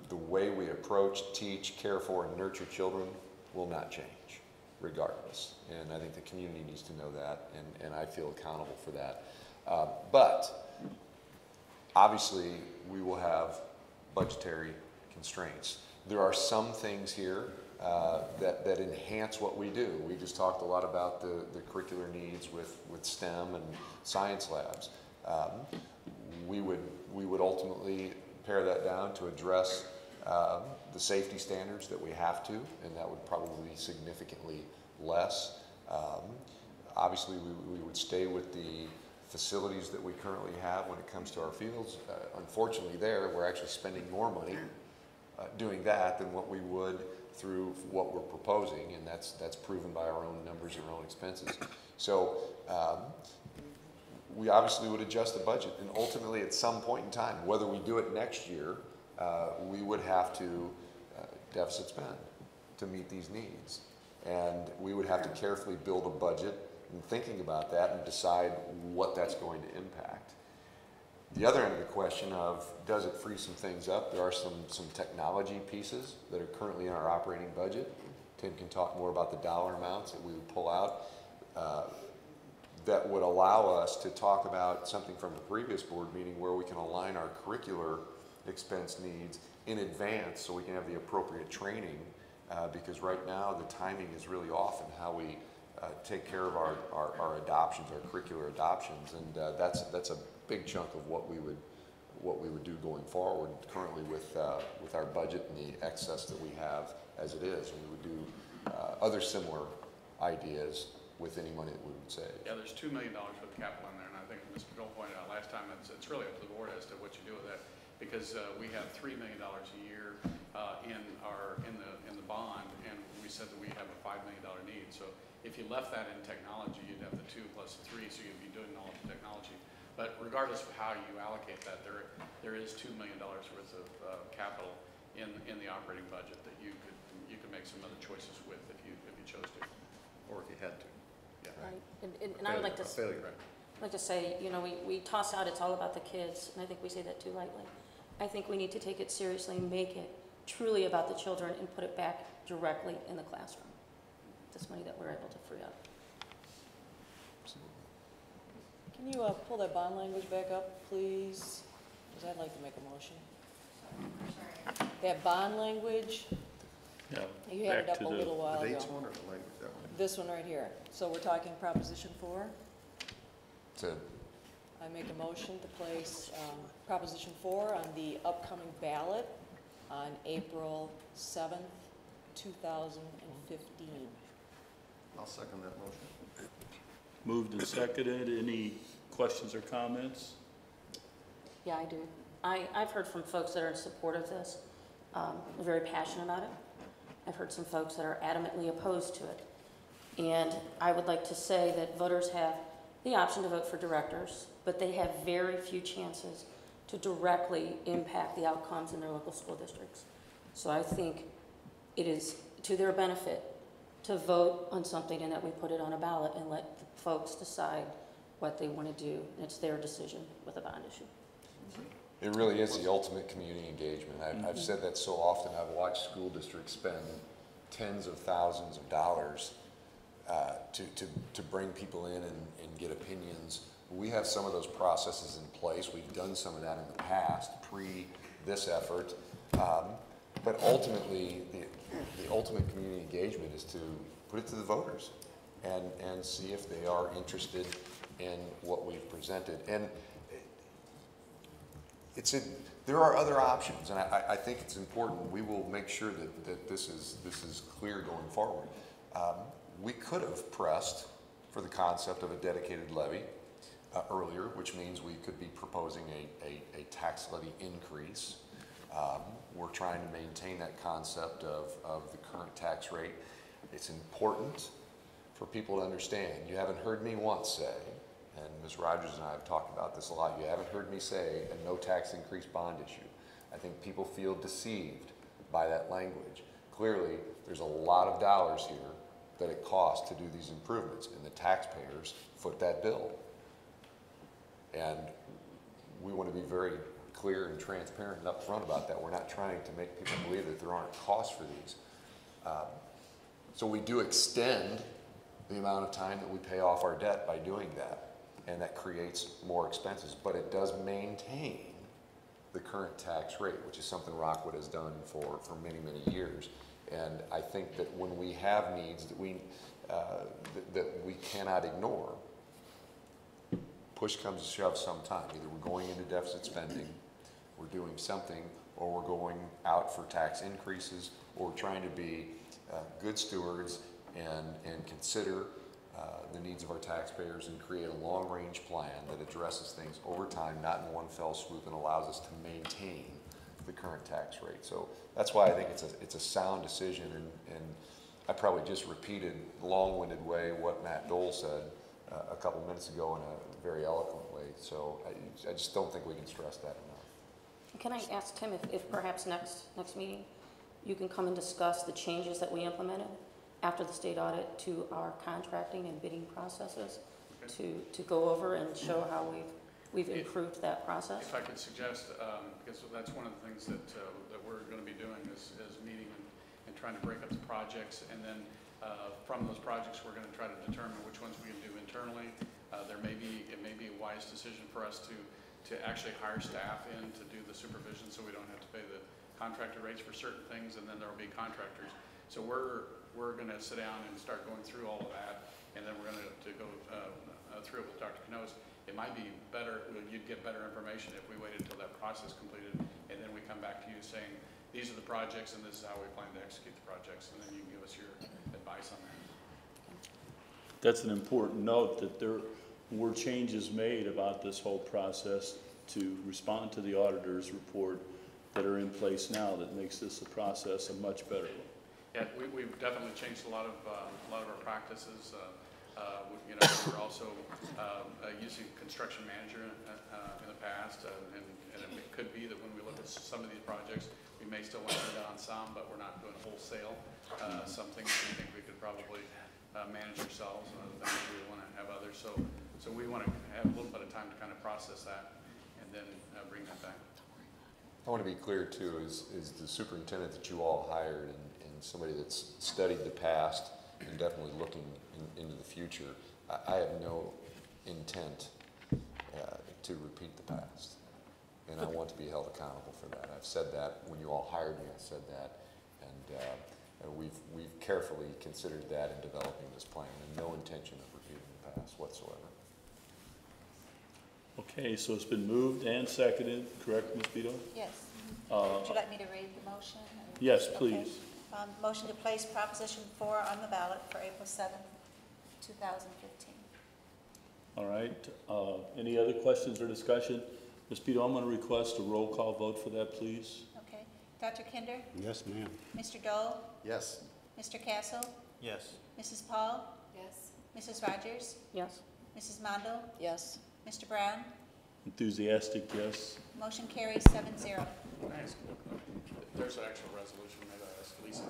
The way we approach, teach, care for, and nurture children will not change regardless. And I think the community needs to know that, and I feel accountable for that. But obviously, we will have budgetary constraints. There are some things here that enhance what we do. We just talked a lot about the curricular needs with STEM and science labs. We would ultimately pare that down to address the safety standards that we have to, and that would probably be significantly less. Obviously, we would stay with the facilities that we currently have when it comes to our fields. Unfortunately, we're actually spending more money doing that than what we would through what we're proposing, and that's proven by our own numbers and our own expenses. So we obviously would adjust the budget, and ultimately at some point in time, whether we do it next year, we would have to deficit spend to meet these needs. And we would have to carefully build a budget and thinking about that and decide what that's going to impact. The other end of the question of, does it free some things up? There are some technology pieces that are currently in our operating budget. Tim can talk more about the dollar amounts that we would pull out that would allow us to talk about something from the previous board meeting where we can align our curricular expense needs in advance so we can have the appropriate training, because right now the timing is really off in how we take care of our adoptions, our curricular adoptions, and that's a big chunk of what we would do going forward currently with our budget and the excess that we have as it is. We would do other similar ideas with any money that we would save. Yeah, there's $2 million for the capital in there, and I think Mr. Dole pointed out last time, it's really up to the board as to what you do with that, because we have $3 million a year in the bond, and we said that we have a $5 million need. So if you left that in technology, you'd have the 2 plus 3, so you'd be doing all the technology. But regardless of how you allocate that, there is $2 million worth of capital in the operating budget that you could make some other choices with if you chose to, Or if you had to. Yeah. Right. And I would like to say, you know, we toss out it's all about the kids, and I think we say that too lightly. I think we need to take it seriously, make it truly about the children, and put it back directly in the classroom. This money that we're able to free up. Can you pull that bond language back up, please? Because I'd like to make a motion. That bond language, Yeah, you had it back up to a little while The ago. dates one or the language, that one? This one right here. So we're talking Proposition 4. I make a motion to place Proposition 4 on the upcoming ballot on April 7th, 2015. I'll second that motion. Moved and seconded. Any questions or comments? Yeah, I do. I've heard from folks that are in support of this, very passionate about it. I've heard some folks that are adamantly opposed to it. And I would like to say that voters have the option to vote for directors, but they have very few chances to directly impact the outcomes in their local school districts. So I think it is to their benefit to vote on something and that we put it on a ballot and let the folks decide what they want to do. And it's their decision with a bond issue. It really is the ultimate community engagement. I've said that so often. I've watched school districts spend tens of thousands of dollars to bring people in and get opinions. We have some of those processes in place. We've done some of that in the past, pre this effort. But ultimately, the ultimate community engagement is to put it to the voters and see if they are interested in what we've presented. And there are other options, and I think it's important. We will make sure that this is clear going forward. We could have pressed for the concept of a dedicated levy earlier, which means we could be proposing a tax levy increase. We're trying to maintain that concept of the current tax rate. It's important for people to understand. You haven't heard me once say, and Ms. Rogers and I have talked about this a lot, you haven't heard me say a no tax increase bond issue. I think people feel deceived by that language. Clearly, there's a lot of dollars here that it costs to do these improvements, and the taxpayers foot that bill. And we want to be very clear and transparent and upfront about that. We're not trying to make people believe that there aren't costs for these. So we do extend the amount of time that we pay off our debt by doing that, and that creates more expenses, but it does maintain the current tax rate, which is something Rockwood has done for many, many years. And I think that when we have needs that we cannot ignore, push comes to shove sometime. Either we're going into deficit spending, we're doing something, or we're going out for tax increases, or we're trying to be good stewards and consider the needs of our taxpayers and create a long-range plan that addresses things over time, not in one fell swoop, and allows us to maintain the current tax rate. So that's why I think it's a sound decision, and I probably just repeated long-winded way what Matt Dole said a couple minutes ago in a very eloquent way. So I just don't think we can stress that enough. Can I ask Tim if perhaps next meeting you can come and discuss the changes that we implemented after the state audit to our contracting and bidding processes, to go over and show how we've improved that process? If I could suggest, because that's one of the things that we're going to be doing is meeting and trying to break up the projects, and then from those projects we're going to try to determine which ones we can do internally. It may be a wise decision for us to actually hire staff in to do the supervision, so we don't have to pay the contractor rates for certain things, and then there will be contractors. So we're going to sit down and start going through all of that, and then we're going to go through it with Dr. Knows. It might be better, you'd get better information if we waited until that process completed, and then we come back to you saying, these are the projects and this is how we plan to execute the projects, and then you can give us your advice on that. That's an important note, that there were changes made about this whole process to respond to the auditor's report that are in place now that makes this a process a much better one. Yeah, we've definitely changed a lot of our practices. We're also using construction manager in the past, and it could be that when we look at some of these projects, we may still want to do that on some, but we're not doing wholesale. Some things we think we could probably manage ourselves, and other things we want to have others. So we want to have a little bit of time to kind of process that, and then bring that back. I want to be clear too, is the superintendent that you all hired and somebody that's studied the past and definitely looking into the future. I have no intent to repeat the past, and I want to be held accountable for that. I've said that when you all hired me. I said that, and we've carefully considered that in developing this plan, and no intention of repeating the past whatsoever. Okay, so it's been moved and seconded, correct, Ms. Vito? Yes. Would you like me to read the motion? Yes, please. Okay. Motion to place Proposition 4 on the ballot for April 7th, 2015. All right, any other questions or discussion? Ms. Vito, I'm going to request a roll call vote for that, please. Okay. Dr. Kinder? Yes, ma'am. Mr. Dole? Yes. Mr. Castle? Yes. Mrs. Paul? Yes. Mrs. Rogers? Yes. Mrs. Mondo? Yes. Mr. Brown? Enthusiastic, yes. Motion carries 7-0. Nice. There's an actual resolution, maybe I ask Lisa.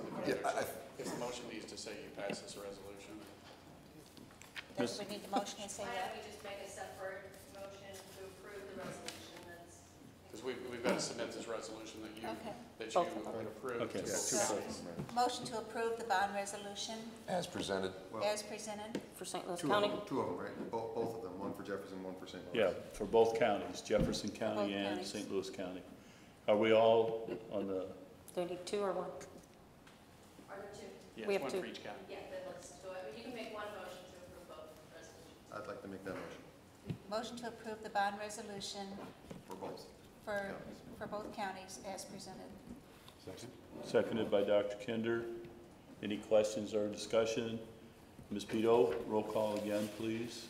If the motion needs to say you pass this resolution. Does we need the motion to say Why that? don't we just make a separate motion to approve the resolution that's... Because we've got to submit this resolution that you Okay. would approve. Okay. to Yeah, both two sides. Motion to approve the bond resolution As presented. as presented. For St. Louis Two County? of them, right? Both of them, one for Jefferson, one for St. Louis. Yeah, for both counties, Jefferson County Both and counties. St. Louis County. Are we all on the, Do we need two or one? Are there two? Yes, We have one two. for each county. Yeah, then let's go ahead. You can make one motion to approve both resolutions. I'd like to make that motion Motion to approve the bond resolution for both. for both counties as presented. Second. seconded by Dr. Kinder? Any questions or discussion? Ms. Vito, roll call again, please.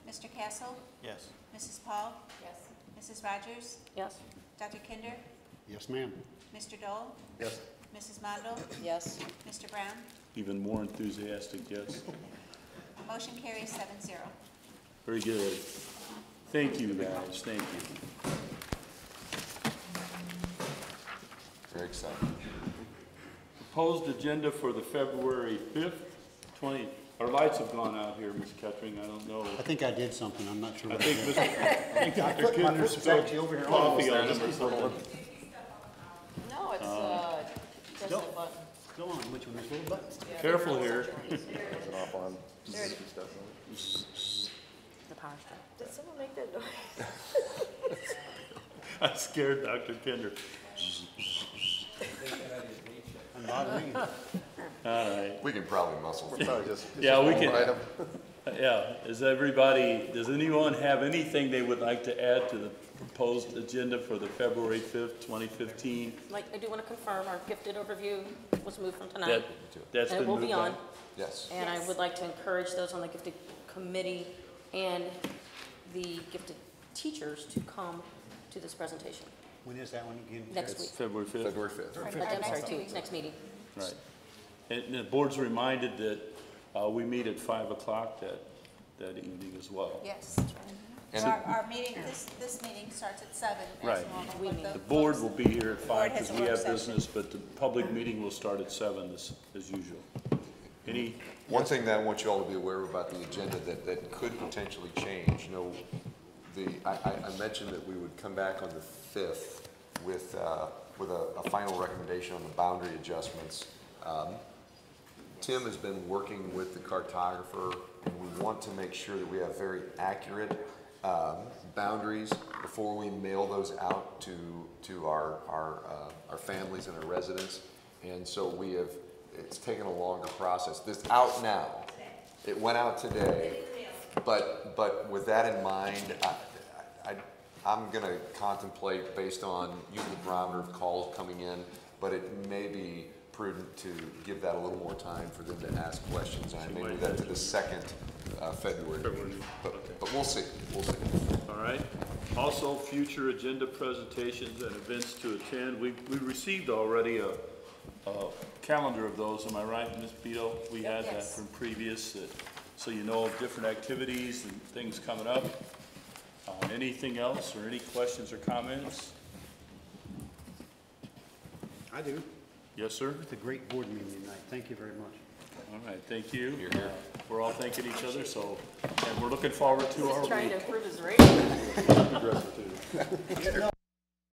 Mr. Castle? Yes. Mrs. Paul? Yes. Mrs. Rogers? Yes. Dr. Kinder? Yes, ma'am. Mr. Dole? Yes. Mrs. Mondo? Yes. Mr. Brown? Even more enthusiastic, yes. Motion carries 7-0. Very good. Thank you, guys, thank you. Very exciting. Proposed agenda for the February 5th, our lights have gone out here, Ms. Kettering, I don't know. I think I did something, I'm not sure I what I think did. I think Dr. Kinder foot's spilled actually over here coffee on almost them or there. something. No, it's just Go. a button. Go on, which one, this little button? Careful here. Is it off on? Stuff on it? The power strip. Did someone make that noise? I scared Dr. Kinder. I'm bothering you. All right. We can probably muscle through. Probably just Yeah, we one can. item. Yeah, does anyone have anything they would like to add to the proposed agenda for the February 5th, 2015? Like, I do want to confirm our gifted overview was moved from tonight. That's And been it will moved be on. on. Yes. And I would like to encourage those on the gifted committee and the gifted teachers to come to this presentation. When is that one again? Next week. February 5th? February 5th. I'm sorry, 2 weeks, next meeting. Right. And the board's reminded that we meet at 5 o'clock that evening as well. Yes. And Our meeting, this meeting starts at 7. as Right. normal, but The board will be here at 5 board because has a we work have session. business, but the public meeting will start at 7 as usual. Any? One thing that I want you all to be aware of about the agenda that could potentially change, you know, I mentioned that we would come back on the 5th with a final recommendation on the boundary adjustments. Tim has been working with the cartographer, and we want to make sure that we have very accurate boundaries before we mail those out to our families and our residents. And so it's taken a longer process. This out now. It went out today, but with that in mind, I'm going to contemplate based on using the barometer of calls coming in, but it may be prudent to give that a little more time for them to ask questions. And I may move that to the 2nd February meeting, but we'll see. We'll see. All right. Also, future agenda presentations and events to attend. We received already a calendar of those. Am I right, Ms. Beto? We had that from previous, so you know of different activities and things coming up. Anything else or any questions or comments? I do. Yes, sir. It's a great board meeting tonight. Thank you very much. All right, thank you. You're here. We're all thanking each other, so, and we're looking forward to our week. Trying to improve his rating. Aggressive, too.